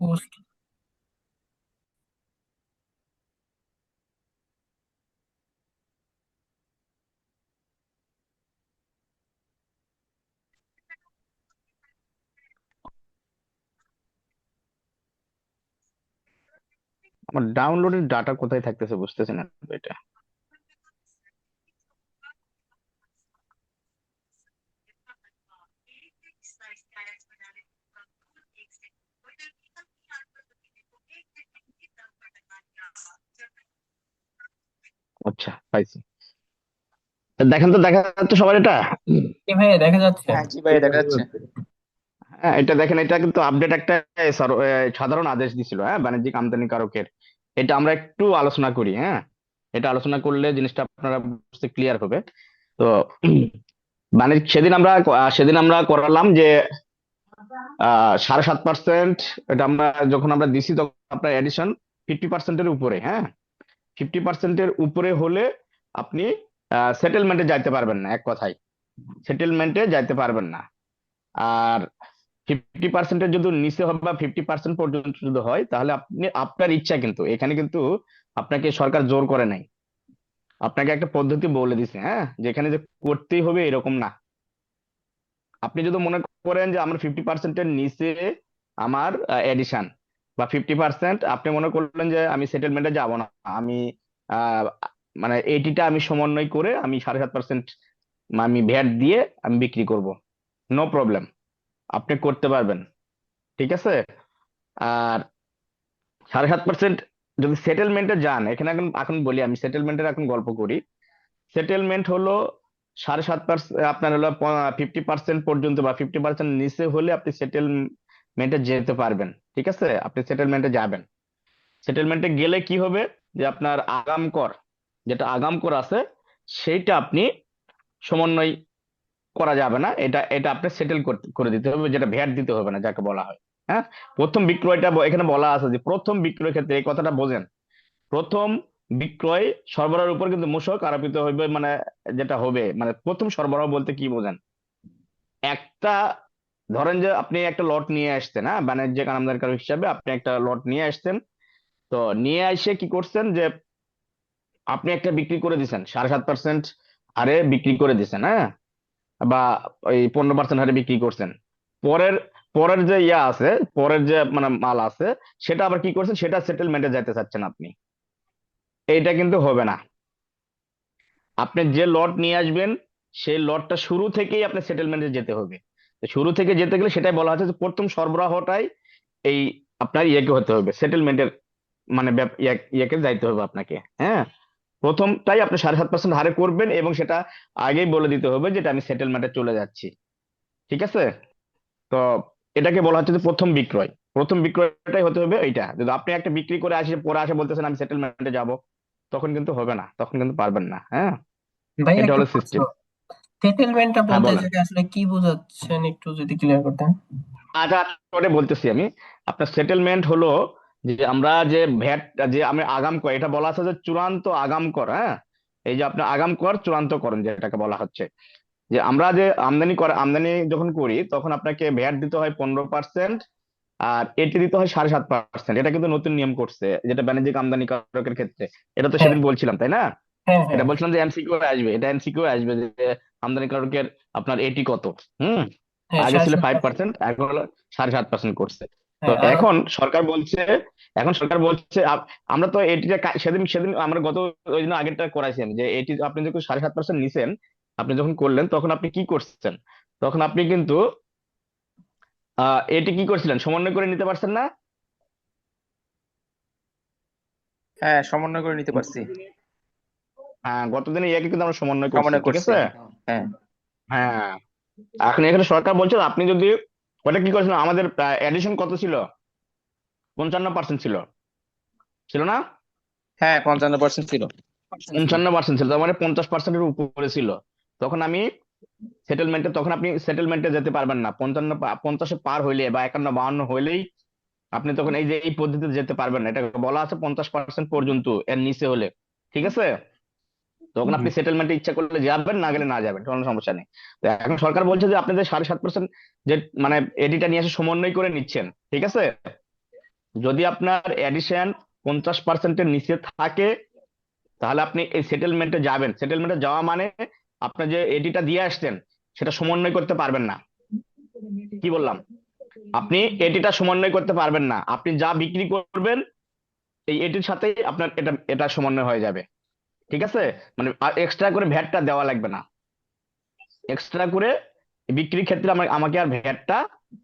Post. আমার ডাউনলোডের data কোথায় থাকতেছে বুঝতেছি না এটা। আচ্ছা, পাইছি। দেখেন তো, দেখা যাচ্ছে সবার এটা? কি ভাইয়া দেখা যাচ্ছে? হ্যাঁ, জি ভাই, দেখা যাচ্ছে। হ্যাঁ, এটা দেখেন, এটা কিন্তু আপডেট একটা সাধারণ আদেশ দিছিল, হ্যাঁ, বাণিজ্যিক আমদানিকারকের। এটা আমরা একটু আলোচনা করি, হ্যাঁ। এটা আলোচনা করলে জিনিসটা আপনারা বুঝতে ক্লিয়ার হবে। তো সেদিন আমরা করালাম যে 7.5%। এটা আমরা যখন আমরা দিছি তখন আপনার এডিশন 50%-এর উপরে, হ্যাঁ। 50%-এর উপরে হলে আপনি সেটেলমেন্টে যাইতে পারবেন না, এক কথায় সেটেলমেন্টে যাইতে পারবেন না। আর 50%-এর যদি নিচে হবে বা 50% পর্যন্ত যদি হয়, তাহলে আপনি আপনার ইচ্ছা, কিন্তু এখানে কিন্তু আপনাকে সরকার জোর করে নাই। আপনাকে একটা পদ্ধতি বলে দিছে, হ্যাঁ, যেখানে যে করতেই হবে এরকম না। আপনি যদি মনে করেন যে আমার 50%-এর নিচে আমার এডিশন, বা 50%, আপনি মনে করলেন যে আমি সেটেলমেন্টে যাব না, আমি আহ, মানে 80টা আমি সমন্বয় করে আমি 7.5% আমি ভ্যাট দিয়ে আমি বিক্রি করব, নো প্রবলেম, আপনি করতে পারবেন। ঠিক আছে। আর 7.5% যদি সেটেলমেন্টে যান, এখানে এখন এখন বলি, আমি সেটেলমেন্টের এখন গল্প করি। সেটেলমেন্ট হলো 7.5%, আপনার হলো 50% পর্যন্ত বা 50% নিচে হলে আপনি সেটেলমেন্টে যেতে পারবেন। ঠিক আছে, আপনি সেটেলমেন্টে যাবেন। সেটেলমেন্টে গেলে কি হবে, যে আপনার আগাম কর, যেটা আগাম কর আছে, সেইটা আপনি সমন্বয় করা যাবে না। এটা এটা আপনি সেটেল করে দিতে হবে, যেটা ভ্যাট দিতে হবে না, যাকে বলা হয়। হ্যাঁ, প্রথম বিক্রয়টা এখানে বলা আছে যে প্রথম বিক্রয় ক্ষেত্রে, এই কথাটা বোঝেন। প্রথম বিক্রয় সরবরাহের উপর কিন্তু মূসক আরোপিত হইবে, মানে যেটা হবে, মানে প্রথম সরবরাহ বলতে কি বোঝেন? একটা, ধরেন যে আপনি একটা লট নিয়ে আসছেন, হ্যাঁ, বাণিজ্যিক আমদানিকারক হিসাবে আপনি একটা লট নিয়ে আসছেন। তো নিয়ে এসে কি করছেন, যে আপনি একটা বিক্রি করে দিছেন 7.5% হারে বিক্রি করে দিছেন, হ্যাঁ, বা ওই 15% হারে বিক্রি করছেন। পরের পরের যে ইয়া আছে, পরের যে মানে মাল আছে, সেটা আবার কি করছেন, সেটা সেটেলমেন্টে যাইতে চাচ্ছেন আপনি। এইটা কিন্তু হবে না। আপনি যে লট নিয়ে আসবেন, সেই লটটা শুরু থেকেই আপনি সেটেলমেন্টে যেতে হবে। তো শুরু থেকে যেতে গেলে সেটাই বলা হচ্ছে যে প্রথম সরবরাহটাই এই আপনার ইয়েকে হতে হবে, সেটেলমেন্টের মানে ইয়েকে যাইতে হবে আপনাকে, হ্যাঁ। প্রথমটাই আপনি 7.5% হারে করবেন, এবং সেটা আগেই বলে দিতে হবে যেটা আমি সেটেলমেন্টে চলে যাচ্ছি। ঠিক আছে। তো এটাকে বলা হচ্ছে যে প্রথম বিক্রয়। প্রথম বিক্রয়টাই হতে হবে এইটা। যদি আপনি একটা বিক্রি করে আসে পরে আসে বলতেছেন আমি সেটেলমেন্টে যাব, তখন কিন্তু হবে না, তখন কিন্তু পারবেন না, হ্যাঁ। ভাই এটা একটা হলো প্রশ্ন, সিস্টেম। সেটেলমেন্টটা হ্যাঁ, বলতে বলেন। চাইলে আসলে কি বোঝাচ্ছেন একটু যদি ক্লিয়ার করতেন। আচ্ছা, পরে বলতেছি আমি। আপনার সেটেলমেন্ট হলো যে আমরা যে ভ্যাট, যে আমি আগাম কর, এটা বলা আছে যে চূড়ান্ত আগাম কর, হ্যাঁ। এই যে আপনার আগাম কর চূড়ান্ত করণ যেটাকে বলা হচ্ছে, যে আমরা যে আমদানি যখন করি তখন আপনাকে ভ্যাট দিতে হয় 15%, আর এটি দিতে হয় 7.5%। এটা কিন্তু নতুন নিয়ম করছে, যেটা বাণিজ্যিক আমদানিকারকের ক্ষেত্রে। এটা তো হ্যাঁ সেদিন বলছিলাম, তাই না? হ্যাঁ এটা হ্যাঁ বলছিলাম যে এমসিকিউ আসবে, এটা এমসিকিউ আসবে যে আমদানিকারকের আপনার এটি কত। হুম। হ্যাঁ, আগে সাড়ে ছিল সাত 5%, এখন হলো 7.5% করছে। তো হ্যাঁ আর এখন সরকার বলছে, আমরা তো এটিটা সেদিন সেদিন আমরা গত ওই দিন আগেরটা করাইছি আমি, যে এটি আপনি যখন 7.5% নিছেন, আপনি যখন করলেন তখন আপনি কি করছেন, তখন আপনি কিন্তু এটি কি করছিলেন, সমন্বয় করে নিতে পারছেন না? হ্যাঁ, সমন্বয় করে নিতে পারছি। হ্যাঁ, গতদিনে ইয়াকে কিন্তু আমরা সমন্বয় করছি, সমন্বয় ঠিক করছি। আছে। হ্যাঁ। হ্যাঁ। এখন এখানে সরকার বলছে আপনি যদি ওটা কি করেছিলেন, আমাদের এডিশন কত ছিল? 55% ছিল, ছিল না? হ্যাঁ, 55% ছিল। 55% ছিল, তার মানে 50%-এর উপরে ছিল। তখন আমি তখন আপনি সেটেলমেন্টে যেতে পারবেন না। 50-এ পার হইলে বা 51-52 হইলেই আপনি তখন এই যে এই পদ্ধতিতে যেতে পারবেন না। এটা বলা আছে 50% পর্যন্ত, এর নিচে হলে। ঠিক আছে। তখন আপনি সেটেলমেন্টে ইচ্ছা করলে যাবেন, না গেলে না যাবেন, কোনো সমস্যা নেই। তো এখন সরকার বলছে যে আপনি যে 7.5% যে মানে এডিটা নিয়ে এসে সমন্বয় করে নিচ্ছেন, ঠিক আছে, যদি আপনার এডিশন 50%-এর নিচে থাকে, তাহলে আপনি এই সেটেলমেন্টে যাবেন। সেটেলমেন্টে যাওয়া মানে আপনার যে এডিটা দিয়ে আসছেন সেটা সমন্বয় করতে পারবেন না। কি বললাম? আপনি এটিটা সমন্বয় করতে পারবেন না। আপনি যা বিক্রি করবেন এই এটির সাথেই আপনার এটা এটা সমন্বয় হয়ে যাবে। ঠিক আছে? মানে এক্সট্রা করে ভ্যাটটা দেওয়া লাগবে না। এক্সট্রা করে বিক্রির ক্ষেত্রে আমাকে আর ভ্যাটটা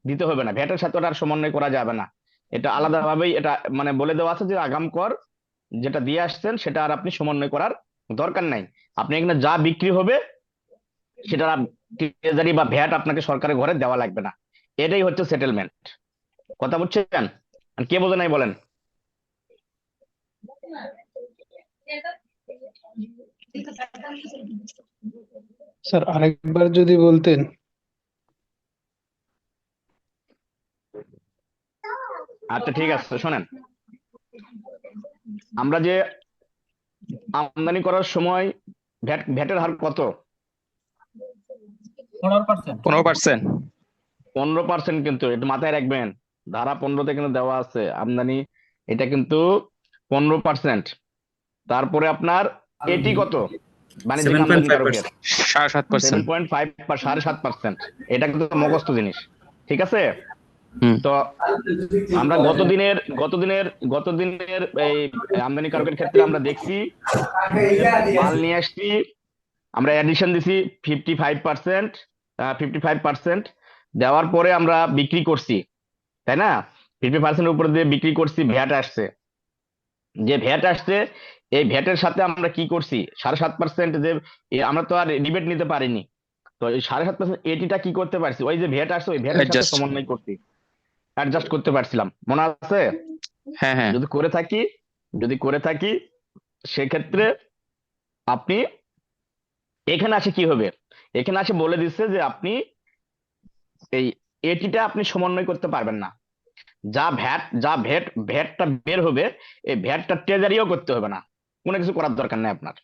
দিতে হবে না। ভ্যাটের সাথে ওটা আর সমন্বয় করা যাবে না। এটা আলাদাভাবেই এটা মানে বলে দেওয়া আছে যে আগাম কর যেটা দিয়ে আসছেন সেটা আর আপনি সমন্বয় করার দরকার নাই। আপনি এখানে যা বিক্রি হবে সেটা ট্রেজারি বা ভ্যাট আপনাকে সরকারের ঘরে দেওয়া লাগবে না। এটাই হচ্ছে সেটেলমেন্ট। কথা বুঝছেন? আর কে বোঝে নাই বলেন? স্যার আরেকবার যদি বলতেন। আচ্ছা ঠিক আছে, শোনেন। আমরা যে আমদানি করার সময় ভ্যাটের হার কত? 15%। 15%। 15%। কিন্তু এটা মাথায় রাখবেন, ধারা 15-তে কিন্তু দেওয়া আছে আমদানি এটা কিন্তু 15%। তারপরে আপনার এটি কত বাণিজ্যিক আমদানিকারকের? 7.5%। 7.5 বা 7.5%। এটা কিন্তু মগস্ত জিনিস। ঠিক আছে? হুম। তো আমরা গতদিনের এই আমদানিকারকের ক্ষেত্রে আমরা দেখছি যে মাল নিয়ে আসছি, আমরা এডিশন দিছি 55%। 55% দেওয়ার পরে আমরা বিক্রি করছি, তাই না? 50% উপরে দিয়ে বিক্রি করছি, ভ্যাট আসছে। যে ভ্যাট আসছে এই ভ্যাটের সাথে আমরা কি করছি 7.5% যে আমরা তো আর রিবেট নিতে পারিনি। তো এই 7.5% এটিটা কি করতে পারছি, ওই যে ভ্যাট আসছে ওই ভ্যাটের সাথে অ্যাডজাস্ট। সমন্বয় করছি, অ্যাডজাস্ট করতে পারছিলাম। মনে আছে? হ্যাঁ হ্যাঁ। যদি করে থাকি সেক্ষেত্রে আপনি এখানে আসে কি হবে, এখানে আসে বলে দিচ্ছে যে আপনি এই এটিটা আপনি সমন্বয় করতে পারবেন না। ভ্যাটটা বের হবে, এই ভ্যাটটা ট্রেজারিও করতে হবে না, কোনো কিছু করার দরকার নেই আপনার।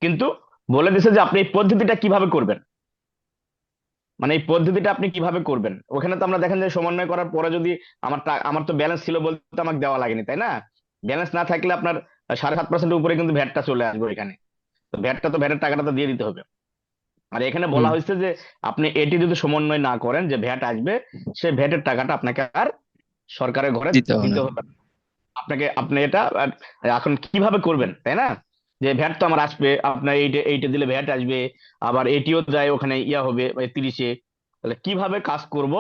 কিন্তু বলে দিছে যে আপনি এই পদ্ধতিটা কিভাবে করবেন, মানে এই পদ্ধতিটা আপনি কিভাবে করবেন। ওখানে তো আমরা দেখেন যে সমন্বয় করার পরে যদি আমার তো ব্যালেন্স ছিল বলতে আমাকে দেওয়া লাগেনি, তাই না? ব্যালেন্স না থাকলে আপনার 7.5% উপরে কিন্তু ভ্যাটটা চলে আসবে এখানে। তো ভ্যাটের টাকাটা তো দিয়ে দিতে হবে। আর এখানে বলা হুম। হয়েছে যে আপনি এটি যদি সমন্বয় না করেন যে ভ্যাট আসবে, সে ভ্যাটের টাকাটা আপনাকে আর সরকারের ঘরে দিতে হবে দিতে না। হবে না। আপনি এটা এখন কিভাবে করবেন, তাই না? যে ভ্যাট তো আমার আসবে, আপনার এইটা এইটা দিলে ভ্যাট আসবে, আবার এটিও যায় ওখানে ইয়া হবে 30-এ। তাহলে কিভাবে কাজ করব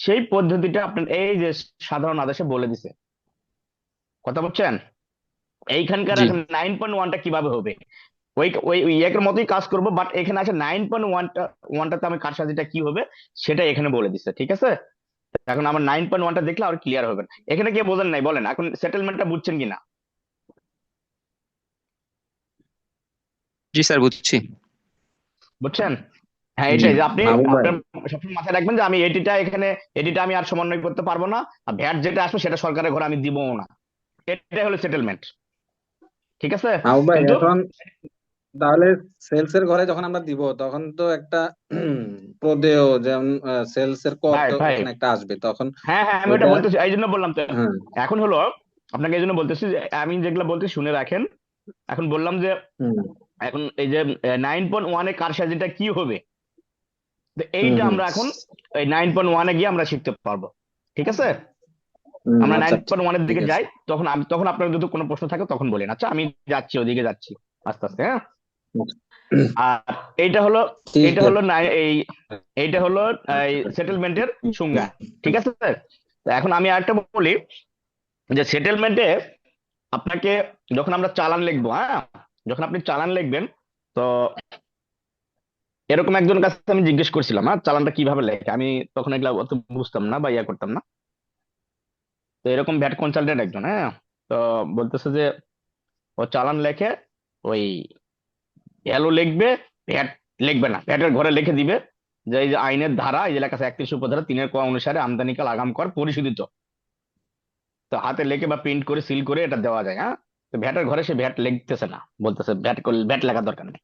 সেই পদ্ধতিটা আপনার এই যে সাধারণ আদেশে বলে দিছে। কথা বলছেন? এইখানকার জি। এখন 9.1টা কিভাবে হবে, ওই ওই ওই একের মতোই কাজ করব, বাট এখানে আছে 9.1টাতে আমি কারসাজিটা কি হবে সেটা এখানে বলে দিচ্ছে। ঠিক আছে? এখন আমার 9.1টা দেখলে আর ক্লিয়ার হবে। এখানে কে বোঝেন নাই বলেন, এখন সেটেলমেন্টটা বুঝছেন কিনা? জি স্যার, বুঝছি। বুঝছেন? হ্যাঁ, জি। এটাই যে আপনি মাহবুব ভাই, আপনার সবসময় মাথায় রাখবেন যে আমি এটিটা আমি আর সমন্বয় করতে পারবো না, আর ভ্যাট যেটা আসবে সেটা সরকারের ঘরে আমি দিবও না। এটাই হলো সেটেলমেন্ট। ঠিক আছে? মাহবুব ভাই, কিন্তু এখন তাহলে সেলস এর ঘরে যখন আমরা দিব তখন তো একটা প্রদেয় যেমন সেলস এর কর ভাই তো ভাই ওখানে একটা আসবে তখন হ্যাঁ হ্যাঁ, আমি ওটা ওইটা। বলতেছি, এই জন্য বললাম তো। হ্যাঁ। এখন হলো আপনাকে এই জন্য বলতেছি যে আমি যেগুলো বলতে শুনে রাখেন। এখন বললাম যে হুম এখন এই যে 9.1-এ কারসাজিটা কি হবে, তো হুম এইটা হুম আমরা এখন এই 9.1-এ গিয়ে আমরা শিখতে পারবো। ঠিক আছে? আমরা আচ্ছা, 9.1-এর ঠিক দিকে আছে। যাই, তখন আপনার যদি কোনো প্রশ্ন থাকে তখন বলেন। আচ্ছা আমি যাচ্ছি, ওদিকে যাচ্ছি আস্তে আস্তে, হ্যাঁ। আর এইটা হলো ঠিক এইটা হলো আছে। এইটা হলো এই সেটেলমেন্টের সংজ্ঞা। ঠিক আছে স্যার? এখন আমি আরেকটা বলি যে সেটেলমেন্টে আপনাকে যখন আমরা চালান লিখবো, হ্যাঁ, যখন আপনি চালান লিখবেন, তো এরকম একজন কাছে আমি জিজ্ঞেস করছিলাম, হ্যাঁ, চালানটা কিভাবে লেখে। আমি তখন এগুলা অত বুঝতাম না বা ইয়া করতাম না। তো এরকম ভ্যাট কনসালটেন্ট একজন, হ্যাঁ, তো বলতেছে যে ও চালান লেখে ওই ভ্যালু লিখবে, ভ্যাট লিখবে না, ভ্যাটের ঘরে লিখে দিবে যে এই যে আইনের ধারা এই যে লেখা আছে 31 উপধারা 3-এর ক অনুসারে আমদানিকাল আগাম কর পরিশোধিত। তো হাতে লেখে বা প্রিন্ট করে সিল করে এটা দেওয়া যায়, হ্যাঁ। তো ভ্যাটের ঘরে সে ভ্যাট লিখতেছে না, বলতেছে ভ্যাট লেখার দরকার নেই।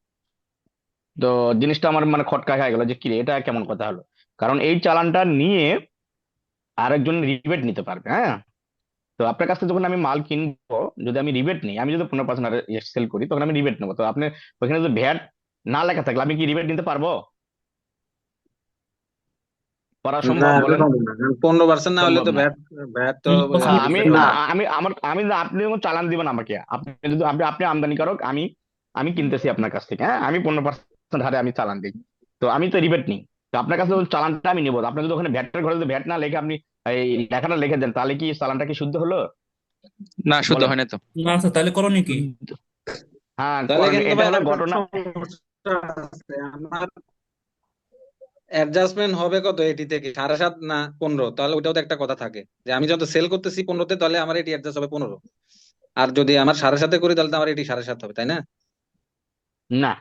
তো জিনিসটা আমার মানে খটকা হয়ে গেল যে কি রে, এটা কেমন কথা হলো। কারণ এই চালানটা নিয়ে আরেকজন রিবেট নিতে পারবে, হ্যাঁ। তো আপনার কাছ থেকে যখন আমি মাল কিনবো, যদি আমি রিবেট নিই, আমি যদি 15% সেল করি, তখন আমি রিবেট নেবো। তো আপনি ওইখানে যদি ভ্যাট না লেখা থাকলে আমি কি রিবেট নিতে পারবো? পারা না, সম্ভব এটা বলেন? সম্ভব না, 15% না হলে সম্ভব তো না। ভ্যাট, ভ্যাট তো হ্যাঁ, ইম্পসিবল আমি স্যার। না, না। আমি আপনি যখন চালান দিবেন আমাকে, আপনি যদি আপনি আমদানিকারক, আমি আমি কিনতেছি আপনার কাছ থেকে, হ্যাঁ, আমি 15% হারে আমি চালান দিই। তো আমি তো রিবেট নিই। তো আপনার কাছে যখন চালানটা আমি নেবো, আপনি যদি ওখানে ভ্যাটের ঘরে যদি ভ্যাট না লিখে আপনি এই লেখাটা লিখে দেন, তাহলে কি চালানটা কি শুদ্ধ হলো? না, শুদ্ধ বলেন। হয় না তো। না স্যার, তাহলে করণীয় কি? হ্যাঁ, তাহলে কিন্তু এটা ভাই হলো আরেকটা ঘটনা। সমস্যা আছে আমার। অ্যাডজাস্টমেন্ট হবে কত এটি থেকে, 7.5 না 15? তাহলে ওটাও তো একটা কথা থাকে যে আমি যত সেল করতেছি 15-তে, তাহলে আমার এটি অ্যাডজাস্ট হবে 15। আর যদি আমার 7.5-এ করি তাহলে তো আমার এটি 7.5 হবে, তাই না? না,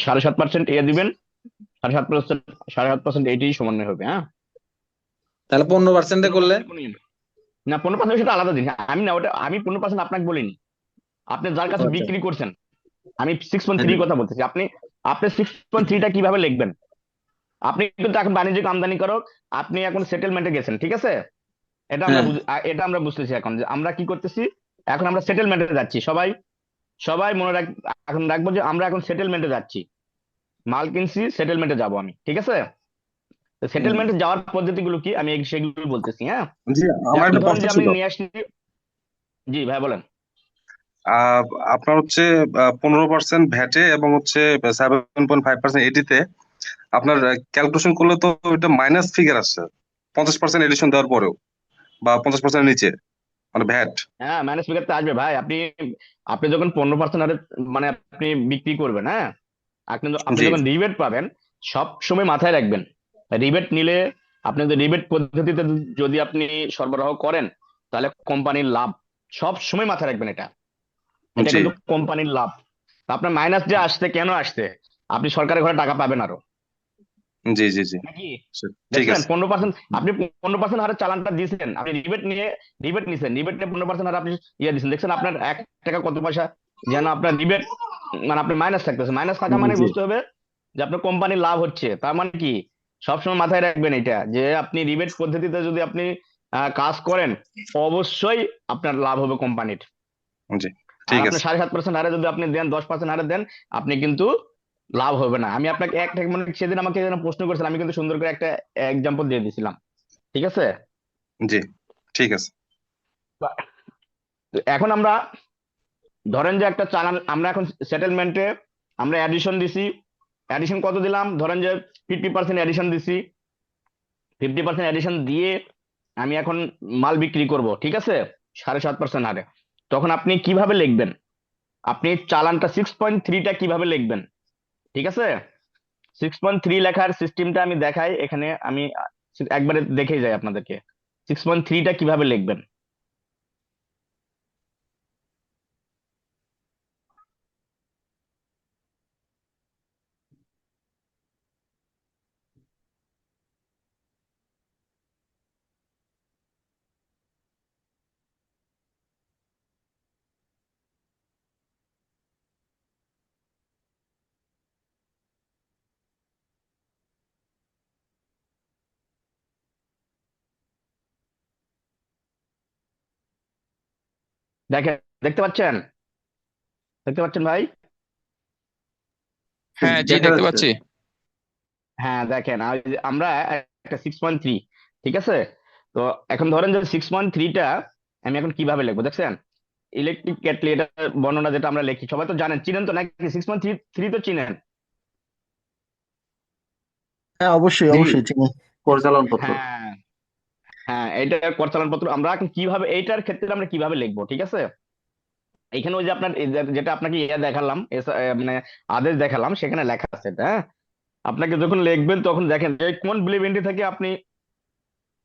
7.5% এ দিবেন, 7.5%, 7.5% এটাই সমন্বয় হবে, হ্যাঁ। তাহলে 15%-এ করলে 15% কোনো ইয়ে না। না, 15% সেটা আলাদা জিনিস। আমি না, ওটা আমি 15% আপনাকে বলিনি, আপনি যার কাছে আচ্ছা। বিক্রি করছেন। আমি হ্যাঁ, 6.3 কথা বলতেছি। আপনি আপনি 6.3টা কিভাবে লিখবেন? আপনি কিন্তু এখন বাণিজ্যিক আমদানিকারক, আপনি এখন সেটেলমেন্টে গেছেন, ঠিক আছে? হ্যাঁ, এটা আমরা বুঝতেছি এখন যে আমরা কি করতেছি। এখন আমরা সেটেলমেন্টে যাচ্ছি, সবাই সবাই মনে এখন রাখবো যে আমরা এখন সেটেলমেন্টে যাচ্ছি। মাল কিনছি, সেটেলমেন্টে যাব আমি, ঠিক আছে? হুম। সেটেলমেন্টে যাওয়ার পদ্ধতিগুলো কি, আমি সেগুলো বলতেছি, হ্যাঁ। জি, আমার এখন একটা ধরেন প্রশ্ন যে আমি ছিল। নিয়ে আসছি। জি ভাই, বলেন। আহ আপনার হচ্ছে 15% ভ্যাটে এবং হচ্ছে 7.5% এটিতে আপনার ক্যালকুলেশন করলে তো এটা মাইনাস ফিগার আসছে, 50% এডিশন দেওয়ার পরেও বা 50% নিচে, মানে ভ্যাট। হ্যাঁ, ম্যানেজ ফিগার তো আসবে ভাই। আপনি আপনি যখন 15% হারে মানে আপনি বিক্রি করবেন, হ্যাঁ, আপনি জি যখন রিবেট পাবেন, সব সময় মাথায় রাখবেন, রিবেট নিলে, আপনি যদি রিবেট পদ্ধতিতে যদি আপনি সরবরাহ করেন, তাহলে কোম্পানির লাভ। সব সময় মাথায় রাখবেন এটা, এটা জি কিন্তু কোম্পানির লাভ। তা আপনার মাইনাস যে আসছে, কেন আসছে? আপনি সরকারের ঘরে টাকা পাবেন আরো, জি জি জি নাকি? ঠিক দেখছেন আছে। 15%, আপনি 15% হারে চালানটা দিয়েছেন, আপনি রিবেট নিছেন, রিবেট নিয়ে 15% হারে আপনি ইয়ে দিচ্ছেন, দেখছেন আপনার 1 টাকা কত পয়সা যেন আপনার রিবেট, মানে আপনার মাইনাস থাকতেছে। মাইনাস থাকা মানে জি বুঝতে হবে যে আপনার কোম্পানির লাভ হচ্ছে। তার মানে কি, সবসময় মাথায় রাখবেন এটা, যে আপনি রিবেট পদ্ধতিতে যদি আপনি কাজ করেন, অবশ্যই আপনার লাভ হবে কোম্পানির। জি আর ঠিক আপনি আছে। 7.5% হারে যদি আপনি দেন, 10% হারে দেন, আপনি কিন্তু লাভ হবে না। আমি আপনাকে একটা, মানে সেদিন আমাকে যেন প্রশ্ন করেছেন, আমি কিন্তু সুন্দর করে একটা এক্সাম্পল দিয়ে দিয়েছিলাম, ঠিক আছে? জি ঠিক আছে। তো এখন আমরা ধরেন যে একটা চালান আমরা এখন সেটেলমেন্টে আমরা অ্যাডিশন দিছি। অ্যাডিশন কত দিলাম? ধরেন যে 50% অ্যাডিশন দিছি। 50% অ্যাডিশন দিয়ে আমি এখন মাল বিক্রি করব, ঠিক আছে, 7.5% হারে। তখন আপনি কিভাবে লিখবেন? আপনি চালানটা 6.3টা কিভাবে লিখবেন, ঠিক আছে? 6.3 লেখার সিস্টেমটা আমি দেখাই এখানে। আমি একবারে দেখেই যাই আপনাদেরকে 6.3টা কিভাবে লিখবেন। দেখেন, দেখতে পাচ্ছেন? দেখতে পাচ্ছেন ভাই? হ্যাঁ, জি, দেখা দেখতে যাচ্ছে। পাচ্ছি। হ্যাঁ, দেখেন, আমরা একটা 6.3, ঠিক আছে? তো এখন ধরেন যে 6.3টা আমি এখন কিভাবে লিখবো, দেখছেন? ইলেকট্রিক কেটলি, এটা বর্ণনা যেটা আমরা লিখি, সবাই তো জানেন, চিনেন তো নাকি? 6.3 তো চিনেন? হ্যাঁ, অবশ্যই জি। অবশ্যই চিনি। পরিচালনপত্র। হ্যাঁ, হ্যাঁ, এটা করচালনপত্র। আমরা এখন কিভাবে এইটার ক্ষেত্রে আমরা কিভাবে লিখবো, ঠিক আছে? এখানে ওই যে আপনার যেটা আপনাকে ইয়ে দেখালাম, মানে আদেশ দেখালাম, সেখানে লেখা আছে এটা, হ্যাঁ। আপনাকে যখন লিখবেন তখন দেখেন যে কোন বিলিভ থেকে আপনি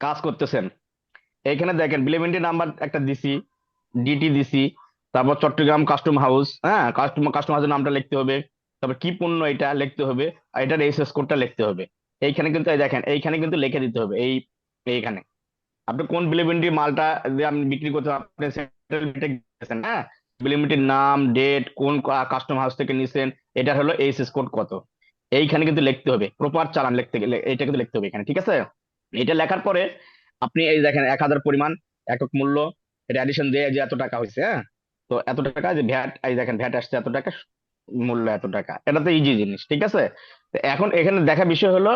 কাজ করতেছেন। এইখানে দেখেন বিলিভ নাম্বার একটা দিছি, ডিটি দিছি, তারপর চট্টগ্রাম কাস্টম হাউস, হ্যাঁ, কাস্টম হাউসের নামটা লিখতে হবে, তারপর কি পণ্য এটা লিখতে হবে, আর এটার এসএস কোডটা লিখতে হবে। এইখানে কিন্তু এই দেখেন, এইখানে কিন্তু লিখে দিতে হবে এইখানে আপনি কোন বিলিভ মালটা যে আপনি বিক্রি করতে, আপনি সেটেলমেন্টে গেছেন, হ্যাঁ, বিলিভ নাম, ডেট, কোন কাস্টম হাউস থেকে নিছেন, এটা হলো এসএস কোড কত, এইখানে কিন্তু লিখতে হবে। প্রপার চালান লিখতে গেলে এটা কিন্তু লিখতে হবে এখানে, ঠিক আছে? এটা লেখার পরে আপনি এই দেখেন 1,000 পরিমাণ একক মূল্য, এটা অ্যাডিশন দিয়ে যে এত টাকা হয়েছে, হ্যাঁ। তো এত টাকা যে ভ্যাট, এই দেখেন ভ্যাট আসছে এত টাকা, মূল্য এত টাকা, এটা তো ইজি জিনিস, ঠিক আছে। তো এখন এখানে দেখা বিষয় হলো,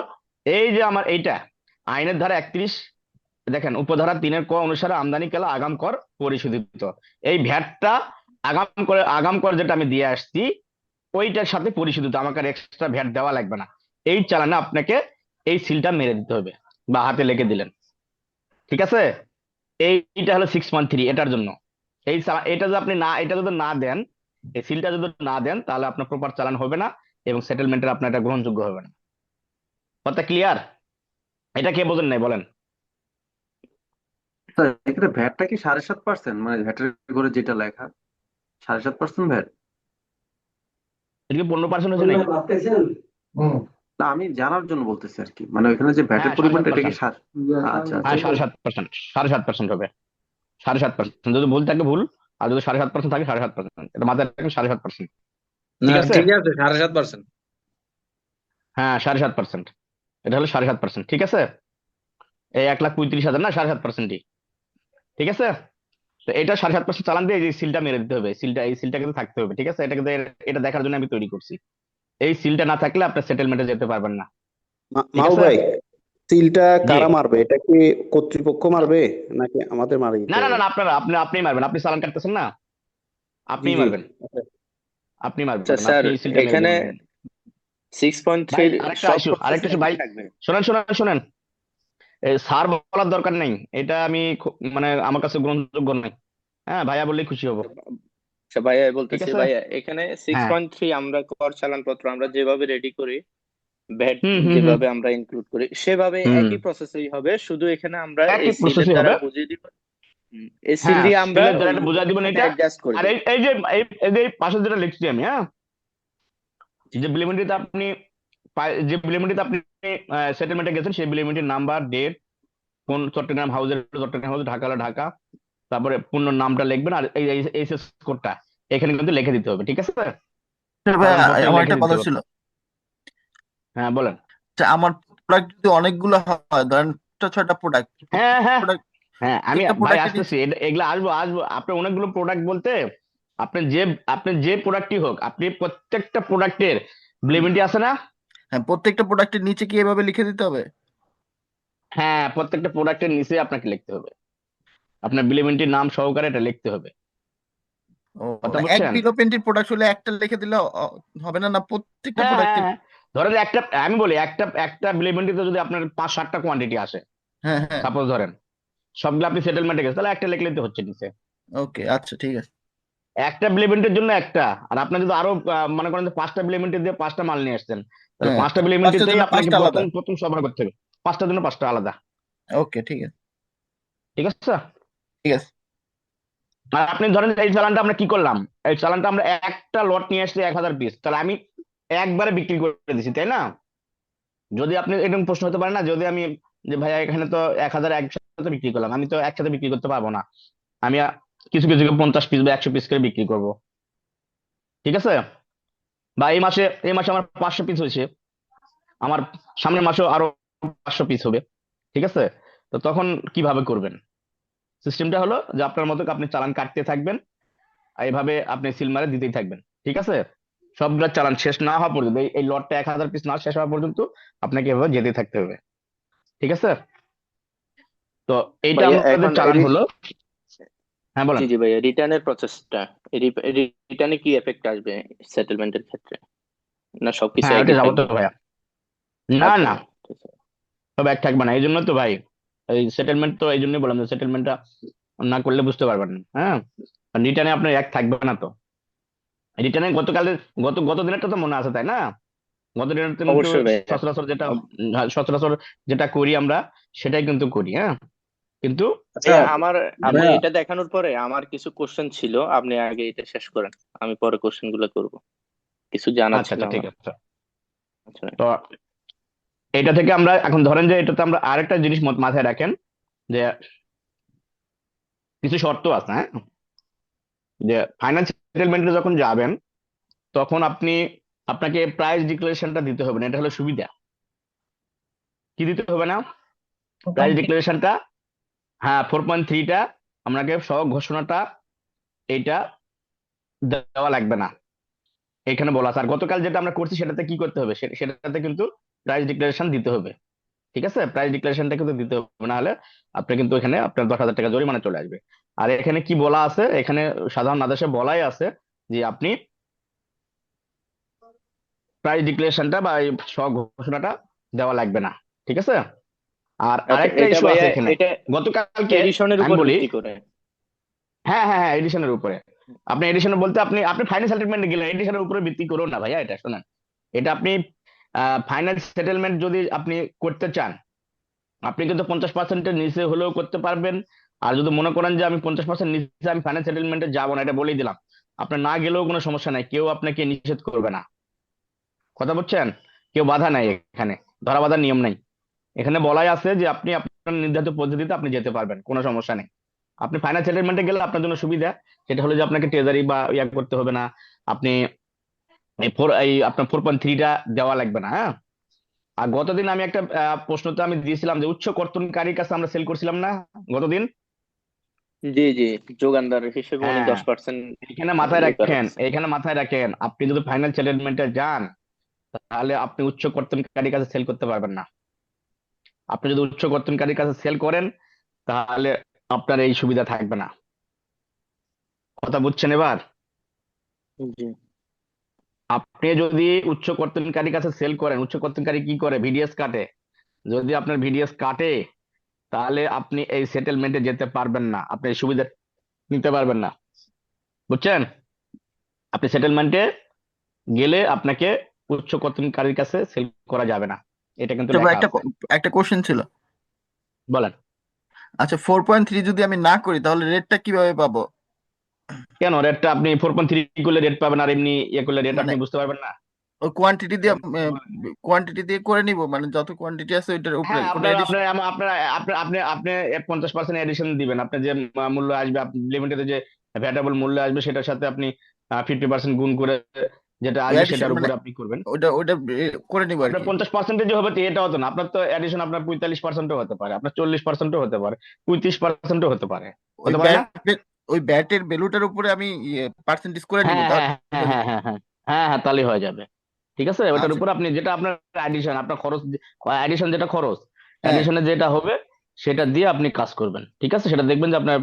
এই যে আমার এইটা আইনের ধারা 31, দেখেন উপধারা 3-এর ক অনুসারে আমদানি কালা আগাম কর পরিশোধিত, এই ভ্যাটটা আগাম কর যেটা আমি দিয়ে আসছি ওইটার সাথে পরিশোধিত, আমাকে আর এক্সট্রা ভ্যাট দেওয়া লাগবে না। এই চালানে আপনাকে এই সিলটা মেরে দিতে হবে বা হাতে লিখে দিলেন, ঠিক আছে। এইটা হলো 6.3, এটার জন্য এটা যদি আপনি না, এটা যদি না দেন, এই সিলটা যদি না দেন, তাহলে আপনার প্রপার চালান হবে না এবং সেটেলমেন্টের আপনার এটা গ্রহণযোগ্য হবে না। কথা ক্লিয়ার? এটা কে বোঝেন নাই বলেন? স্যার এখানে ভ্যাটটা কি 7.5%, মানে ভ্যাটের করে যেটা লেখা 7.5% ভ্যাট? এটা কি 15% হয়েছে নাকি? না, আমি জানার জন্য বলতেছি আর কি, মানে ওইখানে যে ভ্যাটের হ্যাঁ, পরিমাণটা এটা কি 7.5%। আচ্ছা হ্যাঁ, আচ্ছা। 7.5%, 7.5% হবে, 7.5%। যদি ভুল থাকে ভুল, আর যদি 7.5% থাকে 7.5%, এটা মাথায় রাখবেন, 7.5%, না ঠিক আছে। ঠিক আছে 7.5%। হ্যাঁ, 7.5%, এটা হলো 7.5%, ঠিক আছে। এই 1,35,000 না, 7.5%ই, ঠিক আছে। তো এটা 7.5% চালান দিয়ে এই যে সিলটা মেরে দিতে হবে, এই সিলটা কিন্তু থাকতে হবে, ঠিক আছে। এটা কিন্তু এটা দেখার জন্য আমি তৈরি করছি। এই সিলটা না থাকলে আপনার সেটেলমেন্টে যেতে পারবেন না, ঠিক মাহবুব আছে। ভাই, সিলটা জি। কারা মারবে? এটা কি কর্তৃপক্ষ মারবে নাকি আমাদের মারা না দিতে না না হবে? না, আপনিই মারবেন, আপনি চালান কাটতেছেন না, জি আপনিই জি। মারবেন, আপনি আচ্ছা মারবেন, স্যার, আপনি এই সিলটা মেরে এখানে দেবেন। 6.3 ভাই সব আরেকটা প্রসেসে ইস্যু ভাই, একই থাকবে? শোনেন, এই স্যার বলার দরকার নেই, এটা আমি মানে আমার কাছে গ্রহণযোগ্য নাই, হ্যাঁ, ভাইয়া বললেই খুশি হব, আচ্ছা ভাইয়া ঠিক বলতেছি, আছে। ভাইয়া এখানে হ্যাঁ, 6.3 আমরা কর চালানপত্র আমরা যেভাবে রেডি করি, ভ্যাট হুম হুম হুম যেভাবে আমরা ইনক্লুড করি সেভাবে হুম, একই প্রসেসই হবে, শুধু এখানে আমরা এই একই সিলের প্রসেসই দ্বারা হবে। বুঝিয়ে দিব। এই সিল হ্যাঁ, দিয়ে আমরা সিলের দ্বারা ওই এটা বুঝাই দিবেন এটা। অ্যাডজাস্ট করে আর দিব। এই যে এই যে পাশে যেটা লিখছি আমি, হ্যাঁ, যে বিলিমিটিতে আপনি যে বিলিমিটিতে আপনি সেটেলমেন্টে গেছেন, সেই বিলিমিটির নাম্বার, ডেট, কোন চট্টগ্রাম হাউস, ঢাকা হলে ঢাকা, তারপরে পূর্ণ নামটা লিখবেন, আর এই এইচএস কোডটা এখানে কিন্তু লিখে দিতে হবে, ঠিক আছে। ভাই, চালানপত্রে আমার লিখে একটা দিতে কথা হবে। ছিল হ্যাঁ, বলেন। যে আমার প্রোডাক্ট যদি অনেকগুলো হয়, ধরেন 5-6টা প্রোডাক্ট, হ্যাঁ হ্যাঁ প্রোডাক্ট হ্যাঁ, আমি একটা ভাই প্রোডাক্টের আসতেছি, এগুলা আসবো। আপনার অনেকগুলো প্রোডাক্ট বলতে, আপনি যে প্রোডাক্টই হোক, আপনি প্রত্যেকটা প্রোডাক্টের বিলিমিটি আছে না। হ্যাঁ, প্রত্যেকটা প্রোডাক্টের নিচে কি এভাবে লিখে দিতে হবে? হ্যাঁ, প্রত্যেকটা প্রোডাক্টের নিচে আপনাকে লিখতে হবে, আপনার বিলিমিটির নাম সহকারে এটা লিখতে হবে, ও, কথা এক বুঝছেন? বিলো পেন্টির প্রোডাক্ট হলে একটা লিখে দিলে হবে না? না প্রত্যেকটা হ্যাঁ হ্যাঁ প্রোডাক্টের? হ্যাঁ, ধরেন আমি বলি একটা বিলিমিটিতে যদি আপনার 5-7টা কোয়ান্টিটি আসে, হ্যাঁ হ্যাঁ, সাপোজ ধরেন সবগুলো আপনি সেটেলমেন্টে গেছে, তাহলে একটা লিখলেই তো হচ্ছে নিচে। ওকে, আচ্ছা ঠিক আছে। একটা বিলিমিটের জন্য একটা, আর আপনার যদি আরো মনে করেন যে 5টা বিলিমিটি দিয়ে 5টা মাল নিয়ে আসছেন, তাহলে হ্যাঁ, 5টা পাঁচটার বিলিমিটিতেই জন্য আপনাকে 5টা আলাদা। প্রথম সরবরাহ করতে হবে, 5টার জন্য 5টা আলাদা, ওকে, ঠিক আছে ঠিক আছে। ঠিক আছে। আর আপনি ধরেন এই চালানটা আমরা কি করলাম, এই চালানটা আমরা একটা লট নিয়ে আসছি 1,000 পিস, তাহলে আমি একবারে বিক্রি করে দিছি, তাই না? যদি আপনি এরকম প্রশ্ন হতে পারে না, যদি আমি যে ভাইয়া এখানে তো 1,000 একসাথে বিক্রি করলাম, আমি তো একসাথে বিক্রি করতে পারবো না, আমি কিছু কিছু 50 পিস বা 100 পিস করে বিক্রি করব, ঠিক আছে। বা এই মাসে আমার 500 পিস হয়েছে, আমার সামনের মাসেও আরো 500 পিস হবে, ঠিক আছে। তো তখন কিভাবে করবেন? সিস্টেমটা হলো যে আপনার মতো আপনি চালান কাটতে থাকবেন, আর এইভাবে আপনি সিল মারে দিতেই থাকবেন, ঠিক আছে। সবগুলা চালান শেষ না হওয়া পর্যন্ত, এই লটটা 1,000 পিস না শেষ হওয়া পর্যন্ত আপনাকে এভাবে যেতে থাকতে হবে, ঠিক আছে। তো এইটা ভাইয়া আমাদের এখন চালান হলো। হ্যাঁ, বলেন। জি জি ভাইয়া, রিটার্নের প্রসেসটা, রিটার্নে কি এফেক্ট আসবে সেটেলমেন্টের ক্ষেত্রে, না সবকিছু হ্যাঁ, ওইটা একই যাবো তো থাকবে? ভাইয়া, না আচ্ছা না, ভাইয়া, ঠিক আছে। সব এক থাকবে না, এই জন্য তো ভাই, এই সেটেলমেন্ট তো এই জন্যই বললাম যে সেটেলমেন্টটা না করলে বুঝতে পারবেন না, হ্যাঁ। রিটার্নে আপনার এক থাকবে না তো, রিটার্নে গত দিনেরটা তো মনে আছে, তাই না? গত দিনের কিন্তু অবশ্যই ভাইয়া। সচরাচর সচরাচর যেটা করি আমরা, সেটাই কিন্তু করি, হ্যাঁ। কিন্তু আচ্ছা আপনি ভাইয়া, এটা দেখানোর পরে আমার কিছু কোশ্চেন ছিল, আপনি আগে এটা শেষ করেন, আমি পরে কোশ্চেন গুলো করবো, কিছু জানার আচ্ছা ছিল আচ্ছা, ঠিক আমার। আছে। আচ্ছা তো এটা থেকে আমরা এখন ধরেন যে এটাতে আমরা আরেকটা জিনিস মাথায় রাখেন, যে কিছু শর্ত আছে, হ্যাঁ। যে ফাইন্যান্স সেটেলমেন্টে যখন যাবেন, তখন আপনাকে প্রাইস ডিক্লারেশনটা দিতে হবে না, এটা হলো সুবিধা। কি দিতে হবে না? প্রাইস ডিক্লারেশনটা হ্যাঁ 4.3টা আপনাকে সহ ঘোষণাটা এইটা দেওয়া লাগবে না, এখানে বলা আছে। আর গতকাল যেটা আমরা করছি সেটাতে কি করতে হবে, সেটাতে কিন্তু প্রাইস ডিক্লারেশন দিতে হবে। ঠিক আছে, প্রাইস ডিক্লারেশনটা কিন্তু দিতে হবে, না হলে আপনি কিন্তু এখানে আপনার 10,000 টাকা জরিমানা চলে আসবে। আর এখানে কি বলা আছে, এখানে সাধারণ আদেশে বলাই আছে যে আপনি প্রাইস ডিক্লারেশনটা বা এই ঘোষণাটা দেওয়া লাগবে না। ঠিক আছে। আর আচ্ছা, আরেকটা এটা ইস্যু আছে ভাইয়া এখানে, এটা গতকালকে এডিশনের আমি উপর বলি। ভিত্তি করে। হ্যাঁ হ্যাঁ হ্যাঁ, এডিশনের উপরে। আপনি এডিশন বলতে আপনি আপনি ফাইন্যান্স সেটেলমেন্টে গেলেন, এডিশনের উপরে ভিত্তি করুন না ভাইয়া, এটা শোনেন। এটা আপনি ফাইন্যান্স সেটেলমেন্ট যদি আপনি করতে চান, আপনি কিন্তু 50%-এর নিচে হলেও করতে পারবেন। আর যদি মনে করেন যে আমি 50% নিচে আমি ফাইন্যান্স সেটেলমেন্টে যাবো না, এটা বলেই দিলাম, আপনার না গেলেও কোনো সমস্যা নাই, কেউ আপনাকে নিষেধ করবে না। কথা বলছেন, কেউ বাধা নাই এখানে, ধরা বাঁধার নিয়ম নাই। এখানে বলাই আছে যে আপনি আপনার নির্ধারিত পদ্ধতিতে আপনি যেতে পারবেন, কোনো সমস্যা নেই। আপনি ফাইন্যান্স সেটেলমেন্টে গেলে আপনার জন্য সুবিধা, সেটা হলো যে আপনাকে ট্রেজারি বা ইয়া করতে হবে না। আপনি এই আপনার 4.3টা দেওয়া লাগবে না। হ্যাঁ। আর গতদিন আমি একটা প্রশ্নতে আমি দিয়েছিলাম যে উচ্চ কর্তনকারীর কাছে আমরা সেল করছিলাম না গতদিন। জি জি, যোগানদার হিসেবে উনি হ্যাঁ, 10% এখানে মাথায় ইয়ে করা রাখেন, হচ্ছে। এখানে মাথায় রাখেন, আপনি যদি ফাইন্যান্স সেটেলমেন্টে যান তাহলে আপনি উচ্চ কর্তনকারীর কাছে সেল করতে পারবেন না। আপনি যদি উচ্চ কর্তনকারীর কাছে সেল করেন তাহলে আপনার এই সুবিধা থাকবে না। কথা বুঝছেন এবার? জি আপনি যদি উচ্চ কর্তনকারীর কাছে সেল করেন, উচ্চ কর্তনকারী কি করে, ভিডিএস কাটে। যদি আপনার ভিডিএস কাটে তাহলে আপনি এই সেটেলমেন্টে যেতে পারবেন না, আপনি এই সুবিধা নিতে পারবেন না। বুঝছেন? আপনি সেটেলমেন্টে গেলে আপনাকে উচ্চ কর্তনকারীর কাছে সেল করা যাবে না, এটা কিন্তু আচ্ছা ভাই, লেখা আছে। একটা কোশ্চেন ছিল। বলেন। আচ্ছা, 4.3 যদি আমি না করি তাহলে রেটটা কিভাবে পাবো? কেন রেটটা আপনি 4.3 করলে রেট পাবেন, আর এমনি ইয়ে করলে রেট মানে আপনি বুঝতে পারবেন না? ওই কোয়ান্টিটি দিয়ে করে নিব, মানে যত কোয়ান্টিটি আছে ওইটার উপরে হ্যাঁ, কোনো আপনার এডিশন? আপনার আম- আপনার আপনি আপনি আপনি 50% এডিশন দিবেন, আপনার যে মূল্য আসবে, লিমিটেড যে ভ্যাটেবল মূল্য আসবে সেটার সাথে আপনি 50% গুণ করে যেটা ওই আসবে এডিশন সেটার মানে উপরে আপনি করবেন। ওইটা করে নিব আর আপনার কি। 50% যে হবে এটা হতো না, আপনার তো এডিশন আপনার 45%-ও হতে পারে, আপনার 40%-ও হতে পারে, 35%-ও হতে পারে। ওই হতে পারে না? ব্যাট ওই ব্যাটের ভ্যালুটার উপরে আমি পার্সেন্টেজ করে নিব হ্যাঁ তাহলে হ্যাঁ হ্যাঁ হয়ে হ্যাঁ যাবে। হ্যাঁ হ্যাঁ হ্যাঁ হ্যাঁ, তাহলে হয়ে যাবে। ঠিক আছে, ওটার আচ্ছা। উপর আপনি যেটা আপনার এডিশন, আপনার খরচ, এডিশন যেটা খরচ, হ্যাঁ। এডিশনে যেটা হবে সেটা দিয়ে আপনি কাজ করবেন। ঠিক আছে, সেটা দেখবেন যে আপনার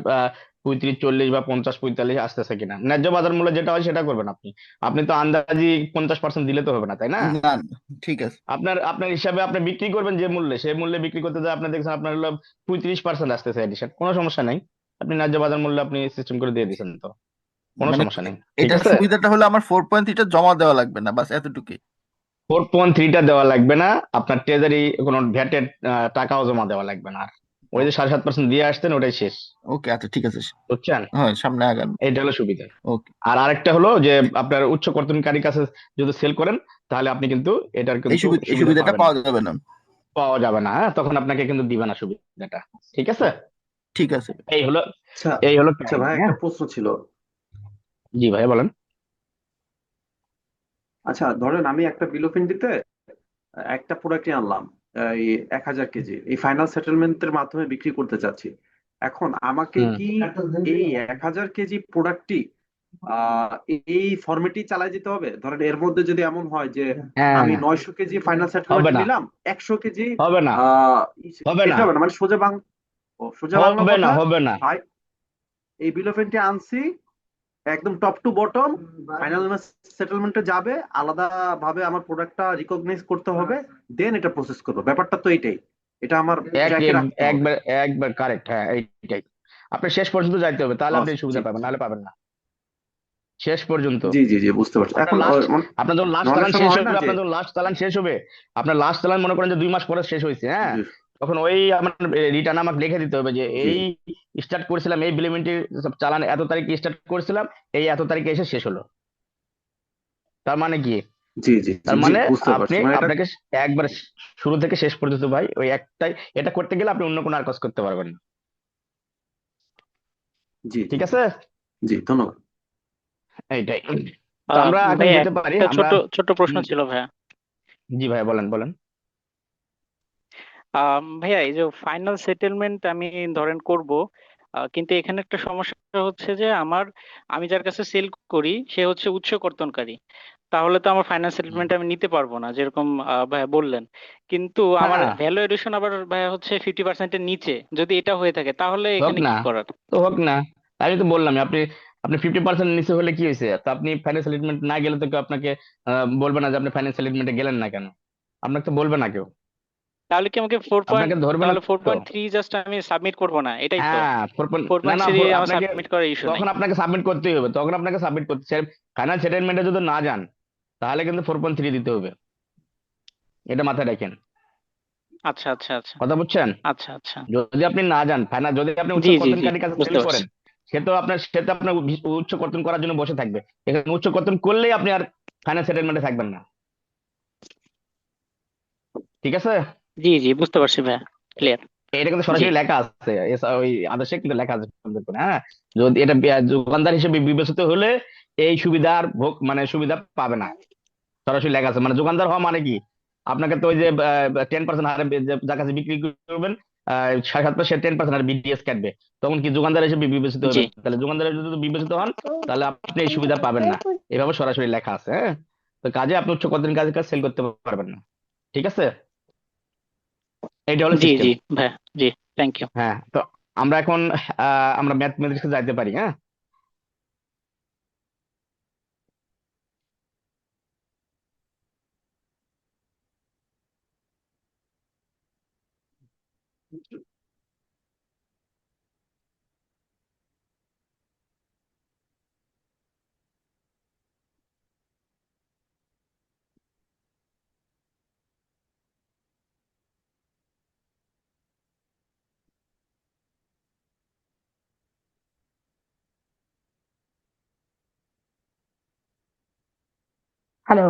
35, 40 বা 50, 45 আসতেছে কিনা, ন্যায্য বাজার মূল্য যেটা হয় সেটা করবেন আপনি। আপনি তো আন্দাজি 50% দিলে তো হবে না, তাই না? না না, ঠিক আছে। আপনার আপনার হিসাবে আপনি বিক্রি করবেন যে মূল্যে, সেই মূল্যে বিক্রি করতে যায় আপনি দেখছেন আপনার হলো 35% আসতেছে এডিশন, কোনো সমস্যা নাই। আপনি ন্যায্য বাজার মূল্য আপনি সিস্টেম করে দিয়ে দিচ্ছেন, তো কোনো মানে সমস্যা নেই। ঠিক এটার আছে। সুবিধাটা হলো আমার 4.3টা জমা দেওয়া লাগবে না, বাস এতটুকুই। 4.3টা দেওয়া লাগবে না, আপনার ট্রেজারি কোনো ভ্যাটের টাকাও জমা দেওয়া লাগবে না। আর ওই যে ওকে 7.5% দিয়ে আসতেন ওটাই শেষ। ওকে, আচ্ছা ঠিক আছে। বুঝছেন? হ্যাঁ, সামনে আগান। এইটা হলো সুবিধা। ওকে। আর আরেকটা হলো যে আপনার উচ্চ কর্তনকারীর কাছে যদি সেল করেন তাহলে আপনি কিন্তু এটার এই কিন্তু এই সুবিধা সুবিধাটা পাবেন না, পাওয়া যাবে না। পাওয়া যাবে না। হ্যাঁ, তখন আপনাকে কিন্তু দিবে না সুবিধাটা। ঠিক আছে। ঠিক আছে। এই হলো আচ্ছা এই হলো আচ্ছা কাহিনী। ভাই, হ্যাঁ, একটা প্রশ্ন ছিল। জি ভাই বলেন। আচ্ছা ধরেন আমি একটা বিল অফ এন্ট্রিতে একটা প্রোডাক্টই আনলাম, এই 1,000 কেজি, এই ফাইনাল সেটেলমেন্টের মাধ্যমে বিক্রি করতে চাচ্ছি। এখন আমাকে হুম। কি এই 1,000 কেজি প্রোডাক্টটি আহ এই ফরম্যাটই চালাই যেতে হবে? ধরেন এর মধ্যে যদি এমন হয় যে হ্যাঁ, আমি 900 কেজি ফাইনাল হবে সেটেলমেন্ট না, নিলাম, 100 কেজি হবে না, আহ হবে না, এটা হবে না, মানে সোজা বাংলা হবে না, কথা, হবে না। ভাই এই বিল অফ এন্ট্রি আনছি, একদম টপ টু বটম ফাইনাল সেটেলমেন্টে যাবে, আলাদা ভাবে আমার প্রোডাক্টটা রিকগনাইজ করতে হবে, দেন এটা প্রসেস করবো। ব্যাপারটা তো এইটাই, এটা আমার এক ট্র্যাকে এক- রাখতে হবে। একবার একবার কারেক্ট, হ্যাঁ এইটাই। আপনি শেষ পর্যন্ত যাইতে হবে, তাহলে আপনি এই জি সুবিধা পাবেন, নাহলে পাবেন না। শেষ পর্যন্ত। জি জি জি, বুঝতে পারছি। আপনার এখন লাস্ট আপনার যখন লাস্ট অনেক চালান সময় শেষ হয় না হবে, যে, আপনার যখন লাস্ট চালান শেষ হবে, আপনার লাস্ট চালান মনে করেন যে 2 মাস পরে শেষ হয়েছে, হ্যাঁ, জি তখন ওই আমার রিটার্ন আমাকে লিখে দিতে হবে যে জি এই স্টার্ট করেছিলাম, এই বিলিমিটির চালান এত তারিখে স্টার্ট করেছিলাম, এই এত তারিখে এসে শেষ হলো। তার মানে কি? জি জি জি তার জি, মানে বুঝতে আপনি পারছি, মানে এটা আপনাকে একবার শুরু থেকে শেষ পর্যন্ত ভাই ওই একটাই, এটা করতে গেলে আপনি অন্য কোনো আর কাজ করতে পারবেন না। জি জি ঠিক জি আছে, জি, ধন্যবাদ। এইটাই। তো আমরা এখন ভাইয়া যেতে পারি একটা আমরা। ছোট ছোট প্রশ্ন হুম, ছিল ভাইয়া। জি ভাই বলেন বলেন। ভাইয়া এই যে ফাইনাল সেটেলমেন্ট আমি ধরেন করব, কিন্তু এখানে একটা সমস্যা হচ্ছে যে আমি যার কাছে সেল করি সে হচ্ছে উৎস কর্তনকারী। তাহলে তো আমার ফাইনাল সেটেলমেন্ট আমি নিতে পারবো না, যেরকম ভাইয়া বললেন। কিন্তু আমার হ্যাঁ, ভ্যালু এডিশন আবার ভাইয়া হচ্ছে 50%-এর নিচে, যদি এটা হয়ে থাকে তাহলে হোক এখানে না, কি করার? তো হোক না। আমি তো বললাম আপনি আপনি 50% নিচে হলে কি হয়েছে, তো আপনি ফাইন্যান্স সেটেলমেন্ট না গেলে তো কেউ আপনাকে বলবে না যে আপনি ফাইন্যান্স সেটেলমেন্টে গেলেন না কেন। আপনাকে তো বলবে না কেউ, তাহলে কি আমাকে আপনাকে ধরবে না তাহলে ফোর তো। পয়েন্ট থ্রি জাস্ট আমি সাবমিট করবো না, এটাই তো? হ্যাঁ, ফোর না পয়েন্ট না, থ্রি আমার আপনাকে সাবমিট করার ইস্যু নাই। তখন আপনাকে সাবমিট করতেই হবে, তখন আপনাকে সাবমিট করতে, ফাইনাল সেটেলমেন্টে যদি না যান তাহলে কিন্তু 4.3 দিতে হবে, এটা মাথায় রাখেন। আচ্ছা আচ্ছা আচ্ছা কথা বুঝছেন? আচ্ছা আচ্ছা। যদি আপনি না যান ফাইনাল, যদি আপনি উচ্চ জি জি জি, কর্তনকারীর কাছে সেল বুঝতে পারছি। করেন, সে তো আপনার উচ্চ কর্তন করার জন্য বসে থাকবে। এখানে উচ্চ কর্তন করলেই আপনি আর ফাইনাল সেটেলমেন্টে থাকবেন না। ঠিক আছে? জি জি, বুঝতে পারছি ভাইয়া, ক্লিয়ার। এটা কিন্তু জি সরাসরি লেখা আছে, ওই আদেশে কিন্তু লেখা আছে সুন্দর করে, হ্যাঁ। যদি এটা দোকানদার হিসেবে বিবেচিত হলে এই সুবিধার ভোগ মানে সুবিধা পাবে না, সরাসরি লেখা আছে। মানে দোকানদার হওয়া মানে কি, আপনাকে তো ওই যে 10% হারে যার কাছে বিক্রি করবেন 7.5%, সে 10% হারে বিডিএস কাটবে, তখন কি দোকানদার হিসেবে বিবেচিত জি হবে? তাহলে দোকানদার হিসেবে যদি বিবেচিত হন তাহলে আপনি এই সুবিধা পাবেন না। এভাবে সরাসরি লেখা আছে, হ্যাঁ। তো কাজে আপনি উচ্চ কতদিন কাজে কাজ সেল করতে পারবেন না। ঠিক আছে, এইটা হলো জি সিস্টেম। জি ভাইয়া, জি, থ্যাংক ইউ। হ্যাঁ, তো আমরা এখন আমরা ম্যাথমেটিক্সে যাইতে পারি, হ্যাঁ। হ্যালো।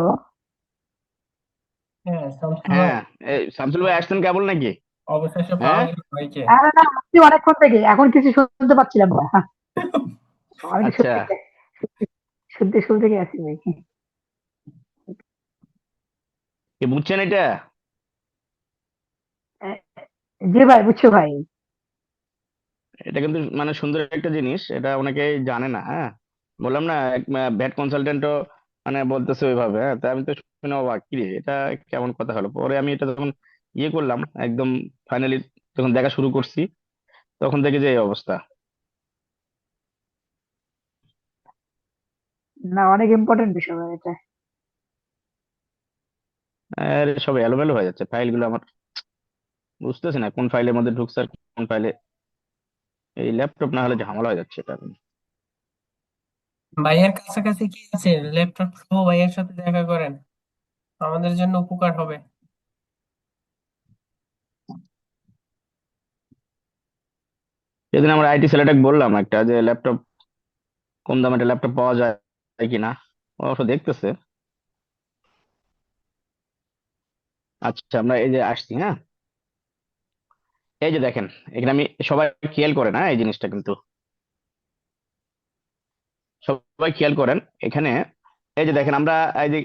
হ্যাঁ, শামসুল ভাই, হ্যাঁ, এই শামসুল ভাই আসছেন কেবল নাকি? অবশেষে পাওয়া হ্যাঁ, গেল ভাইকে। না না, আপনি অনেকক্ষণ থেকে এখন কিছু শুনতে পাচ্ছিলাম না। হ্যাঁ, আমি তো আচ্ছা, শুনতে শুনতে থেকে আছি ভাই। কি বুঝছেন এটা? আহ, জি ভাই, বুঝছো ভাই। এটা কিন্তু মানে সুন্দর একটা জিনিস, এটা অনেকেই জানে না, হ্যাঁ। বললাম না, ভ্যাট কনসালটেন্টও মানে বলতেছে ওইভাবে, হ্যাঁ। তাই আমি তো শুনে অবাক, কি রে, এটা কেমন কথা হলো। পরে আমি এটা যখন ইয়ে করলাম একদম ফাইনালি, যখন দেখা শুরু করছি, তখন দেখি যে এই অবস্থা। না, অনেক ইম্পর্টেন্ট বিষয় ভাই এটা। আরে সব এলোমেলো হয়ে যাচ্ছে ফাইলগুলো আমার, বুঝতেছি না কোন ফাইলের মধ্যে ঢুকছে আর কোন ফাইলে। এই ল্যাপটপ না হলে ঝামেলা হয়ে যাচ্ছে এটা। ভাইয়ের কাছাকাছি কি আছে? ল্যাপটপ সহ ভাইয়ের সাথে দেখা করেন, আমাদের জন্য উপকার হবে। সেদিন আমার আইটি ছেলেটাকে বললাম একটা যে ল্যাপটপ, কম দামে একটা ল্যাপটপ পাওয়া যায় কিনা, ও অবশ্য দেখতেছে। আচ্ছা, আমরা এই যে আসছি, হ্যাঁ। এই যে দেখেন, এখানে আমি, সবাই খেয়াল করেন, হ্যাঁ, এই জিনিসটা কিন্তু সবাই খেয়াল করেন এখানে। এই যে দেখেন, আমরা এই যে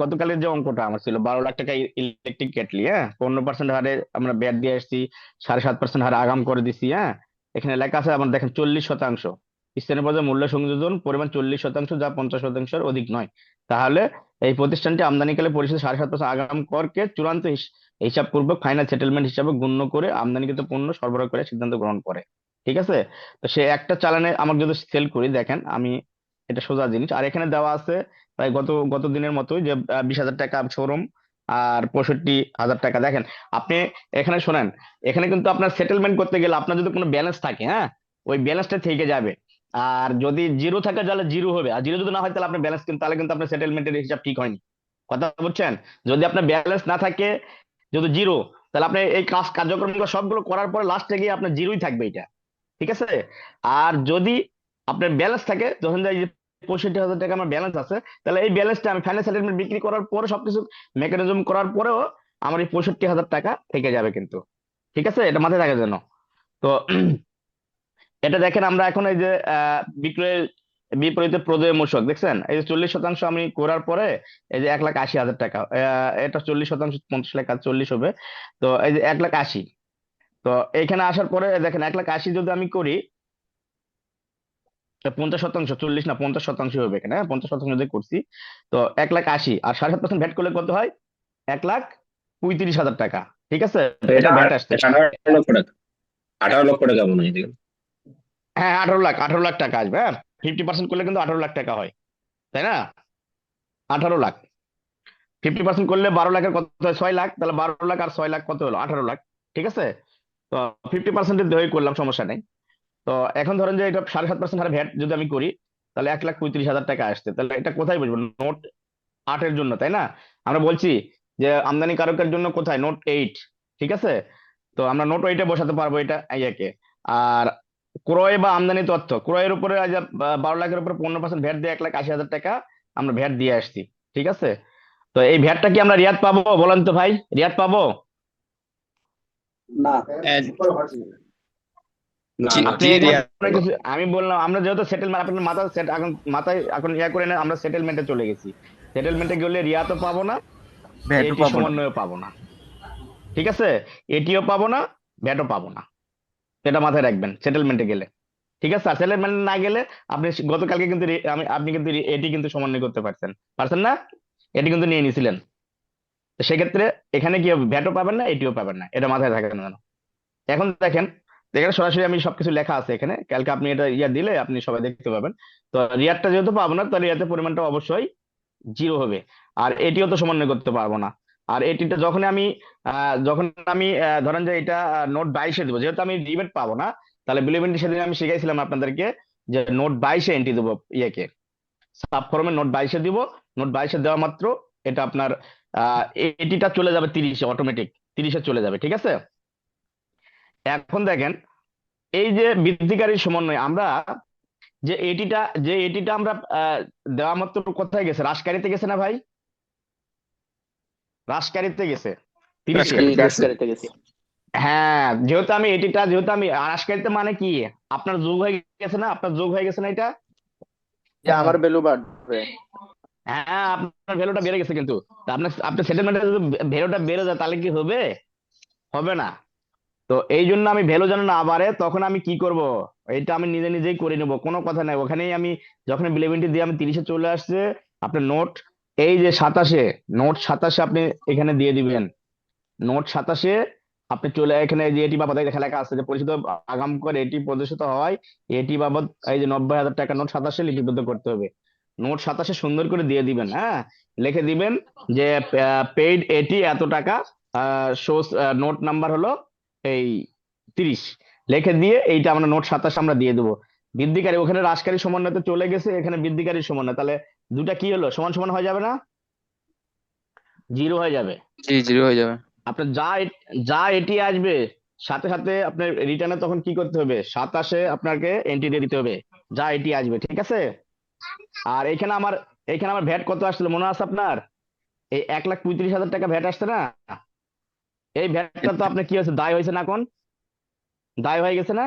গতকালের যে অঙ্কটা আমার ছিল 12 লাখ টাকা ইলেকট্রিক কেটলি, হ্যাঁ, 15% হারে আমরা ব্যাট দিয়ে আসছি, 7.5% হারে আগাম করে দিছি, হ্যাঁ। এখানে লেখা আছে আমার দেখেন 40%, স্থানীয় পর্যায়ে মূল্য সংযোজন পরিমাণ 40%, যা 50%-এর অধিক নয়। তাহলে এই প্রতিষ্ঠানটি আমদানিকালে পরিশোধ 7.5% আগাম করকে চূড়ান্ত হিসাব পূর্বক ফাইনাল সেটেলমেন্ট হিসাবে গণ্য করে আমদানিকৃত পণ্য সরবরাহ করে সিদ্ধান্ত গ্রহণ করে। ঠিক আছে? তো সে একটা চালানে আমাকে যদি সেল করি, দেখেন আমি, এটা সোজা জিনিস। আর এখানে দেওয়া আছে প্রায় গত গত দিনের মতোই যে 20,000 টাকা শোরুম আর 65,000 টাকা। দেখেন আপনি, এখানে শোনেন, এখানে কিন্তু আপনার সেটেলমেন্ট করতে গেলে আপনার যদি কোনো ব্যালেন্স থাকে, হ্যাঁ, ওই ব্যালেন্সটা থেকে যাবে। আর যদি জিরো থাকে তাহলে জিরো হবে, আর জিরো যদি না হয় তাহলে আপনার ব্যালেন্স কিন্তু, তাহলে কিন্তু আপনার সেটেলমেন্টের হিসাব ঠিক হয়নি। কথা বুঝছেন? যদি আপনার ব্যালেন্স না থাকে, যদি জিরো, তাহলে আপনি এই কার্যক্রমগুলো সবগুলো করার পরে লাস্টে গিয়ে আপনার জিরোই থাকবে এটা। ঠিক আছে? আর যদি আপনার ব্যালেন্স থাকে, যখন এই যে 65,000 টাকা আমার ব্যালেন্স আছে, তাহলে এই ব্যালেন্সটা আমি ফাইনাল সেটেলমেন্ট বিক্রি করার পরে সবকিছু মেকানিজম করার পরেও আমার এই 65,000 টাকা থেকে যাবে কিন্তু। ঠিক আছে, এটা মাথায় রাখার জন্য। তো এটা দেখেন, আমরা এখন এই যে বিক্রয় বিপরীতে প্রদেয় মূসক দেখছেন, এই যে 40% আমি করার পরে এই যে 1,80,000 টাকা, এটা 40%, 50 লাখ আর 40 হবে, তো এই যে 1,80,000। তো এখানে আসার পরে দেখেন 1,80,000 যদি আমি করি, 50%, 40 না 50% হবে এখানে, হ্যাঁ 50% যদি করছি, তো 1,80,000 আর 7.5% ভ্যাট করলে কত হয়? 1,35,000 টাকা। ঠিক আছে, তো এটা এটা ভ্যাট আসছে। 18 লক্ষ টাকা, 18 লক্ষ টাকা মনে হয় এদিকে। হ্যাঁ 18 লাখ টাকা আসবে। হ্যাঁ 50% করলে কিন্তু 18 লাখ টাকা হয়, তাই না? 18 লাখ। 50% করলে 12 লাখের কত হয়? 6 লাখ। তাহলে 12 লাখ আর 6 লাখ কত হলো? 18 লাখ। ঠিক আছে, তো 50% ধরে করলাম, সমস্যা নেই। তো এখন ধরেন যে এটা 7.5% হারে ভ্যাট যদি আমি করি, তাহলে 1,35,000 টাকা আসছে। তাহলে এটা কোথায় বুঝবো? নোট 8-এর জন্য, তাই না? আমরা বলছি যে আমদানিকারকের জন্য কোথায়? নোট 8। ঠিক আছে, তো আমরা নোট 8-এ বসাতে পারবো এটা ইয়েকে। আর ক্রয় বা আমদানি তথ্য, ক্রয়ের উপরে আজ 12 লাখের উপরে 15% ভ্যাট দিয়ে 1,80,000 টাকা আমরা ভ্যাট দিয়ে আসছি। ঠিক আছে, তো এই ভ্যাটটা কি আমরা রিয়াদ পাবো? বলেন তো ভাই, রিয়াদ পাবো? না। না জি না আপনি জি এখন রিয়াদ আপনার কিছু, আমি বললাম আমরা যেহেতু সেটেলমেন্ট, আপনার মাথা সেট এখন মাথায় এখন করে না, আমরা সেটেলমেন্টে চলে গেছি। সেটেলমেন্টে গেলে রিয়াতও পাবো না, ভ্যাটও এটি পাবো না। সমন্বয়ও পাবো না। ঠিক আছে, এটিও পাবো না, ভ্যাটও পাবো না। এটা মাথায় রাখবেন সেটেলমেন্টে গেলে। ঠিক আছে, আর সেটেলমেন্ট না গেলে আপনি গতকালকে কিন্তু আপনি কিন্তু এটি কিন্তু সমন্বয় করতে পারছেন, পারছেন না? এটি কিন্তু নিয়ে নিয়েছিলেন। তো সেক্ষেত্রে এখানে কি হবে? ভ্যাটও পাবেন না, এটিও পাবেন না, এটা মাথায় রাখেন যেন। এখন দেখেন, এখানে সরাসরি আমি সবকিছু লেখা আছে এখানে, কালকে আপনি এটা দিলে আপনি সবাই দেখতে পাবেন। তো রিয়ারটা যেহেতু পাবো না, তাহলে রিয়াতের পরিমাণটা অবশ্যই 0 হবে। আর এটিও তো সমন্বয় করতে পারবো না। আর এটিটা যখন আমি ধরেন যে এটা নোট 22-এ দেবো, যেহেতু আমি রিবেট পাবো না, তাহলে বিলিভেন্টি সেদিন আমি শিখাইছিলাম আপনাদেরকে যে নোট 22-এ এন্ট্রি দেবো, ইয়েকে সাব ফরমে নোট 22-এ দিব। নোট 22-এ দেওয়া মাত্র এটা আপনার এটিটা চলে যাবে 30-এ, অটোমেটিক 30-এ চলে যাবে। ঠিক আছে, এখন দেখেন এই যে বৃদ্ধিকারী সমন্বয়, আমরা যে এটিটা আমরা দেওয়া মাত্র কোথায় গেছে? রাশকারীতে গেছে না ভাই? রাশকারীতে গেছে 30-এ। জি, রাজকারিতে গেছে। রাজকারিতে গেছি। হ্যাঁ, যেহেতু আমি রাশকারীতে, মানে কি আপনার যোগ হয়ে গেছে না? আপনার যোগ হয়ে গেছে না এটা? যে আমার ভ্যালু বাড়বে। হ্যাঁ, আপনার ভ্যালুটা বেড়ে গেছে, কিন্তু তা আপনার সেটেলমেন্টে যদি ভ্যালুটা বেড়ে যায় তাহলে কি হবে? হবে না। তো এই জন্য আমি ভ্যালু যেন না বাড়ে, তখন আমি কি করব? এটা আমি নিজে নিজেই করে নেবো, কোনো কথা নাই। ওখানেই আমি যখন বিলেভিনটি দিয়ে আমি 30-এ চলে আসছে, আপনার নোট এই যে 27-এ, নোট 27-এ আপনি এখানে দিয়ে দিবেন। নোট 27-এ আপনি চলে এখানে যে এটি বাবদ লেখা লেখা আছে যে পরিচিত আগাম করে এটি প্রদর্শিত হয়, এটি বাবদ এই যে 90,000 টাকা নোট 27-এ লিপিবদ্ধ করতে হবে। নোট 27-এ সুন্দর করে দিয়ে দিবেন, হ্যাঁ লিখে দিবেন যে পেইড এটি এত টাকা, শোস নোট নাম্বার হলো এই 30, লিখে দিয়ে এইটা আমরা নোট 27 আমরা দিয়ে দেবো। বৃদ্ধিকারী, ওখানে হ্রাসকারী সমন্বয় তো চলে গেছে, এখানে বৃদ্ধিকারী সমন্বয়, তাহলে দুটা কি হলো? সমান সমান হয়ে যাবে না? 0 হয়ে যাবে। জি 0 হয়ে যাবে। আপনার যা এটি আসবে, সাথে সাথে আপনার রিটার্নে তখন কি করতে হবে? 27-এ আপনাকে এন্ট্রি দিয়ে দিতে হবে যা এটি আসবে। ঠিক আছে, আর এখানে আমার ভ্যাট কত আসছিল মনে আছে আপনার? এই 1,35,000 টাকা ভ্যাট আসছে না? এই ভ্যাটটা তো আপনার কি হয়েছে? দায় হয়েছে না? এখন দায় হয়ে গেছে না?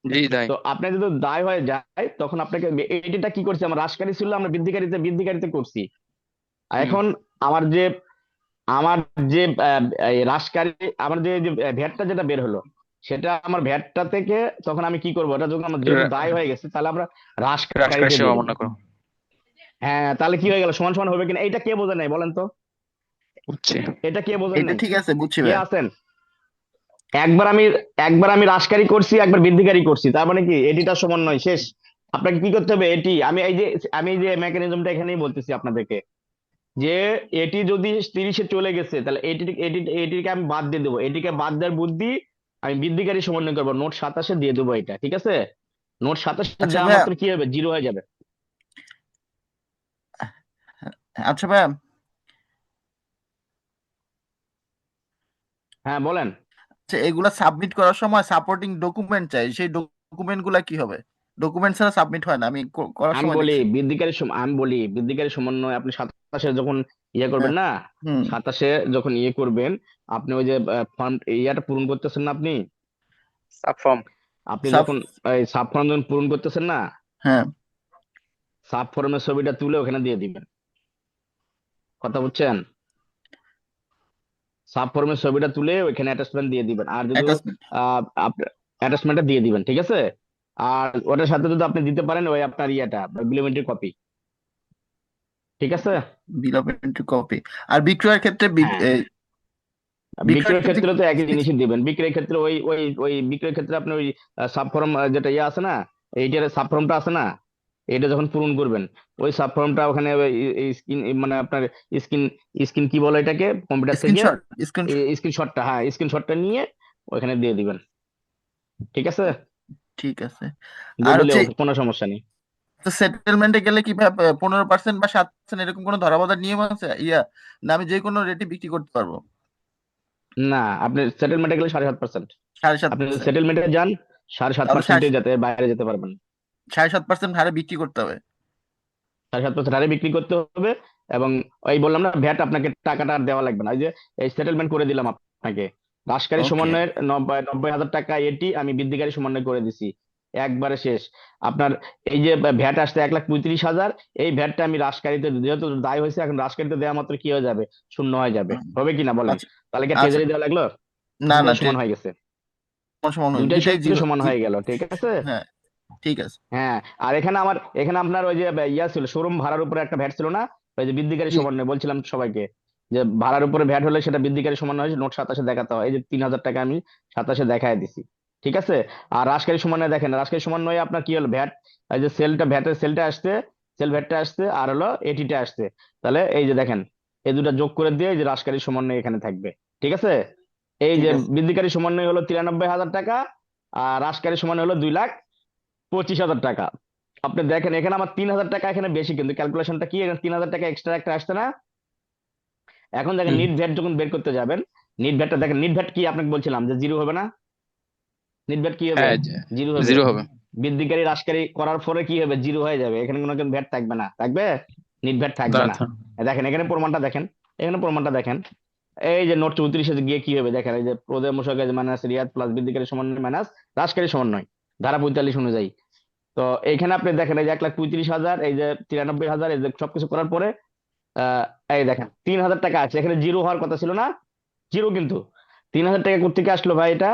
জি তাই। তো আপনার যদি দায় হয়ে যায়, তখন আপনাকে এইটা কি করছে? আমার হ্রাসকারী ছিল, আমরা বৃদ্ধিকারীতে করছি। আর হুম। এখন আমার যে আমার যে এই হ্রাসকারী, আমার যে ভ্যাটটা যেটা বের হলো, সেটা আমার ভ্যাটটা থেকে তখন আমি কি করবো? এটা যখন আমার যেহেতু দায় হয়ে গেছে, তাহলে আমরা রাজকারী হ্রাসকারীতে সেবা দিয়ে মান্য দেবো। করো। হ্যাঁ, তাহলে কি হয়ে গেল? সমান সমান হবে কিনা? এইটা কে বোঝে নাই বলেন তো? বুঝছি। এটা কে বোঝেন এটা নাই? ঠিক আছে, বুঝছি কে ভাই। আছেন? একবার আমি একবার আমি হ্রাসকারী করছি, একবার বৃদ্ধিকারী করছি, তার মানে কি এটিটা সমন্বয় শেষ। আপনাকে কি করতে হবে? এটি আমি এই যে মেকানিজমটা এখানেই বলতেছি আপনাদেরকে, যে এটি যদি 30-এ চলে গেছে, তাহলে এটিকে আমি বাদ দিয়ে দেবো। এটিকে বাদ দেওয়ার বুদ্ধি আমি বৃদ্ধিকারী সমন্বয় করবো, নোট 27-এ দিয়ে দেবো এটা। ঠিক আছে, নোট 27-এ আচ্ছা দেওয়া ভাইয়া, মাত্র কি হবে? 0 হয়ে যাবে। আচ্ছা ভাইয়া, হ্যাঁ বলেন। আচ্ছা এগুলা সাবমিট করার সময় সাপোর্টিং ডকুমেন্ট চাই, সেই ডকুমেন্ট গুলা কি হবে? ডকুমেন্ট ছাড়া সাবমিট হয় না, আমি করার আমি সময় বলি দেখছি। বৃদ্ধিকারী সমন্বয় আপনি 27-এ যখন করবেন হ্যাঁ। না, হুম। 27-এ যখন করবেন, আপনি ওই যে ফর্ম পূরণ করতেছেন না আপনি, সাবফর্ম। আপনি সাব যখন এই সাব ফর্ম যখন পূরণ করতেছেন না, হ্যাঁ। সাব ফরমের ছবিটা তুলে ওখানে দিয়ে দিবেন। কথা বুঝছেন? সাব ফরমের ছবিটা তুলে ওইখানে অ্যাটাচমেন্ট দিয়ে দিবেন, আর যদি অ্যাটাচমেন্ট অ্যাটাচমেন্টটা দিয়ে দিবেন, ঠিক আছে? আর ওটার সাথে যদি আপনি দিতে পারেন ওই আপনার ইয়েটা বিলিমেন্টের কপি, ঠিক আছে? Bill of entry copy. আর বিক্রয়ের ক্ষেত্রে হ্যাঁ, বিক্রয়ের বিক্রয়ের ক্ষেত্রে ক্ষেত্রে তো একই জিনিসই দিবেন। বিক্রয়ের ক্ষেত্রে ওই ওই ওই বিক্রয়ের ক্ষেত্রে আপনি ওই সাব ফর্ম যেটা ইয়ে আছে না, এইটার সাব ফর্মটা আছে না, এটা যখন পূরণ করবেন ওই সাব ফর্মটা ওখানে স্ক্রিন মানে আপনার স্ক্রিন স্ক্রিন কি বলে এটাকে কম্পিউটার থেকে স্ক্রিনশট স্ক্রিন স্ক্রিনশটটা, হ্যাঁ স্ক্রিনশটটা নিয়ে ওখানে দিয়ে দিবেন, ঠিক আছে? ঠিক আছে। দিয়ে আর দিলে হচ্ছে কোনো সমস্যা নেই। তো সেটেলমেন্টে গেলে কি 15% বা 7% এরকম কোনো ধরাবাঁধা নিয়ম আছে না আমি যে কোনো রেটে বিক্রি করতে পারবো? না, আপনি সেটেলমেন্টে গেলে 7.5%। আপনি যদি 7.5%, সেটেলমেন্টে যান তাহলে 7.5% যেতে বাইরে যেতে পারবেন না। 7.5% হারে বিক্রি করতে হবে। 7.5% হারে বিক্রি করতে হবে। এবং ওই বললাম না ভ্যাট আপনাকে টাকাটা আর দেওয়া লাগবে না, এই যে এই সেটেলমেন্ট করে দিলাম আপনাকে, রাশকারী ওকে, সমন্বয়ের 90,000 টাকা এটি আমি বৃদ্ধিকারী সমন্বয় করে দিছি, একবারে শেষ। আপনার এই যে ভ্যাট আসছে 1,35,000, এই ভ্যাটটা আমি রাশকারীতে যেহেতু দায় হয়েছে, এখন রাশকারীতে দেওয়া মাত্র কি হয়ে যাবে, শূন্য হয়ে যাবে, হবে কিনা বলেন? আচ্ছা তাহলে কি আচ্ছা, ট্রেজারি দেওয়া লাগলো? না না দুটাই সমান হয়ে গেছে, সমান হয়, দুটাই দুইটাই জিরো। সমান হয়ে গেল, ঠিক আছে? হ্যাঁ ঠিক আছে। হ্যাঁ, আর এখানে আপনার ওই যে ইয়া ছিল, শোরুম ভাড়ার উপরে একটা ভ্যাট ছিল না, ওই যে বৃদ্ধিকারী জি সমন্বয় বলছিলাম সবাইকে, যে ভাড়ার উপরে ভ্যাট হলে সেটা বৃদ্ধিকারী সমন্বয় নোট 27-এ দেখাতে হয়। এই যে 3,000 টাকা আমি 27-এ দেখায় দিছি, ঠিক আছে? আর রাশকারী সমন্বয় দেখেন, রাশকারী সমন্বয়ে আপনার কি হলো, ভ্যাট এই যে ভ্যাটের সেলটা আসছে, ভ্যাটটা আসছে, আর হলো এটিটা আসছে। তাহলে এই যে দেখেন, এই দুটা যোগ করে দিয়ে এই যে রাশকারী সমন্বয় এখানে থাকবে, ঠিক আছে? এই ঠিক যে আছে। বৃদ্ধিকারী সমন্বয় হলো 93,000 টাকা, আর রাশকারী সমন্বয় হলো 2,25,000 টাকা। আপনি দেখেন এখানে আমার 3,000 টাকা এখানে বেশি, কিন্তু ক্যালকুলেশনটা কি, এখানে 3,000 টাকা এক্সট্রা একটা আসছে না? এখন দেখেন হুম নিট ভ্যাট যখন বের করতে যাবেন, নিট ভ্যাটটা দেখেন, নিট ভ্যাট কি আপনাকে বলছিলাম যে জিরো হবে না, নিট ভ্যাট কি হবে, হ্যাঁ, জিরো হবে। জিরো হবে। বৃদ্ধিকারী হ্রাসকারী করার পরে কি হবে, জিরো হয়ে যাবে, এখানে কোনো ভ্যাট থাকবে না, থাকবে নিট ভ্যাট থাকবে না। দেখেন এখানে প্রমাণটা দেখেন, এখানে প্রমাণটা দেখেন, এই যে নোট 34-এ গিয়ে কি হবে দেখেন, এই যে প্রদেয় মোশাক মাইনাস রিয়াদ প্লাস বৃদ্ধিকারী সমন্বয় মাইনাস হ্রাসকারী সমন্বয় ধারা 45 অনুযায়ী। তো এইখানে আপনি দেখেন এই যে 1,35,000, এই যে 93,000, এই যে সবকিছু করার পরে এই দেখেন 3,000 টাকা আছে, এখানে জিরো হওয়ার কথা ছিল না, জিরো কিন্তু 3,000 টাকা কোথেকে আসলো ভাই? এটা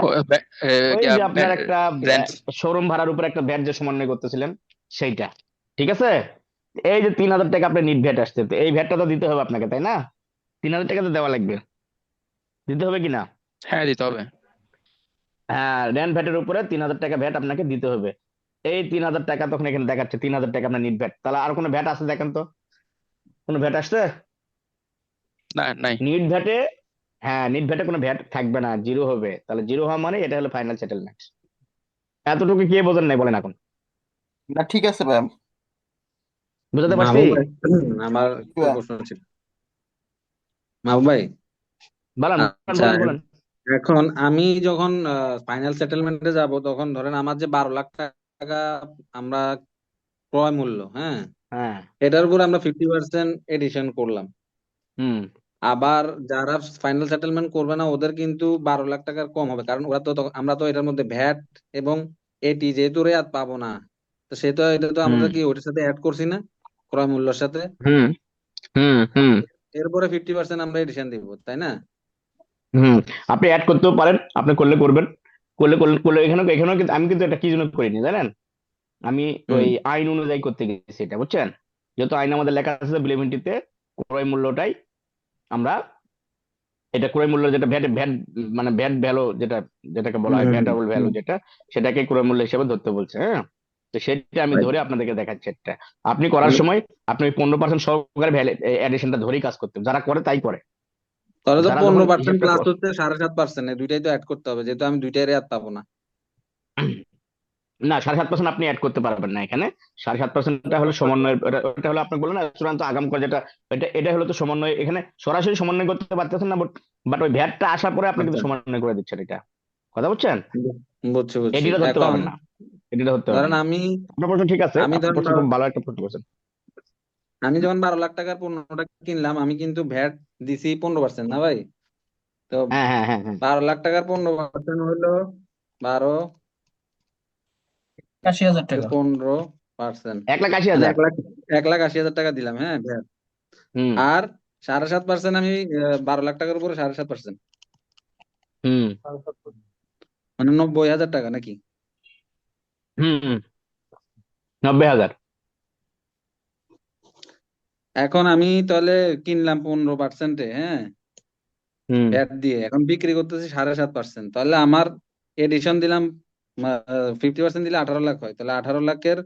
ওই যে আপনার একটা রেন্ট। শোরুম ভাড়ার উপর একটা ভ্যাট যে সমন্বয় করতেছিলেন সেইটা, ঠিক আছে? এই যে 3,000 টাকা আপনার নিট ভ্যাট আসছে, তো এই ভ্যাটটা তো দিতে হবে আপনাকে, তাই না? 3,000 টাকা তো দেওয়া লাগবে, দিতে হবে কিনা? হ্যাঁ, দিতে হবে। হ্যাঁ, র্যান্ড ভ্যাটের উপরে 3,000 টাকা ভ্যাট আপনাকে দিতে হবে। এই 3,000 টাকা তখন এখানে দেখাচ্ছে 3,000 টাকা আপনার নিট ভ্যাট। তাহলে আর কোনো ভ্যাট আছে দেখেন তো, কোনো ভ্যাট আসছে? না, নাই। নিট ভ্যাটে, হ্যাঁ নিট ভ্যাটে কোনো ভ্যাট থাকবে না, জিরো হবে। তাহলে জিরো হওয়া মানে এটা হলো ফাইনাল সেটেলমেন্ট। এতটুকু কে বোঝেন নাই বলেন এখন? না ঠিক আছে ভাই। বুঝাতে পারছি? মাহবুব ভাই, আমার একটা প্রশ্ন ছিল। মাহবুব ভাই, বলেন আচ্ছা, বলেন বলেন। এখন আমি যখন ফাইনাল সেটেলমেন্টে যাব, তখন ধরেন আমার যে 12 লাখ টাকা আমরা ক্রয় মূল্য, হ্যাঁ, হ্যাঁ, এটার উপর আমরা 50% এডিশন করলাম। হুম, আবার যারা ফাইনাল সেটেলমেন্ট করবে না ওদের কিন্তু 12 লাখ টাকার কম হবে, কারণ ওরা তো আমরা তো এটার মধ্যে ভ্যাট এবং এটি যেহেতু রেয়াত পাবো না, তো সে তো এটা তো হুম, আমরা কি ওটার সাথে অ্যাড করছি না, ক্রয় মূল্যের সাথে? হুম, হুম, হুম, এরপরে 50% আমরা এডিশন দিব, তাই না? হুম। আপনি অ্যাড করতেও পারেন, আপনি করলে করবেন, করলে করলে করলে এখানেও কিন্তু আমি কিন্তু এটা কি জন্য করিনি জানেন? আমি ওই হুম। আইন অনুযায়ী করতে গেছি এটা, বুঝছেন? যেহেতু আইন আমাদের লেখা আছে বিলিভিংটিতে ক্রয় মূল্যটাই আমরা, এটা ক্রয় মূল্য যেটা ভ্যাট ভ্যাট মানে ভ্যাট ভ্যালু যেটা, যেটাকে বলা হয় ভ্যাটেবল ভ্যালু যেটা, সেটাকে ক্রয় মূল্য হিসেবে ধরতে বলছে, হ্যাঁ? তো সেটা আমি ধরে আপনাদেরকে দেখাচ্ছি। এটা আপনি করার সময় আপনি ওই 15% সহকারে অ্যাডিশনটা ধরেই কাজ করতে হবে। যারা করে তাই করে, তাহলে তো যারা যখন 15% হিসাবটা প্লাস হচ্ছে 7.5%, এই দুইটাই তো অ্যাড করতে হবে, যেহেতু আমি দুইটাই রেয়াত পাবো না। না 7.5% আপনি অ্যাড করতে পারবেন না এখানে। 7.5%টা হলো সমন্বয়, ওটা হলো আপনি বললেন না চূড়ান্ত আগাম করা যেটা, এটা হলো তো সমন্বয়, এখানে সরাসরি সমন্বয় করতে পারতেছেন না, বাট ওই ভ্যাটটা আসার পরে আপনি কিন্তু আচ্ছা, সমন্বয় করে দিচ্ছেন, এটা কথা বুঝছেন? বুঝছি বুঝছি। এটিটা ধরতে এখন পারবেন না, এটিটা ধরতে পারবেন ধরেন না। আমি আপনার প্রশ্ন ঠিক আছে, আমি আপনার ধরেন প্রশ্ন খুব ভালো একটা প্রশ্ন করছেন। আমি যখন 12 লাখ টাকার পণ্যটা কিনলাম, আমি কিন্তু ভ্যাট দিছি 15%, না ভাই? তো হ্যাঁ, হ্যাঁ, হ্যাঁ, হ্যাঁ, 12 লাখ টাকার 15% হলো 12, 80,000 টাকা। 15, পার্সেন্ট 1,80,000। মানে 1,80,000 টাকা দিলাম, হ্যাঁ ভ্যাট। হুম আর 7.5% আমি 12 লাখ টাকার উপরে 7.5%, হুম মানে 90,000 টাকা নাকি? হুম 90,000। এখন আমি তাহলে কিনলাম 15%-এ, হ্যাঁ হুম ভ্যাট দিয়ে, এখন বিক্রি করতেছি 7.5%, তাহলে আমার এডিশন দিলাম 50% দিলে 18 লাখ হয়, তাহলে 18 লাখের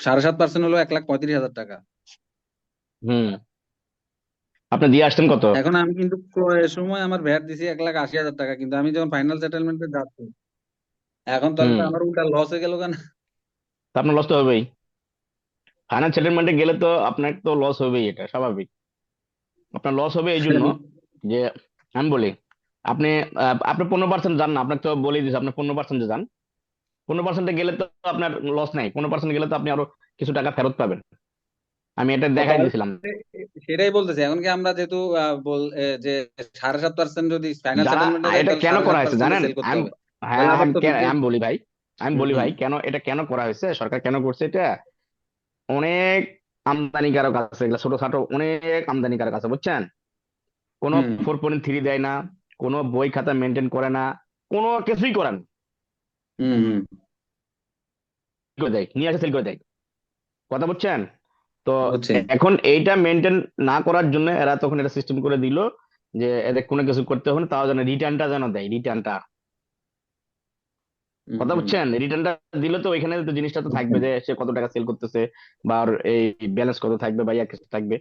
7.5% হলো 1,35,000 টাকা। হুম আপনি দিয়ে আসছেন কত? এখন আমি কিন্তু ক্রয়ের সময় আমার ভ্যাট দিছি 1,80,000 টাকা, কিন্তু আমি যখন ফাইনাল সেটেলমেন্টে যাচ্ছি এখন তাহলে তো হুম আমার উল্টা লস হয়ে গেল কেন? তা আপনার লস তো হবেই। ফাইনাল সেটেলমেন্টে গেলে তো আপনার তো লস হবেই, এটা স্বাভাবিক। আপনার লস হবে এই জন্য যে, আমি বলি, আপনি আপনি 15% যান না, আপনাকে তো বলেই দিচ্ছি, আপনি 15% যান। 15% গেলে তো আপনার লস নাই, 15% গেলে তো আপনি আরো কিছু টাকা ফেরত পাবেন। আমি এটা ও দেখাই তাহলে দিয়েছিলাম। সেটাই বলতেছি, এখন কি আমরা যেহেতু যে 7.5% যদি ফাইনাল যারা সেটেলমেন্টে যাই এটা তাহলে কেন সাড়ে করা সাত হয়েছে পার্সেন্টে জানেন? সেল করতে আমি, হবে, হ্যাঁ তাহলে আবার তো 50। আমি বলি ভাই, হুম কেন এটা কেন করা হয়েছে, সরকার কেন করছে এটা। অনেক আমদানিকারক আছে, এগুলা ছোটখাটো অনেক আমদানিকারক আছে, বুঝছেন? কোনো হুম 4.3 দেয় না, কোনো বই খাতা মেনটেন করে না, কোনো কিছুই করে না, হুম হুম করে দেয়, নিয়ে আসে সেল করে দেয়। কথা বুঝছেন? তো বুঝছি। এখন এইটা মেনটেন না করার জন্য এরা তখন এটা সিস্টেম করে দিল যে এদের কোনো কিছু করতে হবে না, তাও যেন রিটার্নটা যেন দেয়, রিটার্নটা। হুম কথা হুম বুঝছেন? রিটার্নটা দিলে তো ওইখানে তো জিনিসটা তো থাকবে যে সে কত টাকা সেল করতেছে, বা ওর এই ব্যালেন্স কত থাকবে বা ইয়া কিছু থাকবে।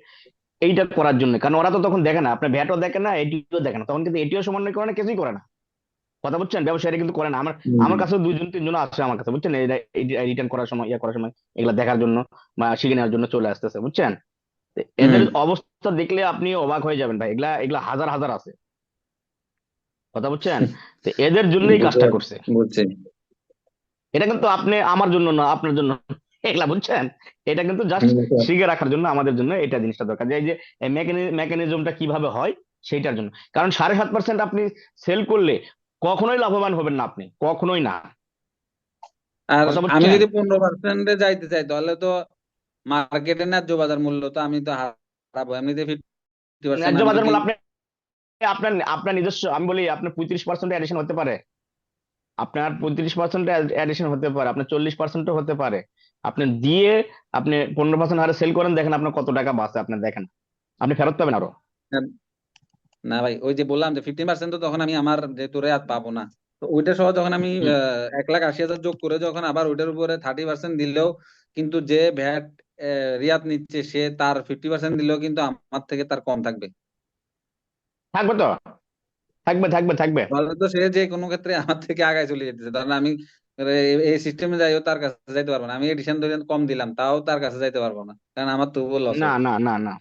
এইটা করার জন্য, কারণ ওরা তো তখন দেখে না, আপনার ভ্যাটও দেখে না, এটিও দেখে না, তখন কিন্তু এটিও সমন্বয় করে না, কিছুই করে না। কথা বুঝছেন? ব্যবসায়ীরা কিন্তু করে না। আমার আমার হুম কাছে 2-3 জন আসছে আমার কাছে, বুঝছেন, রিটার্ন করার সময়, ইয়া করার সময়, এগুলা দেখার জন্য বা শিখে নেওয়ার জন্য চলে আসতেছে, বুঝছেন? তো এদের হুম অবস্থা দেখলে আপনি অবাক হয়ে যাবেন ভাই, এগুলা এগুলা হাজার হাজার আছে। কথা বুঝছেন? তো এদের জন্যই বুঝতে কাজটা পারছি, করছে। বুঝছি। এটা কিন্তু আপনি আমার জন্য না, আপনার জন্য না। এগুলা বুঝছেন, এটা কিন্তু জাস্ট বুঝতে পারছি। শিখে রাখার জন্য আমাদের জন্য এটা জিনিসটা দরকার, যে এই যে মেকানিজমটা কিভাবে হয় সেইটার জন্য। কারণ 7.5% আপনি সেল করলে কখনোই লাভবান হবেন না, আপনি কখনোই না। আর কথা আমি বুঝছেন? যদি 15%-এ যাইতে চাই তাহলে তো মার্কেটে ন্যায্য বাজার মূল্য তো আমি তো হারাবো, এমনিতে 50% ন্যায্য আমি বাজার যদি। মূল্য আপনি, আপনার আপনার নিজস্ব, আমি বলি আপনার 35% অ্যাডিশন হতে পারে, আপনার 35% অ্যাডিশন হতে পারে, আপনার 40%ও হতে পারে। আপনি দিয়ে আপনি 15% হারে সেল করেন, দেখেন আপনার কত টাকা বাঁচে, আপনি দেখেন, আপনি ফেরত পাবেন আরো। না ভাই, ওই যে বললাম যে 50% তো তখন আমি আমার যেহেতু রেয়াত পাবো না, তো ওইটা সহ যখন আমি হুম 1,80,000 যোগ করে যখন আবার ওইটার উপরে 30% দিলেও কিন্তু যে ভ্যাট রিয়াত নিচ্ছে সে তার 50% দিলেও কিন্তু আমার থেকে তার কম থাকবে। থাকবে তো, থাকবে থাকবে থাকবে। তাহলে তো সে যে কোনো ক্ষেত্রে আমার থেকে আগায় চলে যেতেছে, কারণ আমি এই সিস্টেমে যাইও তার কাছে যাইতে পারবো না, আমি এডিশন ধরে কম দিলাম তাও তার কাছে যাইতে পারবো না, কারণ আমার তবুও লস না হবে। না না না,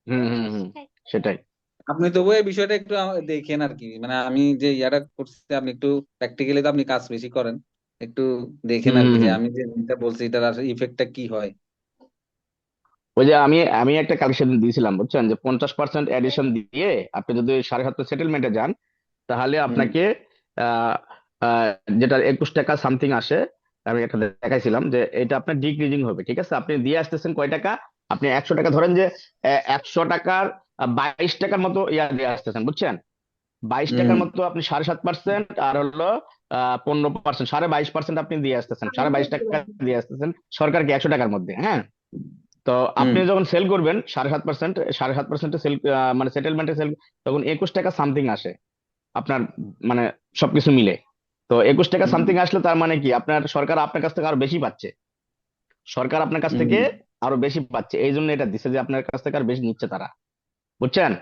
হুম সেটাই। আপনি তবুও এই বিষয়টা একটু দেখেন আর কি, মানে আমি যে ইয়াটা করছি আপনি একটু প্র্যাকটিক্যালি তো আপনি কাজ বেশি করেন, একটু দেখেন আর কি যে হুম আমি যে যেটা বলছি এটার আসলে ইফেক্টটা কি হয়। ওই যে আমি আমি একটা কালেকশন দিয়েছিলাম, বুঝছেন, যে 50% এডিশন দিয়ে আপনি যদি 7.5 সেটেলমেন্টে যান, তাহলে হুম আপনাকে আহ আহ, যেটা 21 টাকা সামথিং আসে। আমি একটা দেখাইছিলাম যে এটা আপনার ডিক্রিজিং হবে, ঠিক আছে? আপনি দিয়ে আসতেছেন কয় টাকা, আপনি 100 টাকা ধরেন যে 100 টাকার 22 টাকার মতো ইয়া দিয়ে আসতেছেন, বুঝছেন? 22 টাকার হুম মতো আপনি 7.5% আর হলো 15%, 22.5% আপনি দিয়ে আসতেছেন, 22.5 টাকা দিয়ে আসতেছেন সরকারকে 100 টাকার মধ্যে, হ্যাঁ। তো হুম আপনি যখন সেল করবেন 7.5% সেল, মানে সেটেলমেন্টে সেল, তখন 21 টাকা সামথিং আসে আপনার, মানে সবকিছু মিলে। তো 21 টাকা হুম সামথিং আসলে তার মানে কি, আপনার সরকার আপনার কাছ থেকে আরো বেশি পাচ্ছে, সরকার আপনার কাছ থেকে হুম আরো বেশি পাচ্ছে, এই জন্য এটা দিচ্ছে যে আপনার কাছ থেকে আর বেশি নিচ্ছে তারা, বুঝছেন?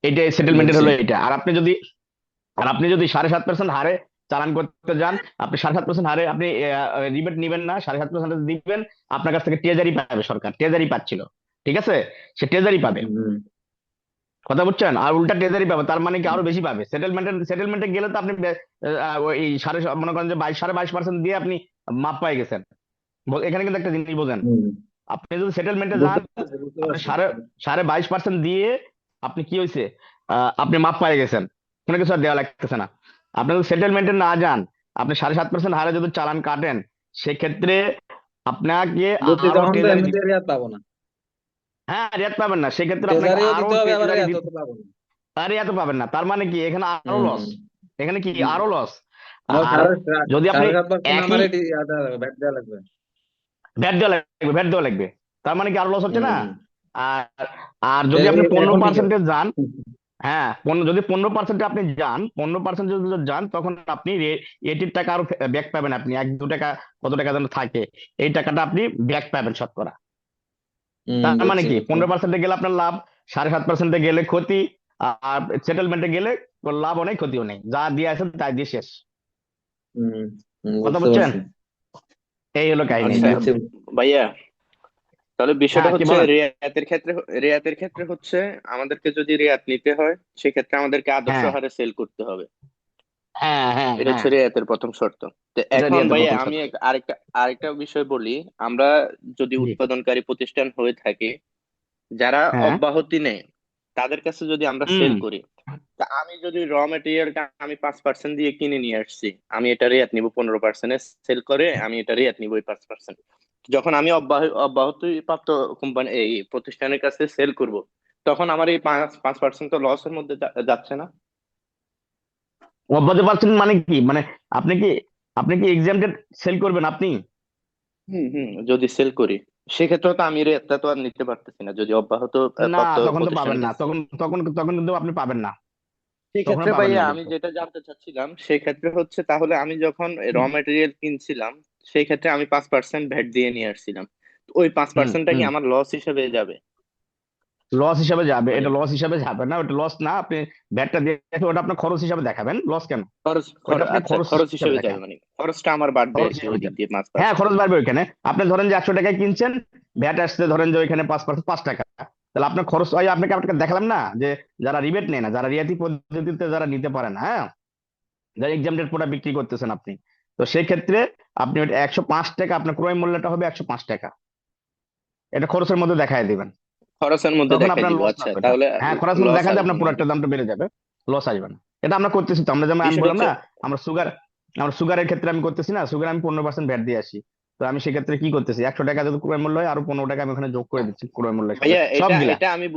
এইটাই সেটেলমেন্টের বুঝছি। হলো এটা। আর আপনি যদি 7.5% হারে চালান করতে যান, আপনি 7.5% হারে আপনি রিবেট নিবেন না, 7.5% দিবেন, আপনার কাছ থেকে ট্রেজারি পাবে, সরকার ট্রেজারি পাচ্ছিল, ঠিক আছে? সে ট্রেজারি পাবে। হুম কথা বুঝছেন? আর উল্টা ট্রেজারি পাবে, তার মানে কি আরো বেশি পাবে। সেটেলমেন্টে গেলে তো আপনি ওই মনে করেন যে 22.5% দিয়ে আপনি মাপ পাই গেছেন। এখানে কিন্তু একটা জিনিস বোঝেন, হুম আপনি যদি সেটেলমেন্টে বুঝতে যান, পারছি, বুঝতে আপনি পারছি। 22.5% দিয়ে আপনি কি হয়েছে, আপনি মাপ পাই গেছেন, কোনো কিছু আর দেওয়া লাগতেছে না। আপনি যদি সেটেলমেন্টে না যান, আপনি 7.5% হারে যদি চালান কাটেন, সেক্ষেত্রে আপনাকে বুঝছি, আরো তখন তো ট্রেজারি এমনিতে রেয়াত পাবো না, হ্যাঁ রেট পাবেন না, সেক্ষেত্রে আপনাকে ট্রেজারিও আরো দিতে হবে, আবার ট্রেজারি রেয়াতও দিতে, তো পাবো না। আরে এত পাবেন না, তার মানে কি এখানে আরো লস, হুম এখানে কি হুম। আরো লস। আমার আর যদি আপনি 7.5% আমার একই এটি ভ্যাট দেওয়া লাগবে। ভ্যাট দেওয়া লাগবে, তার মানে কি আরো লস হচ্ছে না। হুম। আর আর যদি আপনি পনেরো এখন ঠিক আছে। পার্সেন্টে যান, হ্যাঁ যদি 15% আপনি যান, 15% যদি যান, তখন আপনি এটির টাকা আরো ব্যাক পাবেন, আপনি 1-2 টাকা কত টাকা যেন থাকে, এই টাকাটা আপনি ব্যাক পাবেন শতকরা। তার মানে বুঝছি কি বুঝছি। 15%-এ গেলে আপনার লাভ, 7.5%-এ গেলে ক্ষতি, আর সেটেলমেন্টে গেলে লাভও নেই ক্ষতিও নেই, যা দিয়ে আছেন তাই দিয়ে শেষ। হুম কথা বুঝতে বুঝছেন, পারছি। এই হলো কাহিনী। আচ্ছা বুঝছি। ভাইয়া, তাহলে বিষয়টা হ্যাঁ কি হচ্ছে বলেন। রেয়াতের ক্ষেত্রে হচ্ছে আমাদেরকে যদি রেয়াত নিতে হয়, সেক্ষেত্রে আমাদেরকে আদর্শ হ্যাঁ হারে সেল করতে হবে। হ্যাঁ হ্যাঁ এটা হ্যাঁ, হচ্ছে রেয়াতের প্রথম শর্ত। তো এটা এখন রিয়াতে ভাইয়া প্রথম আমি শর্ত। আরেকটা বিষয় বলি। আমরা যদি জি। উৎপাদনকারী প্রতিষ্ঠান হয়ে থাকি, যারা হ্যাঁ। অব্যাহতি নেয়, তাদের কাছে যদি আমরা হুম। সেল করি, তা আমি যদি র মেটেরিয়ালটা আমি 5% দিয়ে কিনে নিয়ে আসছি, আমি এটা রেয়াত নিব 15%, সেল করে আমি এটা রেয়াত নিব ওই 5%। যখন আমি অব্যাহতি প্রাপ্ত কোম্পানি এই প্রতিষ্ঠানের কাছে সেল করব, তখন আমার এই 5% তো লসের মধ্যে যাচ্ছে না? অব্যাহতি পাচ্ছেন মানে কি, মানে আপনি কি আপনি কি এক্সামটেড সেল করবেন আপনি। হুম হুম। যদি সেল করি, সেক্ষেত্রে তো আমি রেটটা তো আর নিতে পারতেছি না, যদি অব্যাহত না প্রাপ্ত তখন তো পাবেন প্রতিষ্ঠানের না, কাছে। তখন তখন তখন কিন্তু আপনি পাবেন না, তখন সেক্ষেত্রে পাবেন ভাইয়া না আমি কিন্তু। যেটা জানতে চাচ্ছিলাম, সেক্ষেত্রে হচ্ছে তাহলে আমি যখন র হুম মেটেরিয়াল কিনছিলাম, সেই ক্ষেত্রে আমি 5% ভ্যাট দিয়ে নিয়ে আসছিলাম। তো ওই পাঁচ হুম পার্সেন্টটা কি হুম। আমার লস হিসেবে যাবে? লস হিসাবে যাবে, মানে এটা লস হিসাবে যাবে না, ওটা লস না, আপনি ব্যাটটা দিয়ে ওটা আপনার খরচ হিসাবে দেখাবেন, লস কেন, ওটা আপনার আচ্ছা, খরচ খরচ হিসাবে হিসেবে যাবে, দেখান, মানে খরচটা আমার বাড়বে আর খরচ কি হিসাবে ওই দিক যাবে। দিয়ে পাঁচ হ্যাঁ পার্সেন্ট খরচ বাড়বে ওইখানে, আপনি ধরেন যে 100 টাকায় কিনছেন, ভ্যাট আসছে ধরেন যে ওইখানে 5% 5 টাকা, তাহলে আপনার খরচ ওই আপনাকে আপনাকে দেখালাম না যে যারা রিবেট নেয় না, যারা রিয়াতি পদ্ধতিতে যারা নিতে পারে না, হ্যাঁ যারা এক্সামটেড প্রোডাক্ট বিক্রি করতেছেন আপনি, তো সেই ক্ষেত্রে আপনি ওইটা 105 টাকা, আপনার ক্রয় মূল্যটা হবে 105 টাকা, এটা খরচের মধ্যে দেখায় দিবেন, খরচের মধ্যে তখন দেখাই আপনার দিব। লস না আচ্ছা, হবে এটা। তাহলে হ্যাঁ খরচ মধ্যে লস দেখা যায় আসবে আপনার না। প্রোডাক্টের দামটা বেড়ে যাবে, লস আসবে না। এটা আমরা করতেছি তো, আমরা যেমন আমি বিষয়টা বললাম হচ্ছে, না, আমরা সুগারের ক্ষেত্রে আমি করতেছি না, সুগার আমি 15% ভ্যাট দিয়ে আসি, তো আমি সেক্ষেত্রে কি করতেছি, 100 টাকা যদি ক্রয় মূল্য হয় আরো 15 টাকা আমি ওখানে যোগ করে দিচ্ছি ক্রয় মূল্যের সাথে ভাইয়া, এটা সবগুলা। এটা আমি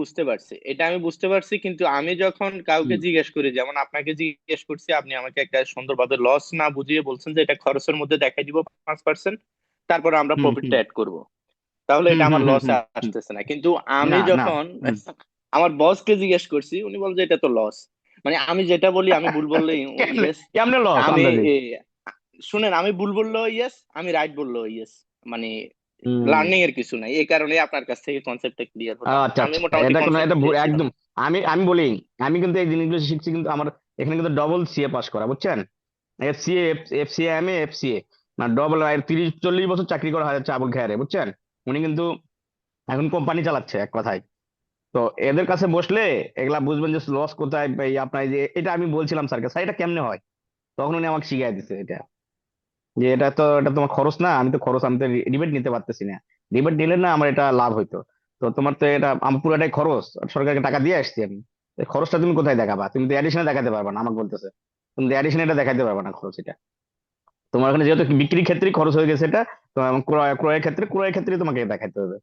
বুঝতে পারছি, কিন্তু আমি যখন কাউকে হুম জিজ্ঞেস করি, যেমন আপনাকে জিজ্ঞেস করছি, আপনি আমাকে একটা সুন্দরভাবে লস না বুঝিয়ে বলছেন যে এটা খরচের মধ্যে দেখাই দিব 5%, তারপরে আমরা হুম প্রফিটটা হুম অ্যাড করব, তাহলে হুম এটা হুম আমার হুম লসে হুম হুম। আসতেছে না। কিন্তু আমি না না। যখন হুম। আমার বসকে জিজ্ঞেস করছি, উনি বলছে এটা তো লস। মানে আমি যেটা বলি, আমি ভুল বললেই কেমনে ইয়েস, কেমনে লস আমি আন্দাজে। শুনেন, আমি ভুল বললেও ইয়েস, আমি রাইট বললেও ইয়েস। মানে হুম। লার্নিং এর কিছু নাই, এই কারণে আপনার কাছ থেকে কনসেপ্টটা ক্লিয়ার হলাম। আচ্ছা আমি আচ্ছা, মোটামুটি এটা কোনো কনসেপ্ট এটা পেয়েছিলাম। একদম, আমি আমি বলি, আমি কিন্তু এই জিনিসগুলো শিখছি কিন্তু আমার এখানে কিন্তু ডবল সিএ পাস করা, বুঝছেন, FCA, FCA M A FCA, মানে ডবল 30-40 বছর চাকরি করা হয় চাবল খেয়ারে, বুঝছেন, উনি কিন্তু এখন কোম্পানি চালাচ্ছে এক কথায়। তো এদের কাছে বসলে এগুলা বুঝবেন যে লস কোথায়, এই আপনার এই যে এটা আমি বলছিলাম স্যারকে, স্যার এটা কেমনে হয়, তখন উনি আমাকে শিখিয়ে দিচ্ছে এটা, যে এটা তোমার খরচ না, আমি তো খরচ, আমি তো রিবেট নিতে পারতেছি না, রিবেট নিলে না আমার এটা লাভ হইতো, তো তোমার তো এটা আমার পুরোটাই খরচ, সরকারকে টাকা দিয়ে আসছি আমি, এই খরচটা তুমি কোথায় দেখাবা, তুমি তো অ্যাডিশনে দেখাতে পারবা না, আমাকে বলতেছে তুমি তো অ্যাডিশনে এটা দেখাতে পারবা না খরচ, এটা তোমার ওখানে যেহেতু বিক্রির ক্ষেত্রে খরচ হয়ে গেছে এটা, তো ক্রয়ের ক্ষেত্রে তোমাকে দেখাতে হবে।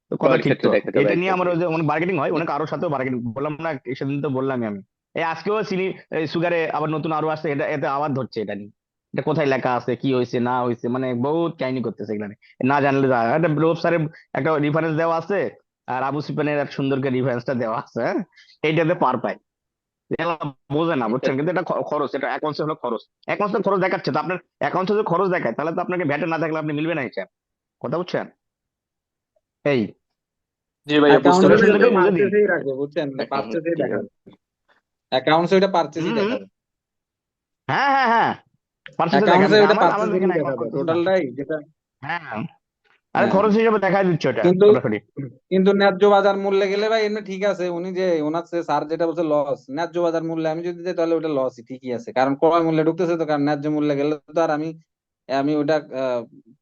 তো কথা ক্রয়ের ঠিক ক্ষেত্রে তো, দেখাতে হবে, এটা নিয়ে আমার এক্স্যাক্টলি। ওই যে অনেক মার্কেটিং হয়, অনেক আরো সাথেও মার্কেটিং বললাম না, সেদিন তো বললামই আমি, এই আজকেও চিনি, এই সুগারে আবার নতুন আরো আসছে, এটা এতে আবার ধরছে এটা নিয়ে, এটা কোথায় লেখা আছে, কি হয়েছে না হয়েছে, মানে বহুত কাহিনী করতেছে এগুলা নিয়ে। না জানলে একটা রূপ স্যারের একটা রেফারেন্স দেওয়া আছে, আর আবু সুফিয়ানের এক সুন্দর করে রেফারেন্সটা দেওয়া আছে, হ্যাঁ এইটাতে পার পায়, এগুলা বোঝে না বুঝছেন, কিন্তু এটা খরচ, এটা অ্যাকাউন্টস হলো খরচ, অ্যাকাউন্টস খরচ দেখাচ্ছে, তো আপনার অ্যাকাউন্টস যদি খরচ দেখায় তাহলে তো আপনাকে ভ্যাটে না থাকলে আপনি মিলবে না হিসাব, কথা বুঝছেন, এই জি ভাইয়া, বুঝতে অ্যাকাউন্টে এটা পারছি সুন্দর কিন্তু করে ভাইয়া। বুঝে নিন। পারচেসেই রাখবে, বুঝছেন, এখন পারচেসেই ঠিক দেখাবে, আছে। অ্যাকাউন্টসে ওইটা হুম পারচেসই হুম। দেখাবে, হ্যাঁ হ্যাঁ হ্যাঁ, পার্সেসে দেখান, অ্যাকাউন্টসে ওইটা আমাদের পারচেসিংই এখানে অ্যাকাউন্ট দেখাবে করতেছি না। টোটালটাই যেটা। হ্যাঁ হ্যাঁ। আরে হ্যাঁ, খরচ হিসেবে দেখা দিচ্ছে ওটা কিন্তু সরাসরি। কিন্তু ন্যায্য বাজার মূল্যে গেলে ভাই এমনি ঠিক আছে, উনি যে ওনার স্যার যেটা বলছে লস, ন্যায্য বাজার মূল্যে আমি যদি যাই তাহলে ওটা লসই ঠিকই আছে, কারণ ক্রয় মূল্যে ঢুকতেছে তো, কারণ ন্যায্য মূল্যে গেলে তো আর আমি আমি ওটা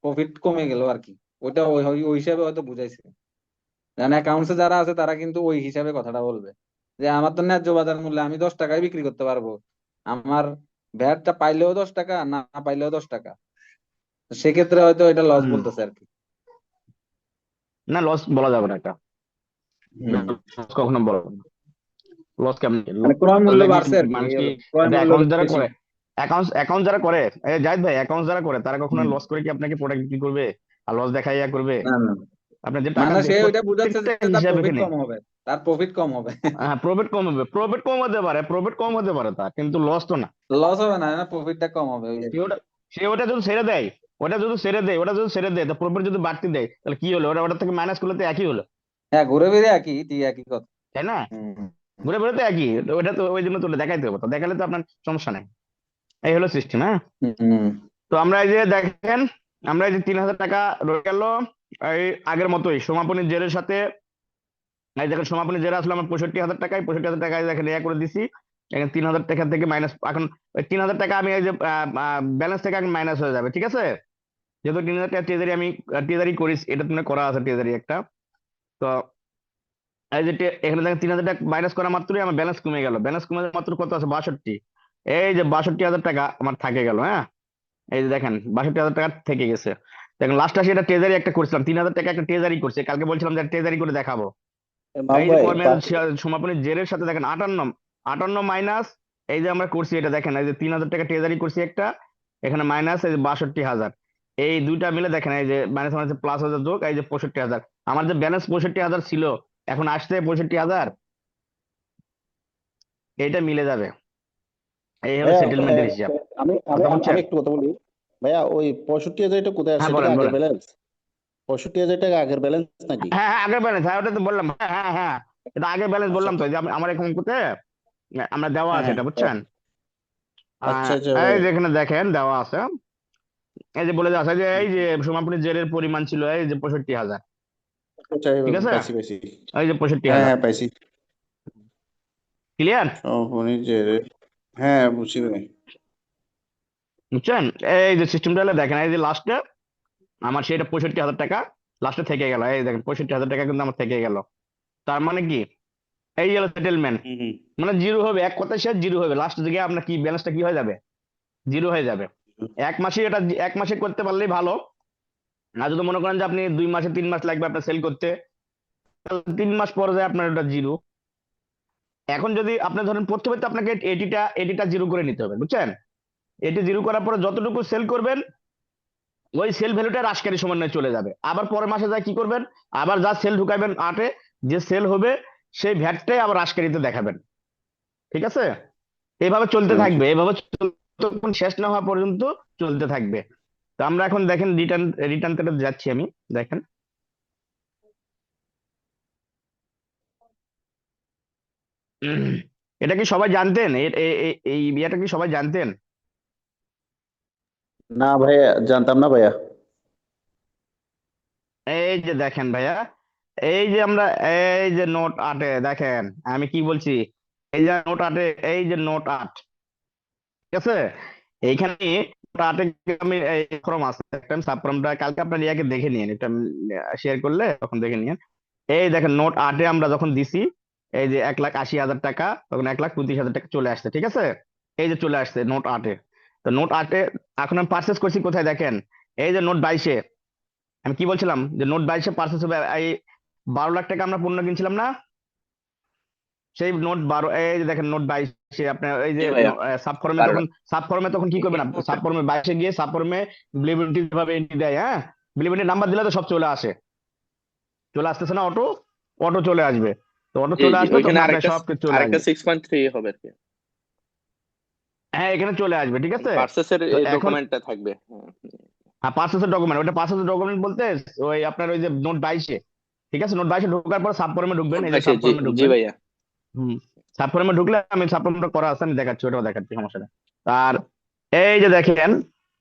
প্রফিট কমে গেল আর কি, ওইটা ওই ওই ওই হিসাবে হয়তো বুঝাইছে, কারণ অ্যাকাউন্টসে যারা আছে তারা কিন্তু ওই হিসাবে কথাটা বলবে, যে আমার তো ন্যায্য বাজার মূল্যে আমি 10 টাকায় বিক্রি করতে পারবো, আমার ভ্যাটটা পাইলেও 10 টাকা, না পাইলেও 10 টাকা, তো সেক্ষেত্রে হয়তো এটা লস হুম বলতেছে আর কি। না, লস বলা যাবে না এটা। হুম লস কখনো বলা যাবে না। লস কেমন মানে ক্রয় মূল্য বললে কি বাড়ছে আর কি, মানুষ এই কি হলো ক্রয় এটা মূল্য অ্যাকাউন্ট যারা বেশি। করে, অ্যাকাউন্ট যারা করে, জাহিদ ভাই, অ্যাকাউন্ট যারা করে তারা কখনো হুম লস করে কি আপনাকে প্রোডাক্ট বিক্রি করবে আর লস দেখাইয়া করবে? না না, আপনার যে টাকা মানে সে ওইটা বুঝাচ্ছে প্রত্যেকটা যে তার হিসাব প্রফিট এখানে, কম হবে, তার প্রফিট কম হবে। হ্যাঁ, প্রফিট কম হতে পারে, তার কিন্তু লস তো না। লস হবে না, না প্রফিটটা কম হবে ওই আর সে কি। ওটা সে ওটা যদি ছেড়ে দেয়, ওটা যদি ছেড়ে দেয়, তা প্রফিট যদি বাড়তি দেয় তাহলে কি হলো? ওটা থেকে মাইনাস করলে তো একই হলো, হ্যাঁ ঘুরে ফিরে একই, ঠিক একই কথা। তাই না? হুম ঘুরে ফিরে তো একই। তো ওটা তো ওই জন্য তো ওটা দেখাইতে হবে, তো দেখালে তো আপনার সমস্যা নাই। এই হলো সিস্টেম, হ্যাঁ। হুম তো আমরা এই যে দেখেন, আমরা এই যে 3,000 টাকা রয়ে গেল এই আগের মতোই সমাপনী জেরের সাথে। এই দেখেন সমাপনী জেরে আসলে আমার 65,000 টাকায়, 65,000 টাকায় দেখেন ইয়া করে দিছি। এখানে 3,000 টাকা থেকে মাইনাস, এখন ওই 3,000 টাকা আমি এই যে ব্যালেন্স থেকে এখন মাইনাস হয়ে যাবে, ঠিক আছে? যেহেতু 3,000 টাকা ট্রেজারি আমি ট্রেজারি করিস, এটা তুমি করা আছে ট্রেজারি একটা। তো এই যে এখানে দেখেন 3,000 টাকা মাইনাস করা মাত্রই আমার ব্যালেন্স কমে গেল। ব্যালেন্স কমে যাওয়া মাত্র কত আছে? 62। এই যে 62,000 টাকা আমার থাকে গেল, হ্যাঁ। এই যে দেখেন 62,000 টাকা থেকে গেছে। দেখেন লাস্ট আসে এটা ট্রেজারি একটা করছিলাম, 3,000 টাকা একটা ট্রেজারি করছে, কালকে বলছিলাম যে ট্রেজারি করে দেখাবো। মাম এই যে ভাই কর্মের সমাপনী জেরের সাথে দেখেন 58 মাইনাস, এই যে আমরা করছি এটা দেখেন, এই যে 3,000 টাকা ট্রেজারি করছি একটা, এখানে মাইনাস এই যে 62,000, এই দুইটা মিলে দেখেন এই যে মাইনাস মাইনাস প্লাস হাজার যোগ এই যে 65,000, আমার যে ব্যালেন্স 65,000 ছিল এখন আসছে 65,000, এইটা মিলে যাবে। এই হলো ভাইয়া সেটেলমেন্টের হিসাব। আমি আমি কথা আমি বুঝছেন? আমি একটু কথা বলি। ভাইয়া ওই 65,000 কোথায় হ্যাঁ আসছে? এটা কি বলেন আগের বলেন। ব্যালেন্স? 65,000 আগের ব্যালেন্স নাকি? হ্যাঁ হ্যাঁ আগের ব্যালেন্স, হ্যাঁ ওটা তো বললাম, হ্যাঁ হ্যাঁ হ্যাঁ, এটা আগের ব্যালেন্স আচ্ছা বললাম তো, যে আমার অঙ্কতে আমরা দেওয়া হ্যাঁ আছে হ্যাঁ এটা, বুঝছেন? আচ্ছা আচ্ছা এই ভাইয়া। যে এখানে দেখেন দেওয়া আছে, এই যে বলে দেওয়া আছে যে এই যে সমাপনী জেরের পরিমাণ ছিল এই যে 65,000, আচ্ছা ঠিক আছে? পাইছি পাইছি। এই যে হ্যাঁ 65,000, হ্যাঁ পাইছি। ক্লিয়ার? সমাপনী যে, হ্যাঁ বুঝছি ভাই। বুঝছেন? এই যে সিস্টেমটা হলে দেখেন, এই যে লাস্টে আমার সেটা 65,000 টাকা লাস্টে থেকে গেল, এই দেখেন 65,000 টাকা কিন্তু আমার থেকে গেল। তার মানে কি? এই হলো সেটেলমেন্ট, হুম হুম মানে জিরো হবে, এক কথায় শেষ, জিরো হবে লাস্ট দিকে আপনার কি ব্যালেন্সটা কি হয়ে যাবে? জিরো হয়ে যাবে। এক মাসে এটা এক মাসে করতে পারলেই ভালো। আর যদি মনে করেন যে আপনি 2 মাসে 3 মাস লাগবে আপনার সেল করতে, তাহলে 3 মাস পরে যায় আপনার এটা জিরো। এখন যদি আপনি ধরেন প্রথমে তো আপনাকে এটিটা জিরো করে নিতে হবে, বুঝছেন? এটি জিরো করার পরে যতটুকু সেল করবেন ওই সেল ভ্যালুটা রাশকারী সমন্বয়ে চলে যাবে। আবার পরের মাসে যা কি করবেন, আবার যা সেল ঢুকাবেন আটে, যে সেল হবে সেই ভ্যাটটাই আবার রাশকারীতে দেখাবেন, ঠিক আছে? এইভাবে চলতে থাকবে, এইভাবে যতক্ষণ শেষ না হওয়া পর্যন্ত চলতে থাকবে। তো আমরা এখন দেখেন রিটার্নতে যাচ্ছি আমি, দেখেন এটা কি সবাই জানতেন? এই ইয়েটা কি সবাই জানতেন? না ভাইয়া, জানতাম না ভাইয়া। এই যে দেখেন ভাইয়া, এই যে আমরা এই যে নোট 8-এ দেখেন আমি কি বলছি, এই যে নোট 8-এ, এই যে নোট 8, ঠিক আছে? এইখানে নোট 8-এ আমি ফর্ম আছে একটা, আমি সাবফর্মটা কালকে আপনার ইয়াকে দেখে নিন, এটা শেয়ার করলে তখন দেখে নিন। এই দেখেন নোট 8-এ আমরা যখন দিছি এই যে 1,80,000 টাকা, তখন 1,25,000 টাকা চলে আসছে, ঠিক আছে? এই যে চলে আসছে নোট 8-এ। তো নোট 8-এ এখন আমি পার্চেস করছি কোথায় দেখেন, এই যে নোট 22-এ। আমি কি বলছিলাম যে নোট 22-এ পার্চেস হবে, এই 12 লাখ টাকা আমরা পণ্য কিনছিলাম না? সেই নোট 12, এই যে দেখেন নোট 22-এ আপনার এই যে জি ভাইয়া, সাবফর্মে 12 তখন লাখ। কি করবেন আপনি? সাবফর্মে 22-এ গিয়ে সাবফর্মে বিলিভিলিটি ভাবে এন্ট্রি দেয়, হ্যাঁ। বিলিভিলিটি নাম্বার দিলে তো সব চলে আসে, চলে আসতেছে না? অটো অটো চলে আসবে। তো অটো জি চলে জি, আসলে ওইখানে তখন আপনার আরেকটা সব কিছু চলে আরেকটা আসবে, 6.3 হবে আর কি, হ্যাঁ এখানে চলে আসবে, ঠিক আছে? পার্সেসের তো এখন ডকুমেন্টটা থাকবে। পার্সেসের ডকুমেন্ট, ওটা পার্সেসের ডকুমেন্ট বলতে ওই আপনার ওই যে নোট 22-এ, ঠিক আছে? নোট 22-এ ঢোকার পর সাবফর্মে ঢুকবেন, নোট এই যে 22 জি সাবফর্মে জি ঢুকবেন। ভাইয়া। হুম, সাবফর্মে ঢুকলে আমি সাবফর্মটা করা আছে আমি দেখাচ্ছি, ওটাও দেখাচ্ছি, সমস্যা নেই। আর এই যে দেখেন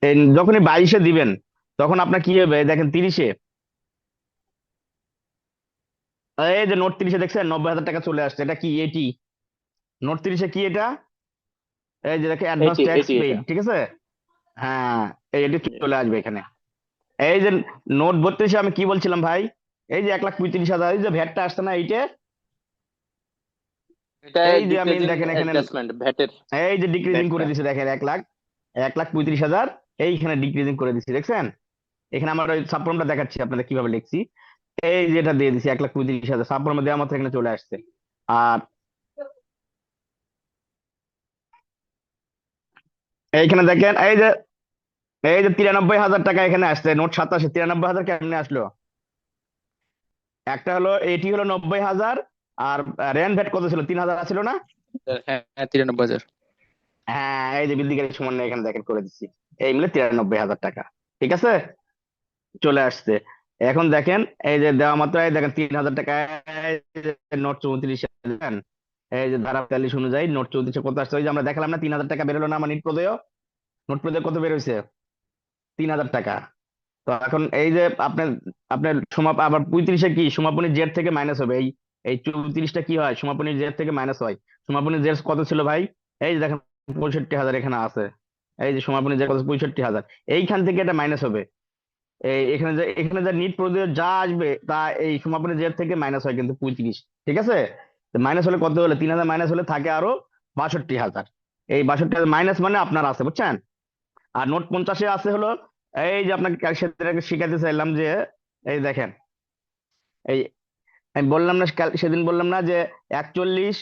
এই যখনই 22-এ দিবেন তখন আপনার কি হবে, দেখেন 30-এ, এই যে নোট 30-এ দেখছেন 90,000 টাকা চলে আসছে, এটা কি এটি? নোট 30-এ কি এটা? এই যে দেখে অ্যাডভান্স এটি ট্যাক্স এটি পেইড, এটা ঠিক আছে? হ্যাঁ, এটি চলে আসবে এখানে। এই যে নোট 32-এ আমি কি বলছিলাম ভাই, এই যে 1,35,000, এই যে ভ্যাটটা আসছে না এইটা, এটা এই যে আমি ডিক্রিজিং দেখেন এখানে অ্যাডজাস্টমেন্ট ভ্যাটের এই যে ডিক্রিজিং করে ভ্যাটটা। দিছে দেখেন 1,35,000, এইখানে ডিক্রিজিং করে দিচ্ছি, দেখছেন? এখানে আমার ওই সাবফর্মটা দেখাচ্ছি আপনাদের কিভাবে লিখছি। এই যেটা দিয়ে দিচ্ছি 1,35,000 সাবফর্মে দেওয়া মাত্র এখানে চলে আসছে। আর এইখানে দেখেন এই যে 93,000 টাকা এখানে আসছে, নোট 87, 93,000 কেমনে আসলো? একটা হলো এটি হলো 90,000, আর রেন ভ্যাট কত ছিল? 3,000 ছিল না? হ্যাঁ হ্যাঁ 93,000। হ্যাঁ, এই যে বৃদ্ধিকারী সমান এখানে দেখেন করে দিচ্ছি, এই মিলে 93,000 টাকা। ঠিক আছে, চলে আসছে। এখন দেখেন এই যে দেওয়া মাত্র এই দেখেন 3,000 টাকা, এই যে নোট 34 দেখেন, এই যে ধারা 43 অনুযায়ী নোট 34 কত আসছে? ওই যে আমরা দেখালাম না 3,000 টাকা বেরোলো না আমার নিট প্রদেয়, নোট প্রদেয় কত বের হয়েছে? 3,000 টাকা। তো এখন এই যে আপনার আপনার আবার 35-এ কি সমাপনী জেড থেকে মাইনাস হবে? এই এই 34টা কি হয়? সমাপনী জেড থেকে মাইনাস হয়। সমাপনী জেড কত ছিল ভাই? এই যে দেখেন 65,000 এখানে আছে, এই যে সমাপনী জেড কত? 65,000। এইখান থেকে এটা মাইনাস হবে। এখানে যা নিট প্রদেয় যা আসবে তা এই সমাপনী জেড থেকে মাইনাস হয় কিন্তু 35। ঠিক আছে, মাইনাস হলে কত হলে? 3,000 মাইনাস হলে থাকে আরো 62,000। এই 62,000 মাইনাস মানে আপনার আছে, বুঝছেন? আর নোট 50-এ আছে হলো এই যে আপনাকে সেদিন শিখাতে চাইলাম যে এই দেখেন, এই আমি বললাম না সেদিন বললাম না যে 41,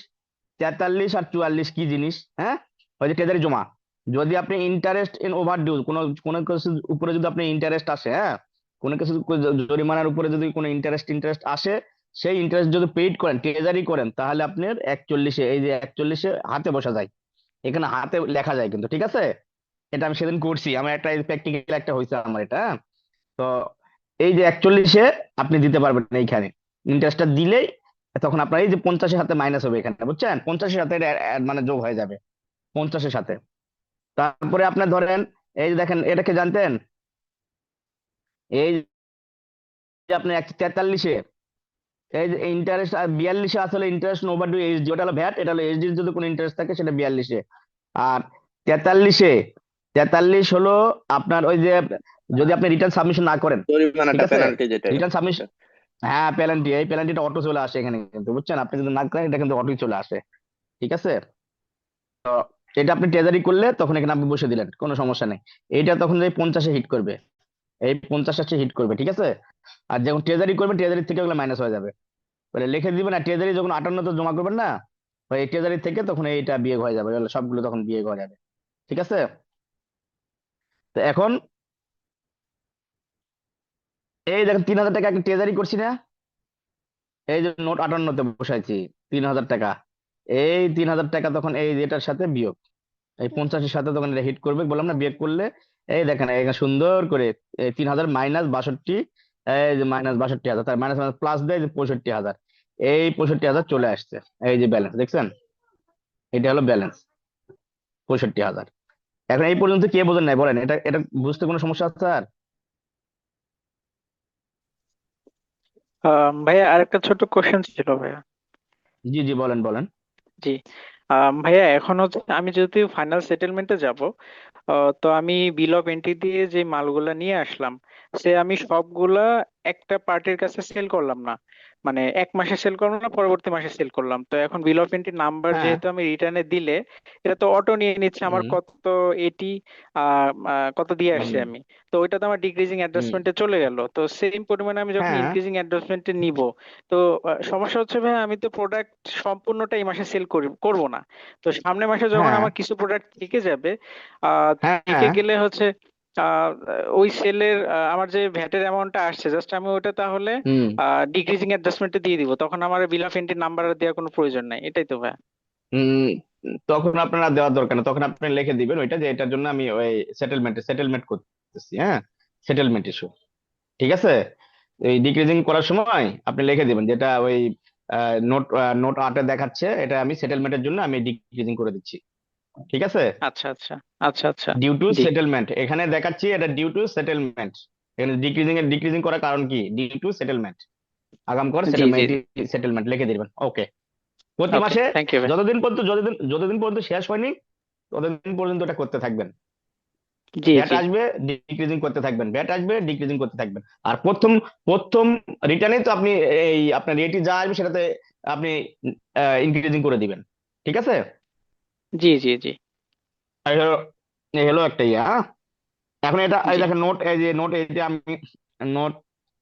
43 আর 44 কি জিনিস? হ্যাঁ, ওই যে ট্রেজারি জমা। যদি আপনি ইন্টারেস্ট ইন ওভার ডিউ, কোনো কোনো কিছুর উপরে যদি আপনি ইন্টারেস্ট আসে, হ্যাঁ, কোনো কিছু জরিমানার উপরে যদি কোনো ইন্টারেস্ট আসে, সেই ইন্টারেস্ট যদি পেইড করেন, ট্রেজারি করেন, তাহলে আপনার 41-এ, এই যে 41-এ হাতে বসা যায়, এখানে হাতে লেখা যায় কিন্তু। ঠিক আছে, এটা আমি সেদিন করছি, আমার একটা প্র্যাকটিক্যাল একটা হয়েছে আমার এটা, হ্যাঁ। তো এই যে 41-এ আপনি দিতে পারবেন না, এইখানে ইন্টারেস্টটা দিলেই তখন আপনার এই যে 50-এর সাথে মাইনাস হবে এখানে, বুঝছেন? 50-এর সাথে এটা মানে যোগ হয়ে যাবে 50-এর সাথে। তারপরে আপনার ধরেন এই যে দেখেন, এটাকে জানতেন? এই যে আপনি 43-এ এই যে ইন্টারেস্ট, আর 42-এ আসলে ইন্টারেস্ট ওভার ডিউ এইচডি, ওটা হলো ভ্যাট, এটা হলো এইচডি, যদি কোনো ইন্টারেস্ট থাকে সেটা 42-এ। আর 43-এ হলো আপনার ওই যে যদি আপনি রিটার্ন সাবমিশন না করেন, ঠিক জরিমানাটা, আছে, পেনাল্টি যেটা। রিটার্ন সাবমিশন, হ্যাঁ পেনাল্টি, এই পেনাল্টিটা অটো চলে আসে এখানে কিন্তু, বুঝছেন? আপনি যদি না করেন এটা কিন্তু অটোই চলে আসে। ঠিক আছে, তো এটা আপনি ট্রেজারি করলে তখন এখানে আপনি বসে দিলেন, কোনো সমস্যা নেই। এইটা তখন এই 50-এ হিট করবে, এই 50-এ হিট করবে। ঠিক আছে, আর যখন ট্রেজারি করবেন ট্রেজারি থেকে ওগুলো মাইনাস হয়ে যাবে, বলে লিখে দিবেন। আর ট্রেজারি যখন 58-তে জমা করবেন না, ওই ট্রেজারি থেকে তখন এইটা বিয়োগ হয়ে যাবে, এগুলো সবগুলো তখন বিয়োগ হয়ে যাবে। ঠিক আছে, তো এখন এই দেখেন 3,000 টাকা একটা ট্রেজারি করছি না, এই যে নোট 58-তে বসাইছি 3,000 টাকা, এই 3,000 টাকা তখন এই যেটার সাথে বিয়োগ, এই 50-এর সাথে তখন এটা হিট করবে, বললাম না বিয়োগ করলে। এই দেখেন এখানে সুন্দর করে এই 3,000 মাইনাস 62, এই যে মাইনাস 62,000, তার মাইনাস মাইনাস প্লাস দেয় যে 65,000, এই 65,000 চলে আসছে। এই যে ব্যালেন্স দেখছেন, এটা হলো ব্যালেন্স 65,000। এখন এই পর্যন্ত কে বোঝেন নাই বলেন? এটা এটা বুঝতে কোনো সমস্যা আছে স্যার? ভাইয়া আরেকটা ছোট কোশ্চেন ছিল ভাইয়া। জি জি, বলেন বলেন। জি, ভাইয়া এখন হচ্ছে আমি যদি ফাইনাল সেটেলমেন্টে যাব, তো আমি বিল অফ এন্ট্রি দিয়ে যে মালগুলা নিয়ে আসলাম, সে আমি সবগুলা একটা পার্টির কাছে সেল করলাম না, মানে এক মাসে সেল করলাম না, পরবর্তী মাসে সেল করলাম। তো এখন বিল অফ এন্ট্রি নাম্বার হ্যাঁ। যেহেতু আমি রিটার্নে দিলে, এটা তো অটো নিয়ে নিচ্ছে আমার হুম কত এটি কত দিয়ে আসছে হুম আমি। তো ওইটা তো আমার ডিক্রিজিং হুম। অ্যাডজাস্টমেন্টে চলে গেল। তো সেম পরিমাণে আমি যখন হ্যাঁ ইনক্রিজিং অ্যাডজাস্টমেন্টে নিব, তো সমস্যা হচ্ছে ভাই আমি তো প্রোডাক্ট সম্পূর্ণটা এই মাসে সেল করব না। তো সামনের মাসে যখন হ্যাঁ আমার কিছু প্রোডাক্ট থেকে যাবে, থেকে হ্যাঁ। গেলে হচ্ছে আহ, ওই সেলের আমার যে ভ্যাটের অ্যামাউন্টটা আসছে, জাস্ট আমি ওটা তাহলে হুম ডিক্রিজিং অ্যাডজাস্টমেন্টে দিয়ে দিব, তখন আমার বিল অফ এন্ট্রি নাম্বার দেওয়ার কোনো প্রয়োজন নাই, এটাই তো ভাই? হুম। তখন আপনার আর দেওয়ার দরকার না, তখন আপনি লিখে দিবেন ওইটা যে এটার জন্য আমি ওই সেটেলমেন্ট করতেছি, হ্যাঁ, সেটেলমেন্ট ইস্যু। ঠিক আছে, এই ডিক্রিজিং করার সময় আপনি লিখে দিবেন যেটা ওই নোট নোট 8-এ দেখাচ্ছে, এটা আমি সেটেলমেন্টের জন্য আমি ডিক্রিজিং করে দিচ্ছি। ঠিক আছে, আচ্ছা আচ্ছা আচ্ছা আচ্ছা। ডিউ টু জি সেটেলমেন্ট এখানে দেখাচ্ছি, এটা ডিউ টু সেটেলমেন্ট। এখানে ডিক্রিজিং করার কারণ কি? ডিউ টু সেটেলমেন্ট, আগাম কর জি জি। সেটেলমেন্ট, সেটেলমেন্ট লিখে দিবেন। ওকে, প্রতি ওকে, মাসে থ্যাংক ইউ ভাই। যতদিন পর্যন্ত শেষ হয়নি ততদিন পর্যন্ত এটা করতে থাকবেন। জি ভ্যাট জি আসবে ডিক্রিজিং করতে থাকবেন, ভ্যাট আসবে ডিক্রিজিং করতে থাকবেন। আর প্রথম প্রথম রিটার্নে তো আপনি এই আপনার রেটই যা আসবে সেটাতে আপনি ইনক্রিজিং করে দিবেন। ঠিক আছে, জি জি জি। এই হলো একটা ইয়ে, হ্যাঁ। এখন এটা এই জি দেখেন নোট, এই যে নোট, এই যে আমি নোট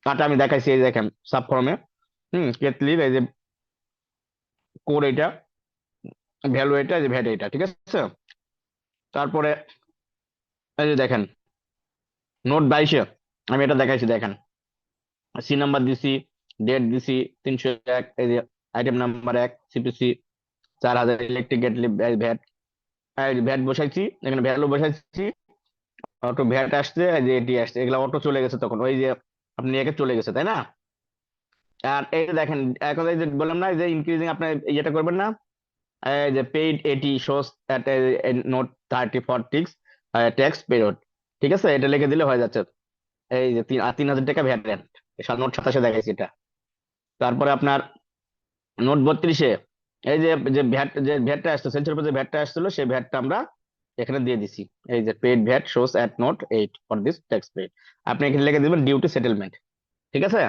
কাটা আমি দেখাইছি, এই দেখেন সাব ফর্মে কেটলির এই যে কোড এটা, ভ্যালু এটা, এই যে ভ্যাট এটা, ঠিক আছে। তারপরে এই যে দেখেন নোট 22-এ আমি এটা দেখাইছি, দেখেন সি নাম্বার দিছি, ডেট দিছি 301, এই যে item number 1, CPC 4000, electric kettle, VAT, VAT বসাইছি, এখানে ভ্যালু বসাইছি, অটো ভ্যাট আসছে, এই যে এটি আসছে, এগুলা অটো চলে গেছে তখন, ওই যে আপনি একে চলে গেছে, তাই না? আর এই যে দেখেন এখন এই যে বললাম না, এই যে ইনক্রিজিং আপনি ইয়েটা করবেন না, এই যে পেইড এটি shows at note 30 for tax period, ঠিক আছে, এটা লিখে দিলে হয়ে যাচ্ছে। এই যে 3000 টাকা ভ্যাট রেন্ট, নোট 27-এ দেখাইছি এটা। তারপরে আপনার নোট 32-এ এই যে যে ভ্যাট, যে ভ্যাটটা আসছে সেলসের উপর যে ভ্যাটটা আসছিল, সেই ভ্যাটটা আমরা এখানে দিয়ে দিছি, এই যে paid VAT shows at note 8 for this tax paid, আপনি এখানে লিখে দিবেন ডিউ টু সেটেলমেন্ট, ঠিক আছে।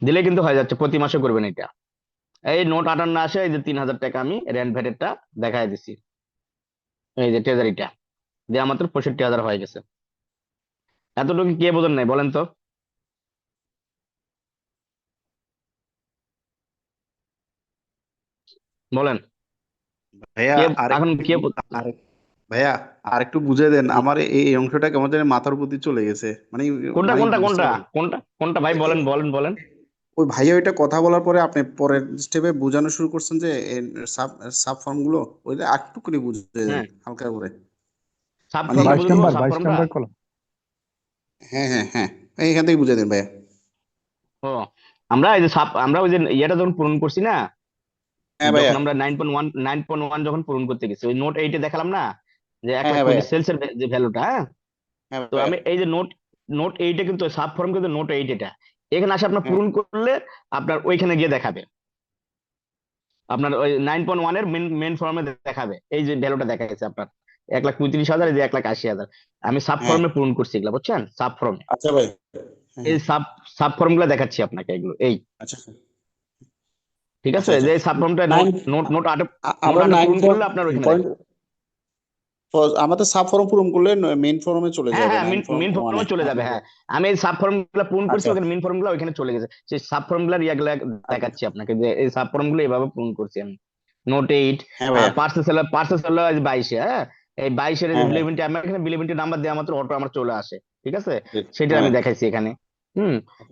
দিলে কিন্তু হয়ে যাচ্ছে, প্রতি মাসে করবেন এটা। এই নোট 58 আসে, এই যে 3000 টাকা আমি রেন্ট ভ্যাটেরটা দেখাই দিছি, এই যে ট্রেজারিটা দেওয়া মাত্র 65,000 হয়ে গেছে। এতটুকু কে বোঝেন নাই বলেন তো? বলেন ভাইয়া কে, এখন আরেকটু কে আরেক ভাইয়া আরেকটু বুঝে দেন, আমার এই অংশটা কেমন জানি মাথার প্রতি চলে গেছে, মানে কোনটা মানে কোনটা বুঝতে কোনটা পারি কোনটা কোনটা ভাই, ওই বলেন বলেন বলেন। ওই ভাইয়া ওইটা কথা বলার পরে আপনি পরের স্টেপে বোঝানো শুরু করছেন যে সাব সাব ফর্ম গুলো, ওইটা একটু করে বুঝে দেন হ্যাঁ, হালকা করে, সাব মানে ফর্মটা 22 বুঝে দেবো, নাম্বার সাব 22 ফর্মটা। নাম্বার কলম। হ্যাঁ হ্যাঁ হ্যাঁ, এইখান থেকে বুঝে দেন ভাইয়া। ও, আমরা এই যে সাব, আমরা ওই যে ইয়েটা যখন পূরণ করছি না, হ্যাঁ যখন ভাইয়া। আমরা 9.1 যখন পূরণ করতে গেছি, ওই নোট 8-এ দেখালাম না যে হ্যাঁ হ্যাঁ 1,20,000 ভাইয়া। সেলস এর যে ভ্যালুটা, হ্যাঁ। হ্যাঁ তো ভাইয়া। আমি এই যে নোট নোট 8-এ কিন্তু সাব ফর্ম কিন্তু নোট 8 এটা, এখানে আসে আপনার হ্যাঁ পূরণ করলে আপনার ওইখানে গিয়ে দেখাবে, আপনার ওই 9.1-এর মেন ফর্মে দেখাবে, এই যে ভ্যালুটা দেখা গেছে আপনার 1,35,000, এই যে 1,80,000, আমি সাব হ্যাঁ। ফর্মে পূরণ করছি এগুলো, বুঝছেন, সাব ফর্মে। আচ্ছা ভাই। হ্যাঁ এই হ্যাঁ। সাব ফর্ম গুলো দেখাচ্ছি আপনাকে, এগুলো এই, আচ্ছা ঠিক আছে, আচ্ছা আচ্ছা। যে সাব ফর্মটা নোট 9 নোট নোট 8 নোট আমরা 8 9 পূরণ করলে আপনার ওইখানে পয়েন্ট, দেখাবে। আমাদের সাব ফর্ম পূরণ করলে মেইন ফর্মে চলে হ্যাঁ যাবে, হ্যাঁ, 9 ফর্ম মেন ওয়ানে। ফর্মে চলে যাবে, হ্যাঁ। আমি এই সাব ফর্ম গুলো পূরণ করছি, আচ্ছা ওখানে মেন ফর্ম গুলো ওইখানে চলে গেছে, সেই সাব ফর্ম গুলার ইয়াগুলা আচ্ছা। দেখাচ্ছি আপনাকে, যে এই সাব ফর্ম গুলো এইভাবে পূরণ করছি আমি। নোট 8, হ্যাঁ ভাইয়া। পার্সেস হলো 22-এ, হ্যাঁ। এই 22-এর হ্যাঁ হ্যাঁ। বিলিভিংটি, আমার এখানে বিলিভিংটি নাম্বার দেওয়া মাত্র অটো আমার চলে আসে, ঠিক আছে, সেটা হ্যাঁ আমি ভাইয়া। দেখাইছি এখানে।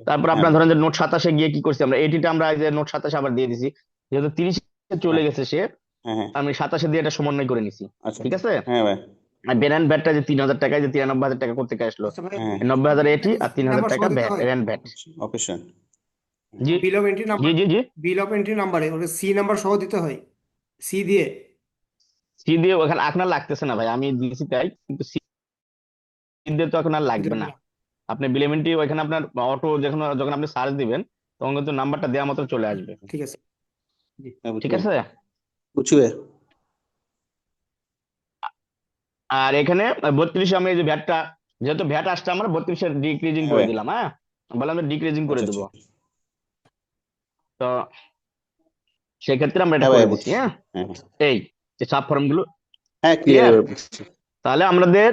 তারপর হ্যাঁ আপনার ধরেন যে নোট 27-এ গিয়ে কি করছি আমরা, এইটিটা আমরা এই যে নোট 27 আবার দিয়ে দিছি, যেহেতু 30-এ চলে গেছে সে, হ্যাঁ হ্যাঁ। আমি 27-এ দিয়ে এটা সমন্বয় করে নিছি, আচ্ছা। ঠিক আছে। হ্যাঁ ভাই। আর বেরান ভ্যাটটা যে 3,000 টাকায়, যে 93,000 টাকা করতে আসলো, আচ্ছা ভাই, হ্যাঁ 90,000 এটি আর 3,000 নাম্বার সহ টাকা দিতে হয়। Rent VAT. Okay sir. G bill of entry G number, G G, bill of entry নাম্বারে ওটা সি নাম্বার সহ দিতে হয়, সি দিয়ে। সি দিয়ে ওখানে আপনার লাগতেছে না ভাই, আমি দিয়েছি তাই, কিন্তু সি দিয়ে তো এখন আর লাগবে না। আপনি বিলিমিনটি ওইখানে আপনার অটো, যখন যখন আপনি সার্চ দিবেন, তখন কিন্তু নাম্বারটা দেওয়া মাত্র চলে আসবে, ঠিক আছে। জি। হ্যাঁ বুঝছি ঠিক ভাই। আছে। বুঝছি ভাই। আর এখানে 32-এ আমি এই যে ভ্যাটটা, যেহেতু ভ্যাট আসছে আমার 32-এ ডিক্রিজিং হ্যাঁ করে ভাই। দিলাম, হ্যাঁ, বললাম ডিক্রিজিং করে আচ্ছা দেবো, আচ্ছা। তো সেক্ষেত্রে আমরা এটা হ্যাঁ ভাই করে দিচ্ছি, বুঝছি। হ্যাঁ। হ্যাঁ হ্যাঁ। এই যে সাব ফর্ম গুলো হ্যাঁ ক্লিয়ার ক্লিয়ার, এবার বুঝছি। তাহলে আমাদের,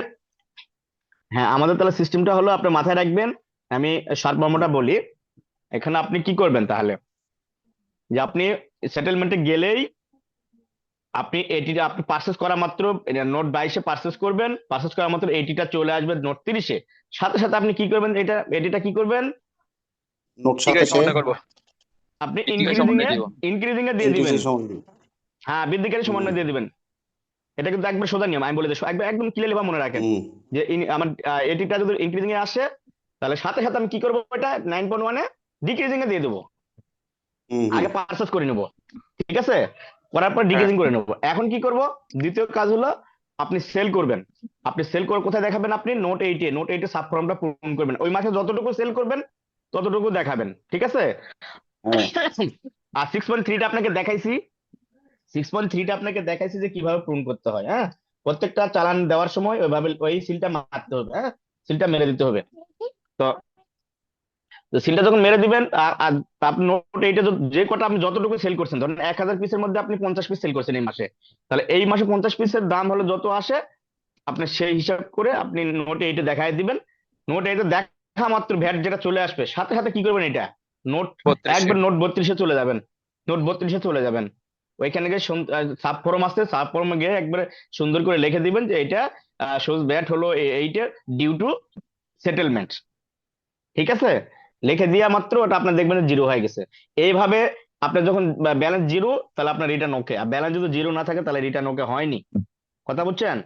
হ্যাঁ, আমাদের তাহলে সিস্টেমটা হলো, আপনি মাথায় রাখবেন, আমি সারমর্মটা বলি। এখানে আপনি কি করবেন তাহলে, যে আপনি সেটেলমেন্টে গেলেই আপনি এটিটা আপনি পারচেস করা মাত্র, নোট 22-এ পারচেস করবেন, পারচেস করা মাত্র এটিটা চলে আসবে নোট 30-এ, সাথে সাথে আপনি কি করবেন, এটিটা কি করবেন, নোট ঠিক আছে, 27-এ সমাধান করবো, আপনি বৃদ্ধিকারী সমন্বয় দিব। ইনক্রিজিং এ দিয়ে দিবেন, ইন্টারেস্টের সঙ্গে। হ্যাঁ, বৃদ্ধিকারী সমন্বয় দিয়ে দিবেন। এটা কিন্তু একবার সোজা নিয়ম, আমি বলে দিচ্ছি, একবার একদম ক্লিয়ারলি মনে রাখেন, হুম যে আমার এটিটা যদি ইনক্রিজিং এ আসে, তাহলে সাথে সাথে আমি কি করবো, এটা 9.1-এ ডিক্রিজিং এ দিয়ে দেবো, হুম হুম। আগে পারচেস করে নেবো, ঠিক আছে, করার পর হ্যাঁ ডিক্রিজিং করে নেবো। এখন কি করব, দ্বিতীয় কাজ হলো আপনি সেল করবেন। আপনি সেল করে কোথায় দেখাবেন, আপনি নোট 8-এ সাব ফর্মটা পূরণ করবেন, ওই মাসে যতটুকু সেল করবেন ততটুকু দেখাবেন, ঠিক আছে। হ্যাঁ আর 6.3-টা আপনাকে দেখাইছি, 6.3-টা আপনাকে দেখাইছি যে কিভাবে পূরণ করতে হয়, হ্যাঁ। প্রত্যেকটা চালান দেওয়ার সময় ওইভাবে ওই সিলটা মারতে হবে, হ্যাঁ, সিলটা মেরে দিতে হবে। তো তো সিলটা যখন মেরে দিবেন, আর আপনি নোট 8-এ যে কটা আপনি যতটুকু সেল করছেন, ধরেন 1,000 পিসের মধ্যে আপনি 50 পিস সেল করছেন এই মাসে, তাহলে এই মাসে 50 পিসের দাম হলো যত আসে, আপনি সেই হিসাব করে আপনি নোটে এইটা দেখাই দিবেন। নোট এইটা দেখা মাত্র ভ্যাট যেটা চলে আসবে সাথে সাথে কি করবেন, এটা নোট 32-এ। একবার নোট 32-এ চলে যাবেন। নোট 32-এ চলে যাবেন, ওইখানে গিয়ে সাব ফরম আছে, সাব ফরমে গিয়ে একবারে সুন্দর করে লিখে দিবেন যে এটা শোজ ভ্যাট হলো এইটা ডিউ টু সেটেলমেন্ট। ঠিক আছে, লিখে দেওয়া মাত্র ওটা আপনার দেখবেন জিরো হয়ে গেছে। এইভাবে আপনার যখন ব্যালেন্স জিরো তাহলে আপনার রিটার্ন ওকে, আর ব্যালেন্স যদি জিরো না থাকে তাহলে রিটার্ন ওকে হয়নি। কথা বুঝছেন?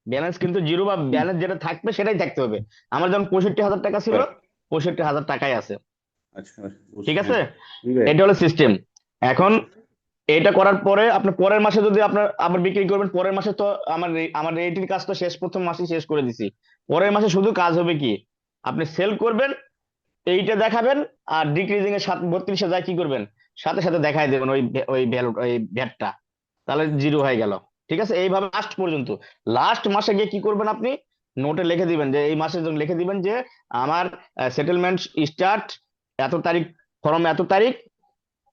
ব্যালেন্স কিন্তু জিরো বা ব্যালেন্স যেটা থাকবে সেটাই থাকতে হবে। আমার যখন 65,000 টাকা ছিল 65,000 টাকাই আছে। আচ্ছা ঠিক আছে, বুঝছি। এটা হলো সিস্টেম। এখন এটা করার পরে আপনি পরের মাসে যদি আপনার আবার বিক্রি করবেন, পরের মাসে তো আমার এইটির কাজ তো শেষ, প্রথম মাসে শেষ করে দিছি। পরের মাসে শুধু কাজ হবে কি, আপনি সেল করবেন, এইটা দেখাবেন, আর ডিক্রিজিং এর 32-এ যায় কি করবেন, সাথে সাথে দেখাই দেবেন ওই ভ্যালু, ওই ভ্যাটটা, তাহলে জিরো হয়ে গেল। ঠিক আছে, এইভাবে লাস্ট পর্যন্ত। লাস্ট মাসে গিয়ে কি করবেন, আপনি নোটে লিখে দিবেন যে এই মাসে যখন লিখে দিবেন যে আমার সেটেলমেন্ট স্টার্ট এত তারিখ, ফর্ম এত তারিখ,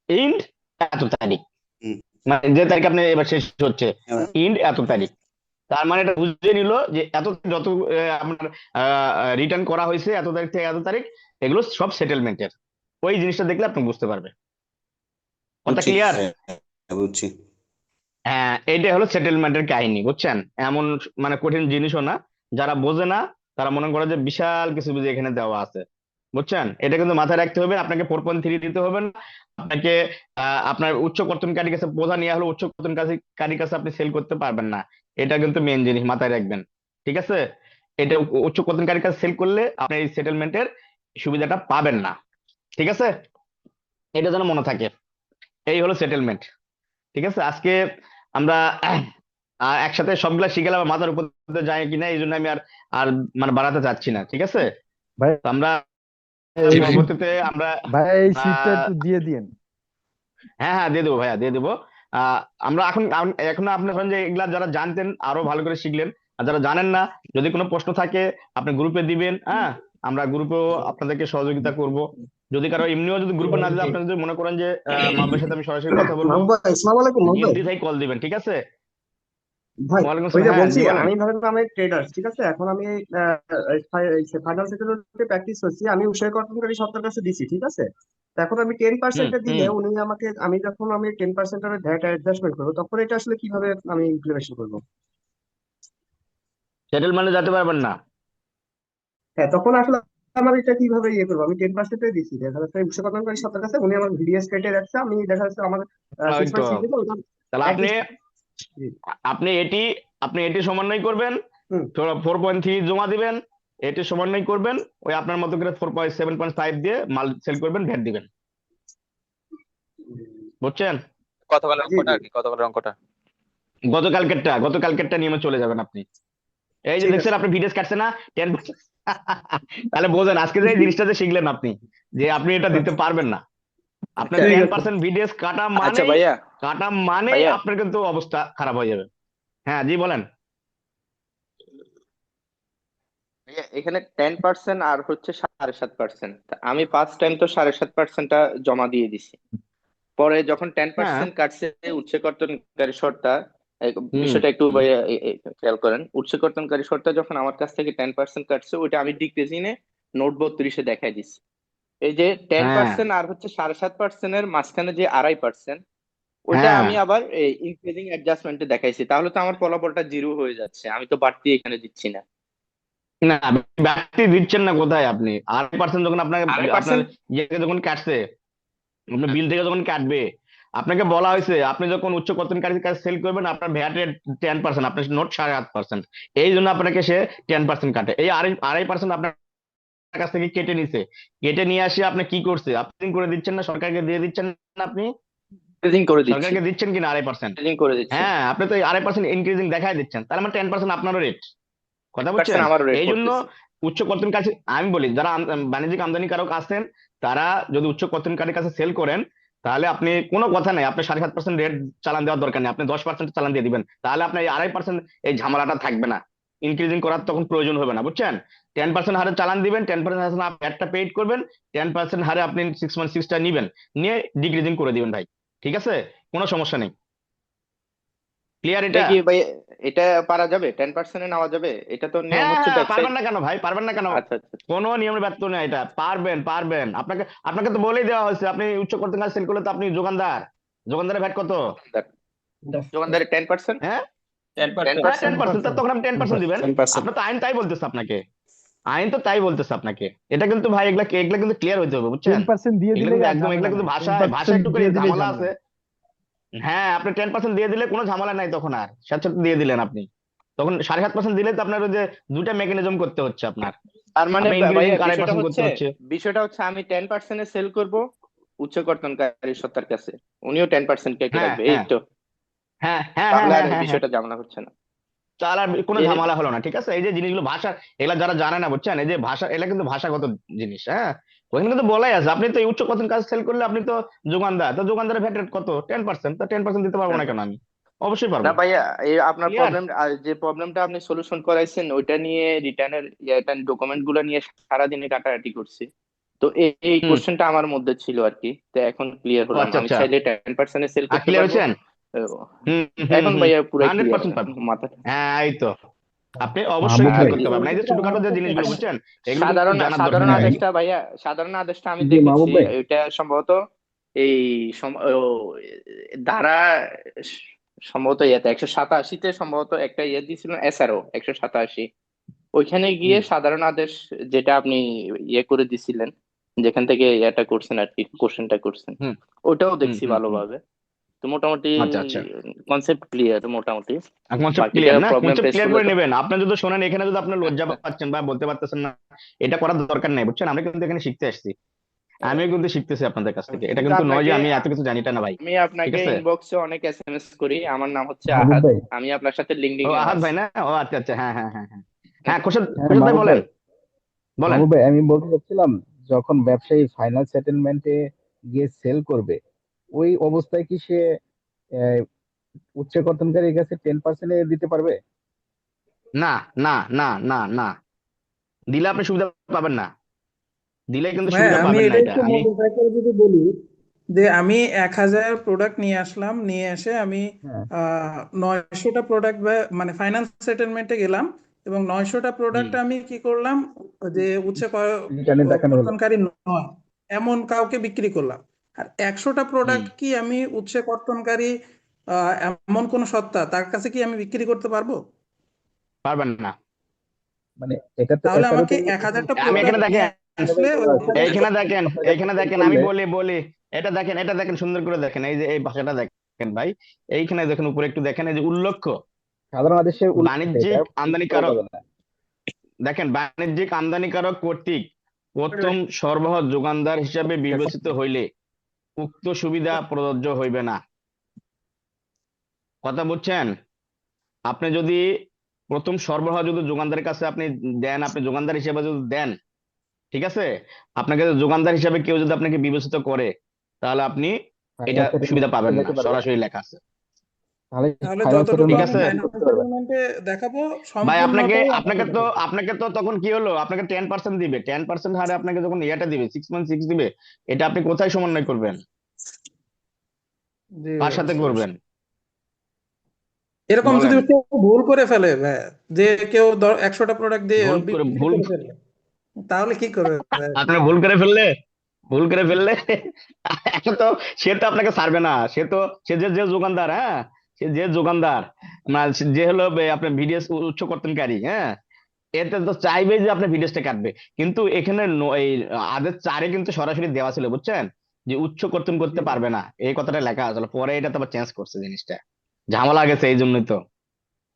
এন্ড এত তারিখ, হুম। মানে যে তারিখ আপনি এবার শেষ হচ্ছে হ্যাঁ। এন্ড এত তারিখ। তার মানে এটা বুঝে নিল যে এত যত আপনার রিটার্ন করা হয়েছে এত তারিখ থেকে এত তারিখ, এগুলো সব সেটেলমেন্টের। ওই জিনিসটা দেখলে আপনি বুঝতে পারবে। কথা বুঝছি। ক্লিয়ার? হ্যাঁ, বুঝছি। হ্যাঁ, এইটা হলো সেটেলমেন্টের কাহিনী, বুঝছেন? এমন মানে কঠিন জিনিসও না, যারা বোঝে না তারা মনে করে যে বিশাল কিছু বুঝে এখানে দেওয়া আছে, বুঝছেন? এটা কিন্তু মাথায় রাখতে হবে। আপনাকে 4.3 দিতে হবে না, আপনাকে আপনার উচ্চ কর্তনকারীর কাছে বোঝা নিয়ে হলো উচ্চ কর্তনকারীর কাছে আপনি সেল করতে পারবেন না। এটা কিন্তু মেন জিনিস, মাথায় রাখবেন। ঠিক আছে, এটা উচ্চ কর্তনকারীর কাছে সেল করলে আপনি এই সেটেলমেন্টের সুবিধাটা পাবেন না। ঠিক আছে, এটা যেন মনে থাকে। এই হলো সেটেলমেন্ট। ঠিক আছে, আজকে আমরা একসাথে সবগুলা শিখে গেলাম, মাথার উপর দিয়ে যায় কিনা এই জন্য আমি আর আর মানে বাড়াতে চাচ্ছি না। ঠিক আছে, ভাই তো আমরা এই পরবর্তীতে আমরা ভাই এই শীটটা আহ একটু দিয়ে দিয়েন। হ্যাঁ হ্যাঁ দিয়ে দেবো ভাইয়া, দিয়ে দেবো। আমরা এখন আপনি ধরেন যে এগুলা যারা জানতেন আরো ভালো করে শিখলেন, আর যারা জানেন না যদি কোনো প্রশ্ন থাকে আপনি গ্রুপে দিবেন। হ্যাঁ, আমরা গ্রুপেও আপনাদেরকে সহযোগিতা করব। যদি কারো এমনিও যদি গ্রুপে না দিলে, আপনি যদি মনে করেন যে মাহবুবের সাথে আমি সরাসরি কথা বলবো, মাহবুব ভাই, আসসালামু আলাইকুম। মাহবুব ভাই, নির্দ্বিধায় কল দিবেন। ঠিক আছে, ভাই ওয়ালাইকুম ওই আসসালাম। যে হ্যাঁ বলছি জি বলেন। আমি ধরেন আমি ট্রেডার, ঠিক আছে। এখন আমি ফাইনাল সেটেলমেন্টে প্র্যাকটিস করছি, আমি উৎসাহ কর্তনকারী সত্তার কাছে দিছি, ঠিক আছে। তো এখন আমি 10% দিলে উনি আমাকে, আমি যখন আমি 10% ভ্যাট অ্যাডজাস্টমেন্ট করবো, তখন এটা আসলে কিভাবে আমি ইমপ্লিমেন্টেশন করবো? সেটেলমেন্টে যেতে পারবেন না। হ্যাঁ, তখন আসলে আমার এটা কিভাবে ইয়ে করবো? আমি 10% দিছি, দেখা যাচ্ছে উৎসাহ কর্তনকারী সত্তার কাছে উনি আমার ভিডিএস কেটে রাখছে, আমি দেখা যাচ্ছে আমার ওই তো, 6.6 দিলে ওটা তাহলে আপনি অ্যাডজাস্ট। আপনি এটি আপনি এটি সমন্বয় করবেন, হুম। 4.3 জমা দিবেন, এটি সমন্বয় করবেন, ওই আপনার মতো করে 7.5 দিয়ে মাল সেল করবেন, ভ্যাট দিবেন। বুঝছেন? গতকালের জি অঙ্কটা জি, আর কি, গতকালের অঙ্কটা। গতকালকেরটা নিয়মে চলে যাবেন আপনি। এই যে ঠিক দেখছেন আছে। আপনি ভিডিওস কাটছে না 10 তাহলে বোঝেন আজকে যে এই জিনিসটা যে শিখলেন আপনি, যে আপনি এটা দিতে পারবেন না। আপনার ঠিক আছে 10% ভিডিওস কাটা আচ্ছা মানেই ভাইয়া, আপনার কিন্তু অবস্থা খারাপ হয়ে যাবে। হ্যাঁ জি বলেন। এখানে 10% আর হচ্ছে 7.5%। আমি ফার্স্ট টাইম তো 7.5%টা জমা দিয়ে দিছি। পরে যখন হ্যাঁ 10% কাটছে উৎসে কর্তনকারী সর্তা, হুম বিষয়টা একটু ভাইয়া খেয়াল করেন। উৎসে কর্তনকারী সর্তা যখন আমার কাছ থেকে 10% কাটছে, ওইটা আমি ডিক্রিজিং এ নোট 32-এ দেখাই দিছি। এই যে হ্যাঁ 10% আর হচ্ছে 7.5% এর মাঝখানে যে 2.5%, ওইটা হ্যাঁ, আমি আবার ইনক্রিজিং অ্যাডজাস্টমেন্টে দেখাইছি। তাহলে তো আমার ফলাফলটা জিরো হয়ে যাচ্ছে, আমি তো বাড়তি এখানে দিচ্ছি না। না ব্যক্তি দিচ্ছেন না কোথায় আপনি? 2.5% যখন আপনার 2.5%। ইয়ে যখন কাটছে, আপনার বিল থেকে যখন কাটবে, আপনাকে বলা হয়েছে আপনি যখন উচ্চ কর্তনকারীর কাছে সেল করবেন আপনার ভ্যাট রেট 10%, আপনার নোট 8.5%। এই জন্য আপনাকে সে 10% কাটে। এই 2.5% আপনার কাছ থেকে কেটে নিছে, কেটে নিয়ে আসে আপনি কি করছে, আপনি করে দিচ্ছেন না, সরকারকে দিয়ে দিচ্ছেন না, আপনি ইনক্রিজিং করে দিচ্ছি, সরকারকে দিচ্ছেন কিনা 2.5%? ইনক্রিজিং করে দিচ্ছি। হ্যাঁ, আপনি তো 2.5% ইনক্রিজিং দেখাই দিচ্ছেন, তার মানে 10% আপনারও রেট। কথা 10% বুঝছেন? আমারও রেট এই জন্য পড়তেছে। উচ্চ কর্তনকারী, আমি বলি যারা বাণিজ্যিক আমদানিকারক আছেন, তারা যদি উচ্চ কর্তনকারীর কাছে সেল করেন, তাহলে আপনি কোনো কথা নাই, আপনি 7.5% রেট চালান দেওয়ার দরকার নেই, আপনি 10% চালান দিয়ে দিবেন, তাহলে আপনার এই 2.5% এই ঝামেলাটা থাকবে না, ইনক্রিজিং করার তখন প্রয়োজন হবে না। বুঝছেন? 10% হারে চালান দিবেন, 10% হারে ভ্যাটটা পেইড করবেন, 10% হারে আপনি 6.6টা নিবেন, নিয়ে ডিক্রিজিং করে দিবেন ভাই। ঠিক আছে, কোনো সমস্যা নেই। ক্লিয়ার এটা এটা? কি ভাই, এটা পারা যাবে 10% নেওয়া যাবে? এটা তো নিয়ম হ্যাঁ হচ্ছে হ্যাঁ, ব্যাক সাইড। পারবেন না কেন ভাই, পারবেন না কেন? আচ্ছা আচ্ছা কোনো নিয়মের ব্যত্যয় নেই, এটা পারবেন পারবেন। আপনাকে আপনাকে তো বলেই দেওয়া হয়েছে, আপনি উচ্চ করতেন কাজ সেল করলে তো আপনি দোকানদার, দোকানদারের ভ্যাট কত? দোকানদারের 10%, হ্যাঁ 10%, হ্যাঁ 10%, তখন আপনি 10% দিবেন। 10%। আপনার তো আইন তাই বলতেছে আপনাকে, আইন তো তাই বলতেছে আপনাকে। এটা কিন্তু ভাই এগুলা এগুলা কিন্তু ক্লিয়ার হইতে হবে, বুঝছেন? 10% দিয়ে এগুলা দিলেই কিন্তু আর একদম, ঝামেলা এগুলা কিন্তু নাই, ভাষা 10% একটু করে দিয়ে দিলেই ঝামেলা ঝামেলা আছে। নাই। হ্যাঁ, আপনি 10% দিয়ে দিলে কোনো ঝামেলা নাই তখন আর, সাথে সাথে দিয়ে দিলেন আপনি, তখন 7.5% দিলে তো আপনার ওই যে দুইটা মেকানিজম করতে হচ্ছে আপনার, তার মানে আপনার ইনক্রিজিং ভাইয়া কারেক্ট বিষয়টা পার্সেন্ট করতে হচ্ছে, হচ্ছে। আমি 10% এ সেল করব উচ্চ কর্তনকারী সত্তার কাছে, উনিও 10% কেটে হ্যাঁ রাখবে, এই হ্যাঁ তো। হ্যাঁ হ্যাঁ হ্যাঁ তাহলে আর হ্যাঁ হ্যাঁ হ্যাঁ, বিষয়টা ঝামেলা হচ্ছে না। তাহলে আর কোনো এ ঝামেলা হলো না, ঠিক আছে? এই যে জিনিসগুলো ভাষা, এগুলা যারা জানে না, বুঝছেন, এই যে ভাষা, এগুলা কিন্তু ভাষাগত জিনিস, হ্যাঁ। ওখানে কিন্তু বলাই আছে, আপনি তো এই উচ্চ পতন কাজ সেল করলে আপনি তো যোগানদার, তো যোগানদারের ভ্যাট রেট কত? 10%, তো 10% দিতে পারবো না কেন আমি? অবশ্যই না পারবো। ভাইয়া, এই আপনার ক্লিয়ার? যে প্রবলেমটা আপনি সলিউশন করাইছেন ওইটা নিয়ে রিটার্নের ডকুমেন্ট গুলো নিয়ে সারাদিনে কাটাকাটি করছি। তো এই হুম। কোশ্চেনটা আমার মধ্যে ছিল আর কি, তো এখন ক্লিয়ার ও হলাম। আচ্ছা আমি আচ্ছা, চাইলে 10% সেল আর করতে ক্লিয়ার পারবো। হয়েছেন? আহ, হুম হুম এখন হুম, ভাইয়া পুরো ক্লিয়ার 100% পারবেন। মাথা। হ্যাঁ এই তো, আপনি অবশ্যই মাহবুব আর ক্লিয়ার ভাই, করতে পারবেন। এই যে ছোটখাটো যে জিনিসগুলো, বুঝছেন, এগুলো কিন্তু সাধারণ জানার সাধারণ দরকার হ্যাঁ, ভাই। আদেশটা ভাইয়া, সাধারণ আদেশটা আমি জি মাহবুব দেখেছি, ভাই, এটা সম্ভবত এই ধারা সম্ভবত ইয়েতে 187-তে সম্ভবত একটা ইয়ে দিয়েছিল, এসআরও 187। ওইখানে গিয়ে হুম সাধারণ আদেশ যেটা আপনি ইয়ে করে দিছিলেন, যেখান থেকে এটা করছেন আর কি, কোশ্চেনটা করছেন, হুম ওটাও হুম দেখছি হুম হুম, ভালোভাবে। তো মোটামুটি আচ্ছা আচ্ছা, কনসেপ্ট ক্লিয়ার মোটামুটি। কনসেপ্ট বাকিটা ক্লিয়ার না? প্রবলেম কনসেপ্ট ফেস ক্লিয়ার করলে করে তো নেবেন। আপনি যদি শোনেন, এখানে যদি আপনি লজ্জা পাচ্ছেন বা বলতে পারতেছেন না, এটা করার দরকার নেই, বুঝছেন? আমরা কিন্তু এখানে শিখতে আসছি, আমিও কিন্তু শিখতেছি আপনাদের কাছ থেকে। এটা কিন্তু কিন্তু নয় যে আপনাকে আমি এত কিছু জানি না ভাই, আমি ঠিক আপনাকে আছে? ইনবক্সে অনেক এসএমএস করি, আমার নাম হচ্ছে মাহবুব আহাদ, ভাই, আমি আপনার সাথে ও লিঙ্কডিং এও আহাদ আছি। ভাই না? ও আচ্ছা আচ্ছা, হ্যাঁ হ্যাঁ হ্যাঁ হ্যাঁ হ্যাঁ, খোরশেদ হ্যাঁ খোরশেদ ভাই মাহবুব বলেন ভাই, বলেন। মাহবুব ভাই, আমি বলতে চাচ্ছিলাম, যখন ব্যবসায়ী ফাইনাল সেটেলমেন্টে গিয়ে সেল করবে, ওই অবস্থায় কি সে আহ, উচ্চ কর্তনকারীর কাছে 10% দিতে পারবে? না না না না না, দিলে আপনি সুবিধা পাবেন না, দিলে কিন্তু ভাই সুবিধা আমি পাবেন না। এটা এটা একটু আমি, মডিফাই করে যদি বলি, যে আমি 1,000 প্রোডাক্ট নিয়ে আসলাম, নিয়ে এসে আমি হ্যাঁ, 900টা প্রোডাক্ট মানে ফাইন্যান্স সেটেলমেন্টে গেলাম, এবং 900টা হুম প্রোডাক্ট আমি কি করলাম, যে রিটার্নে দেখানো হলো। কর্তনকারী নয় এমন কাউকে বিক্রি করলাম। আর 100টা হুম, প্রোডাক্ট কি আমি উৎসে কর্তনকারী এমন কোন সত্তা তার কাছে কি আমি বিক্রি করতে পারবো? পারবেন না। মানে এটা তো তাহলে আমাকে এসআরওতে 1,000টা আমি এখানে প্রোডাক্ট নিয়ে দেখেন, আসলে ওই এইখানে দেখেন, আপনার কাছে এইখানে সেল দেখেন, আমি করলে বলি বলি, এটা দেখেন, এটা দেখেন, সুন্দর করে দেখেন, এই যে এই ভাষাটা দেখেন ভাই, এইখানে দেখেন, উপরে একটু দেখেন, এই যে উল্লেখ্য সাধারণ আদেশে উল্লেখ আছে, এটা বাণিজ্যিক বিক্রি করা আমদানিকারক, যাবে না। দেখেন, বাণিজ্যিক আমদানিকারক কর্তৃক প্রথম সরবরাহ যোগানদার হিসাবে বিবেচিত হইলে উক্ত সুবিধা প্রযোজ্য হইবে না। কথা বুঝছেন? আপনি যদি প্রথম সরবরাহ যদি যোগানদারের কাছে আপনি দেন, আপনি যোগানদার হিসেবে যদি দেন, ঠিক আছে, আপনাকে যদি যোগানদার হিসেবে কেউ যদি আপনাকে বিবেচিত করে, তাহলে আপনি এটা ফাইনাল সুবিধা সেটেলমেন্টে পাবেন না, যেতে পারবে না। সরাসরি লেখা আছে, তাহলে তাহলে ফাইনাল যতটুকু ঠিক সেটেলমেন্টে আমি আছে বিক্রি ফাইন্যান্স করতে পারবে না। সেটেলমেন্টে দেখাবো ভাই। আপনাকে সম্পূর্ণটাই আপনাকে আমাকে তো দেখাবো। আপনাকে তো তখন কি হলো, আপনাকে 10% দিবে, 10% হারে আপনাকে যখন ইয়েটা দিবে, 6.6 দিবে, এটা আপনি কোথায় সমন্বয় করবেন, জি কার সাথে অবশ্যই করবেন অবশ্যই। এরকম যদি বলেন? কেউ ভুল করে ফেলে ভাই, যে কেউ 100টা প্রোডাক্ট দিয়ে ভুল করে, বিক্রি ভুল, করে ফেলে, তাহলে কি করবে ভাই? আপনি ভুল করে ফেললে, ভুল করে ফেললে এখন তো সে তো আপনাকে ছাড়বে না, সে তো, সে যে যে যোগানদার, হ্যাঁ, সে যে যোগানদার, যে হলো আপনার ভিডিএস উচ্চ কর্তনকারী, হ্যাঁ, এতে তো চাইবে যে আপনার ভিডিওসটা কাটবে। কিন্তু এখানে এই আদের চারে কিন্তু সরাসরি দেওয়া ছিল, বুঝছেন, যে উচ্চ কর্তন করতে পারবে না, এই কথাটা লেখা আসলে, পরে এটা তো আবার চেঞ্জ করছে জিনিসটা, ঝামেলা গেছে এই জন্যই তো।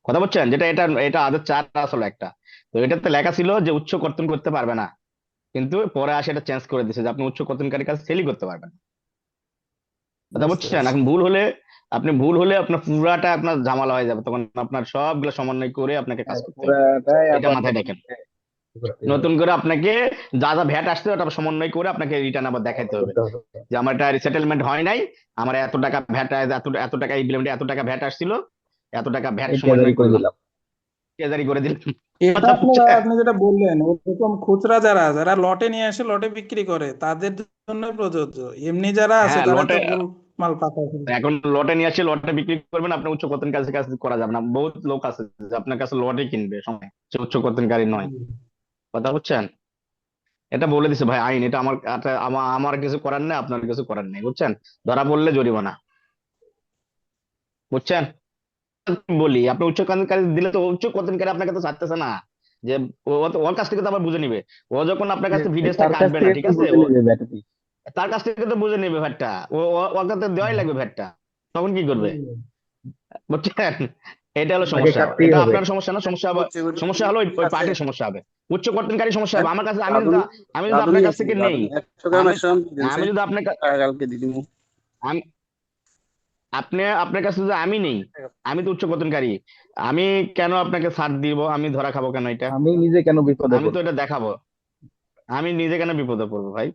কথা বলছেন, যেটা এটা এটা আদের চার আসলে একটা, তো এটাতে লেখা ছিল যে উচ্চ কর্তন করতে পারবে না, কিন্তু পরে আসে এটা চেঞ্জ করে দিয়েছে যে আপনি উচ্চ কর্তনকারীর কাছে সেলই করতে পারবেন। কথা বুঝতে বুঝছেন? পারছি। এখন ভুল হলে, আপনি ভুল হলে আপনার পুরাটা আপনার ঝামেলা হয়ে যাবে, তখন আপনার সবগুলো সমন্বয় করে আপনাকে কাজ করতে হবে, পুরাটাই এটা আবার মাথায় নতুন রাখেন। করতে হবে, নতুন করে আপনাকে যা যা ভ্যাট আসছে ওটা সমন্বয় করে আপনাকে রিটার্ন আবার দেখাইতে হবে, করতে হবে। যে আমার এটা রিসেটেলমেন্ট হয় নাই, আমার এত টাকা ভ্যাট, এত টাকা এই বিলেন্টে এত টাকা ভ্যাট আসছিল, এত টাকা ভ্যাট এই টেজারি সমন্বয় করে করলাম, দিলাম। ট্রেজারি করে দিলাম। এটা কথা আপনারা, বুঝছেন? আপনি যেটা বললেন ওরকম খুচরা যারা যারা লটে নিয়ে এসে লটে বিক্রি করে তাদের জন্য প্রযোজ্য। এমনি যারা আছে হ্যাঁ তারা তো লটে, মাল পাকায় ফেলবে। এখন লটে নিয়ে আসছে, লটে বিক্রি করবেন, আপনার উচ্চ কর্তন কাছে কাছে করা যাবে না। বহুত লোক আছে যে আপনার কাছে লটে কিনবে, সময় সে উচ্চ কর্তনকারী নয়। কথা বুঝছেন? এটা বলে দিছে ভাই আইন, এটা আমার কিছু করার নেই, আপনার কিছু করার নেই, বুঝছেন? ধরা পড়লে জরিমানা, বুঝছেন? বলি আপনি উচ্চ কর্তনকারী দিলে তো উচ্চ কর্তনকারী আপনাকে তো ছাড়তেছে না, যে ওর কাছ থেকে তো আবার বুঝে নিবে। ও যখন আপনার কাছে ভিডিওসটা তার কাছ কাটবে না, থেকে ঠিক তো আছে, বুঝে নিবে ব্যাটারি। তার কাছ থেকে তো বুঝে নেবে ভ্যাটটা, ওর কাছে দেওয়াই লাগবে ভ্যাটটা, তখন কি করবে? বুঝছেন? এটা হলো তাকে সমস্যা। কাটতেই এটা হবে। আপনার সমস্যা না, সমস্যা হবে, হচ্ছে ওটা সমস্যা হলো ওই ঠিক ওই আছে। পার্টির সমস্যা হবে, উচ্চ কর্তনকারী সমস্যা হ্যাঁ, হবে। আমার কাছে রাঁধুনি আমি যদি রাঁধুনি আপনার কাছ আছে, থেকে নেই, রাঁধুনি 100 গ্রাম আমি 100 গ্রাম দিয়ে আমি দিন, যদি আপনার কালকে দিয়ে দিব। আমি আপনার কাছে যদি আমি নেই, আমি তো উচ্চ কর্তনকারী, আমি কেন আপনাকে ছাড় দিব? আমি ধরা খাবো কেন এটা? আমি নিজে কেন বিপদে আমি তো পড়বো? এটা দেখাবো, আমি নিজে কেন বিপদে পড়বো ভাই?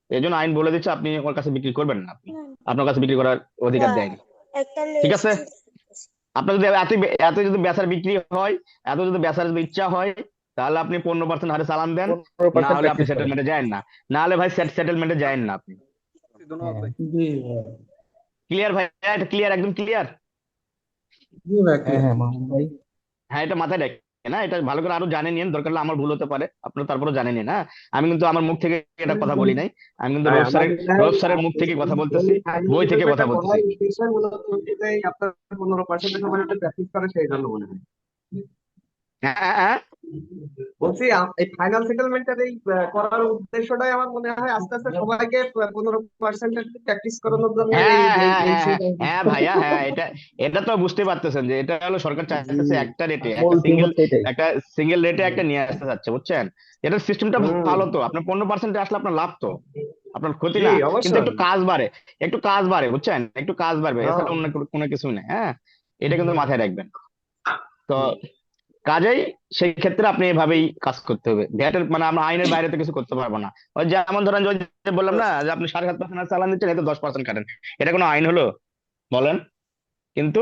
এই জন্য আইন বলে দিচ্ছে আপনি ওর কাছে বিক্রি করবেন না, আপনি আপনার কাছে বিক্রি করার অধিকার দেয়নি, ঠিক আছে? আপনার যদি এত যদি বেচার বিক্রি হয়, এত যদি বেচার যদি ইচ্ছা হয়, তাহলে আপনি 15% হারে চালান দেন, না 15% হলে আপনি প্র্যাকটিস করেন। সেটেলমেন্টে যায়েন না, না হলে ভাই সেটেলমেন্টে যায়েন না আপনি। হ্যাঁ জি ভাই, ক্লিয়ার ভাই? এটা ক্লিয়ার, একদম ক্লিয়ার। জি ভাই, হ্যাঁ হ্যাঁ মামুন ভাই। হ্যাঁ, এটা মাথায় রাখেন না, এটা ভালো করে আরো জানে নিন, দরকার হলে আমার ভুল হতে পারে, আপনার তারপরে জানে নিন। হ্যাঁ, আমি কিন্তু আমার মুখ থেকে এটা কথা বলি নাই, আমি কিন্তু ভাই আমার মনে হয় রোব স্যারের মুখ থেকে কথা বলতেছি, এই ফাইনাল বই থেকে কথা সেটেলমেন্টটা বলতেছি। করার উদ্দেশ্য মূলত হচ্ছে যে আপনার 15% সময় প্র্যাকটিস করে সেই জন্য মনে হয়। হ্যাঁ হ্যাঁ হ্যাঁ বলছি এই ফাইনাল সেটেলমেন্টের এই করার উদ্দেশ্যটাই আমার মনে হয় আস্তে আস্তে সবাইকে 15% প্র্যাকটিস করানোর জন্য এই হ্যাঁ এই হ্যাঁ এই হ্যাঁ হ্যাঁ সেই- হ্যাঁ ভাইয়া, হ্যাঁ, এটা এটা তো বুঝতে পারতেছেন যে এটা হলো সরকার চাইতেছে একটা রেটে, মূল থিম হচ্ছে এটাই। একটা সিঙ্গেল রেটে একটা নিয়ে আসতে চাচ্ছে, বুঝছেন? এটার সিস্টেমটা ভালো, তো আপনার 15% আসলে আপনার লাভ, তো আপনার ক্ষতি জি না, কিন্তু অবশ্যই। একটু কাজ বাড়ে, একটু কাজ বাড়ে, বুঝছেন? একটু কাজ বাড়বে, হ্যাঁ এছাড়া অন্য কোনো কিছু নেই। হ্যাঁ, এটা কিন্তু মাথায় রাখবেন। তো কাজেই সেই ক্ষেত্রে আপনি এভাবেই কাজ করতে হবে, ভ্যাটের মানে আমরা আইনের বাইরে তো কিছু করতে পারবো না। ওই যেমন ধরেন যে ওই যে বললাম না যে আপনি 7.5% চালান দিচ্ছেন, এতে 10% কাটেন, এটা কোনো আইন হলো? বলেন। কিন্তু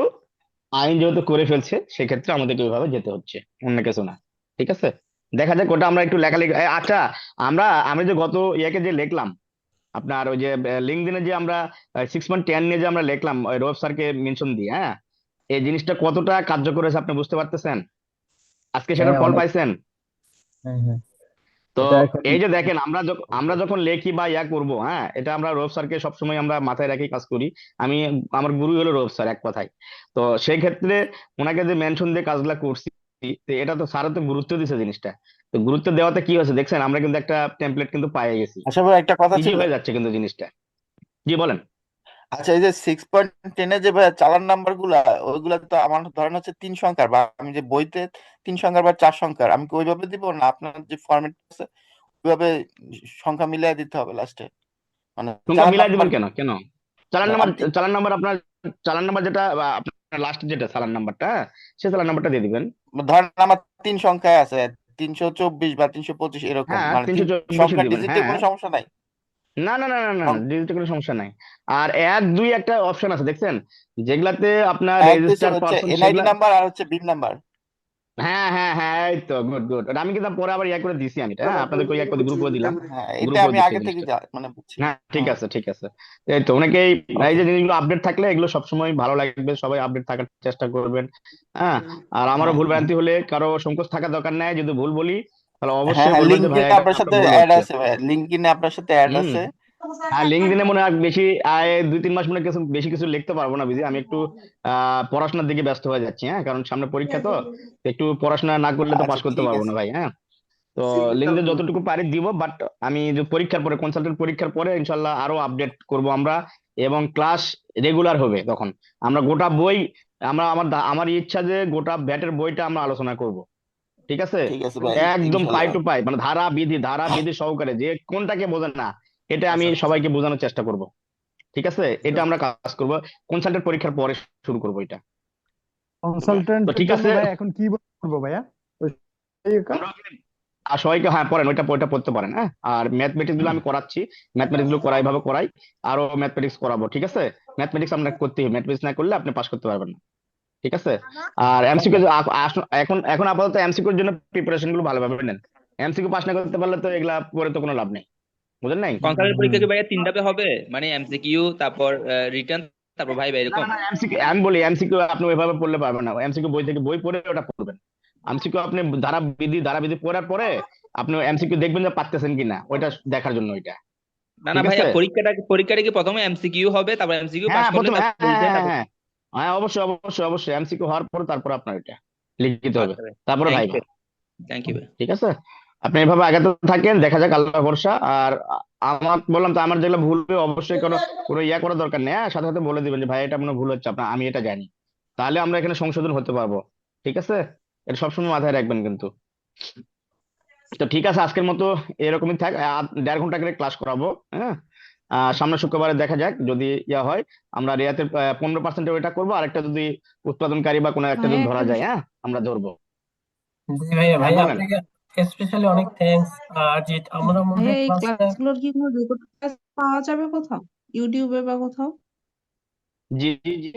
আইন যেহেতু করে ফেলছে, সেক্ষেত্রে আমাদেরকে ওইভাবে যেতে হচ্ছে, অন্য কিছু না, ঠিক আছে? দেখা যাক, ওটা আমরা একটু লেখালেখি আচ্ছা, আমি যে গত ইয়াকে যে লিখলাম, আপনার ওই যে লিঙ্কডইনে যে আমরা 6.10 নিয়ে যে আমরা লিখলাম ওই রোব স্যারকে মেনশন দিয়ে, হ্যাঁ, এই জিনিসটা কতটা কার্যকর হয়েছে আপনি বুঝতে পারতেছেন? আজকে সেটার হ্যাঁ ফল অনেক। পাইছেন? হ্যাঁ হ্যাঁ। তো এটা এখন এই যে দেখেন, আমরা যখন লেখি বা ইয়া করব, হ্যাঁ, এটা আমরা রোব স্যারকে সবসময় আমরা মাথায় রেখে কাজ করি। আমি আমার গুরু হলো রোব স্যার, এক কথায়। তো সেই ক্ষেত্রে ওনাকে যে মেনশন দিয়ে কাজগুলা করছি, তো এটা তো স্যারও তো গুরুত্ব দিছে জিনিসটা। তো গুরুত্ব দেওয়াতে কি হয়েছে দেখছেন, আমরা কিন্তু একটা টেমপ্লেট কিন্তু পেয়ে গেছি, আচ্ছা ভাই, একটা কথা ইজি ছিল। হয়ে যাচ্ছে কিন্তু জিনিসটা। জি বলেন। আচ্ছা, এই যে 6.10 যে ভাই চালান নাম্বার গুলা, ওইগুলা তো আমার ধরেন হচ্ছে 3 সংখ্যার, বা আমি যে বইতে 3 সংখ্যার বা 4 সংখ্যার, আমি কি ওইভাবে দিব না আপনার যে ফরম্যাট আছে ওইভাবে সংখ্যা মিলিয়ে দিতে হবে লাস্টে? মানে সংখ্যা চালান মিলাই নাম্বার দিবেন কেন কেন? চালান নাম্বার, আমি আপনার চালান নাম্বার যেটা বা আপনার লাস্ট যেটা চালান নাম্বারটা, সে চালান নাম্বারটা দিয়ে দিবেন। ধরেন আমার 3 সংখ্যায় আছে, 324 বা 325 এরকম, হ্যাঁ, মানে 3 324 সংখ্যা দিবেন, ডিজিটে হ্যাঁ। কোনো সমস্যা নাই? না না না না না, ডিজিটে কোনো সমস্যা নাই। আর 1 2 একটা অপশন আছে দেখছেন, যেগুলাতে আপনার এক দুই রেজিস্টার হচ্ছে পারসন এনআইডি সেগুলা। নাম্বার আর হচ্ছে বিন নাম্বার। হ্যাঁ হ্যাঁ হ্যাঁ, এই তো গুড গুড, আমি কিন্তু পরে আবার ইয়া করে দিছি, আমি এটা, হ্যাঁ, আপনাদেরকে ইয়া করে গ্রুপও দিলাম, হ্যাঁ, এটা গ্রুপও আমি দিছি আগে এই থেকে জিনিসটা। মানে বুঝছি। হ্যাঁ ঠিক আছে ঠিক আছে। এই তো অনেকেই এই যে জিনিসগুলো আপডেট থাকলে এগুলো সবসময় ভালো লাগবে, সবাই আপডেট থাকার চেষ্টা করবেন। হ্যাঁ, আর আমারও হ্যাঁ ভুল হ্যাঁ ভ্রান্তি হলে কারো সংকোচ থাকার দরকার নাই, যদি ভুল বলি তাহলে হ্যাঁ অবশ্যই হ্যাঁ, বলবেন যে ভাই লিঙ্কডইনে এটা আপনার আপনার সাথে ভুল অ্যাড হচ্ছে। আছে ভাই, লিঙ্কডইনে আপনার সাথে অ্যাড হুম। আছে। আর লিঙ্কডইনে মনে হয় বেশি 2 3 মাস মনে হয় কিছু বেশি কিছু লিখতে পারবো না, বুঝি আমি একটু পড়াশোনার দিকে ব্যস্ত হয়ে যাচ্ছি, হ্যাঁ, কারণ সামনে পরীক্ষা, তো একটু পড়াশোনা না করলে তো পাশ আচ্ছা করতে ঠিক পারবো না আছে। ভাই। হ্যাঁ, তো লিঙ্কডইনে যতটুকু পারি দিব, বাট আমি যে পরীক্ষার পরে, কনসালটেন্ট পরীক্ষার পরে ইনশাল্লাহ আরো আপডেট করব আমরা, এবং ক্লাস রেগুলার হবে তখন। আমরা গোটা বই, আমার ইচ্ছা যে গোটা ব্যাটের বইটা আমরা আলোচনা করব, ঠিক আছে? ঠিক আছে ভাই, একদম পাই ইনশাল্লাহ। টু পাই, মানে ধারা বিধি সহকারে, যে কোনটাকে বোঝেন না এটা আমি সবাইকে বোঝানোর চেষ্টা করব, ঠিক আছে? এটা আমরা কাজ করব, কনসালটেন্ট পরীক্ষার পরে শুরু করব এটা। তো কনসালটেন্টের ঠিক জন্য আছে, ভাই এখন কি করবো ভাইয়া? আমরা আর সবাইকে, হ্যাঁ পড়েন, ওইটা পড়তে পারেন। হ্যাঁ, আর ম্যাথমেটিক্স গুলো আমি করাচ্ছি, ম্যাথমেটিক্স গুলো করাই ভাবে করাই, আরো ম্যাথমেটিক্স করাবো, ঠিক আছে? ম্যাথমেটিক্স আপনাকে করতে হবে, ম্যাথমেটিক্স না করলে আপনি পাস করতে পারবেন না, ঠিক আছে? আর এমসিকিউ এখন এখন আপাতত এমসিকিউর জন্য প্রিপারেশন গুলো ভালোভাবে নেন। এমসিকিউ পাস না করতে পারলে তো এগুলা পরে তো কোনো লাভ নেই, বুঝলেন নাই? কনসালের পরীক্ষা কি ভাইয়া 3 ধাপে হবে, মানে এমসিকিউ তারপর রিটার্ন তারপর ভাই না এরকম? না এমসিকিউ আমি বলি, এমসিকিউ আপনি ওইভাবে পড়লে পারবেন না। এমসিকিউ বই থেকে বই পড়ে ওটা পড়বেন। এমসিকিউ আপনি ধারাবিধি পড়ার পরে আপনি এমসিকিউ দেখবেন যে পারতেছেন কিনা, ওইটা দেখার জন্য ওইটা। না না ঠিক ভাইয়া, আছে? পরীক্ষাটা কি প্রথমে এমসিকিউ হবে, তারপর এমসিকিউ পাস হ্যাঁ করলে প্রথমে, তারপর হ্যাঁ হ্যাঁ বইতে, হ্যাঁ তারপর? হ্যাঁ হ্যাঁ অবশ্যই অবশ্যই অবশ্যই এমসিকিউ হওয়ার পরে তারপর আপনার এটা লিখিত হবে, আচ্ছা ভাই, তারপরে থ্যাংক ভাইবা। ইউ, থ্যাংক ইউ ভাই। ঠিক আছে, আপনি এভাবে আগাতে থাকেন, দেখা যাক, আল্লাহ ভরসা। আর আমার বললাম তো, আমার যেগুলো ভুল হবে অবশ্যই কোনো কোনো ইয়া করার দরকার নেই, হ্যাঁ সাথে সাথে বলে দিবেন যে ভাই এটা মনে হয় ভুল হচ্ছে আপনার, আমি এটা জানি, তাহলে আমরা এখানে সংশোধন হতে পারবো। ঠিক আছে, এটা সবসময় মাথায় রাখবেন কিন্তু। তো ঠিক আছে, আজকের মতো এরকমই থাক। 1.5 ঘন্টা করে ক্লাস করাবো, হ্যাঁ। সামনের শুক্রবারে দেখা যাক, যদি ইয়া হয় আমরা রেয়াতের 15% ওইটা করবো, আরেকটা যদি উৎপাদনকারী বা কোনো একটা যদি ভাইয়া ধরা একটা যায়, বিষয়, হ্যাঁ আমরা ধরবো। জি ভাইয়া, হ্যাঁ বলেন। আপনাকে স্পেশালি অনেক থ্যাঙ্কস। আর যে আমরা মনে ভাইয়া হয় এই ক্লাসটা, ক্লাসগুলোর কি কোনো রেকর্ড ক্লাস পাওয়া যাবে কোথাও, ইউটিউবে বা কোথাও? জি জি জি,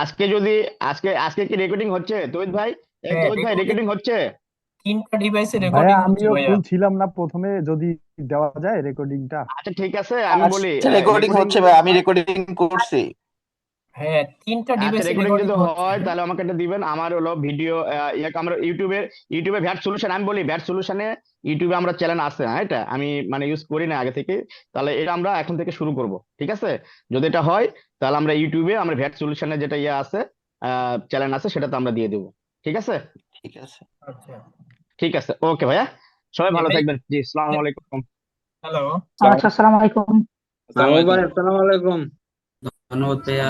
আজকে যদি আজকে আজকে কি রেকর্ডিং হচ্ছে তৌহিদ ভাই? হ্যাঁ তৌহিদ ভাই রেকর্ডিং রেকর্ডিং হচ্ছে? 3টা ডিভাইসে ভাইয়া রেকর্ডিং হচ্ছে আমিও ভাইয়া। ফুল ছিলাম না প্রথমে, যদি দেওয়া যায় রেকর্ডিংটা। আচ্ছা ঠিক আছে, আমি বলি আচ্ছা রেকর্ডিং রেকর্ডিং, হচ্ছে ভাই, আমি রেকর্ডিং করছি। হ্যাঁ 3টা আচ্ছা ডিভাইসে রেকর্ডিং রেকর্ডিং যদি হচ্ছে। হয় তাহলে আমাকে এটা দিবেন। আমার হলো ভিডিও ইয়াকে আমরা ইউটিউবে ভ্যাট সলিউশন, আমি বলি ভ্যাট সলিউশনে ইউটিউবে আমরা চ্যানেল আছে, হ্যাঁ এটা আমি মানে ইউজ করি না আগে থেকে, তাহলে এটা আমরা এখন থেকে শুরু করব। ঠিক আছে, যদি এটা হয় তাহলে আমরা ইউটিউবে আমরা ভ্যাট সলিউশনের যেটা ইয়ে আছে চ্যানেল আছে সেটাতে আমরা দিয়ে দেবো। ঠিক আছে, ঠিক আছে। আচ্ছা ঠিক আছে, ওকে ভাইয়া, সবাই জি ভালো ভাই, থাকবেন। জি, আসসালামু আলাইকুম। হ্যালো। আচ্ছা, আসসালামু আলাইকুম। মাহবুব ভাই আসসালামু আলাইকুম। ধন্যবাদ ভাইয়া।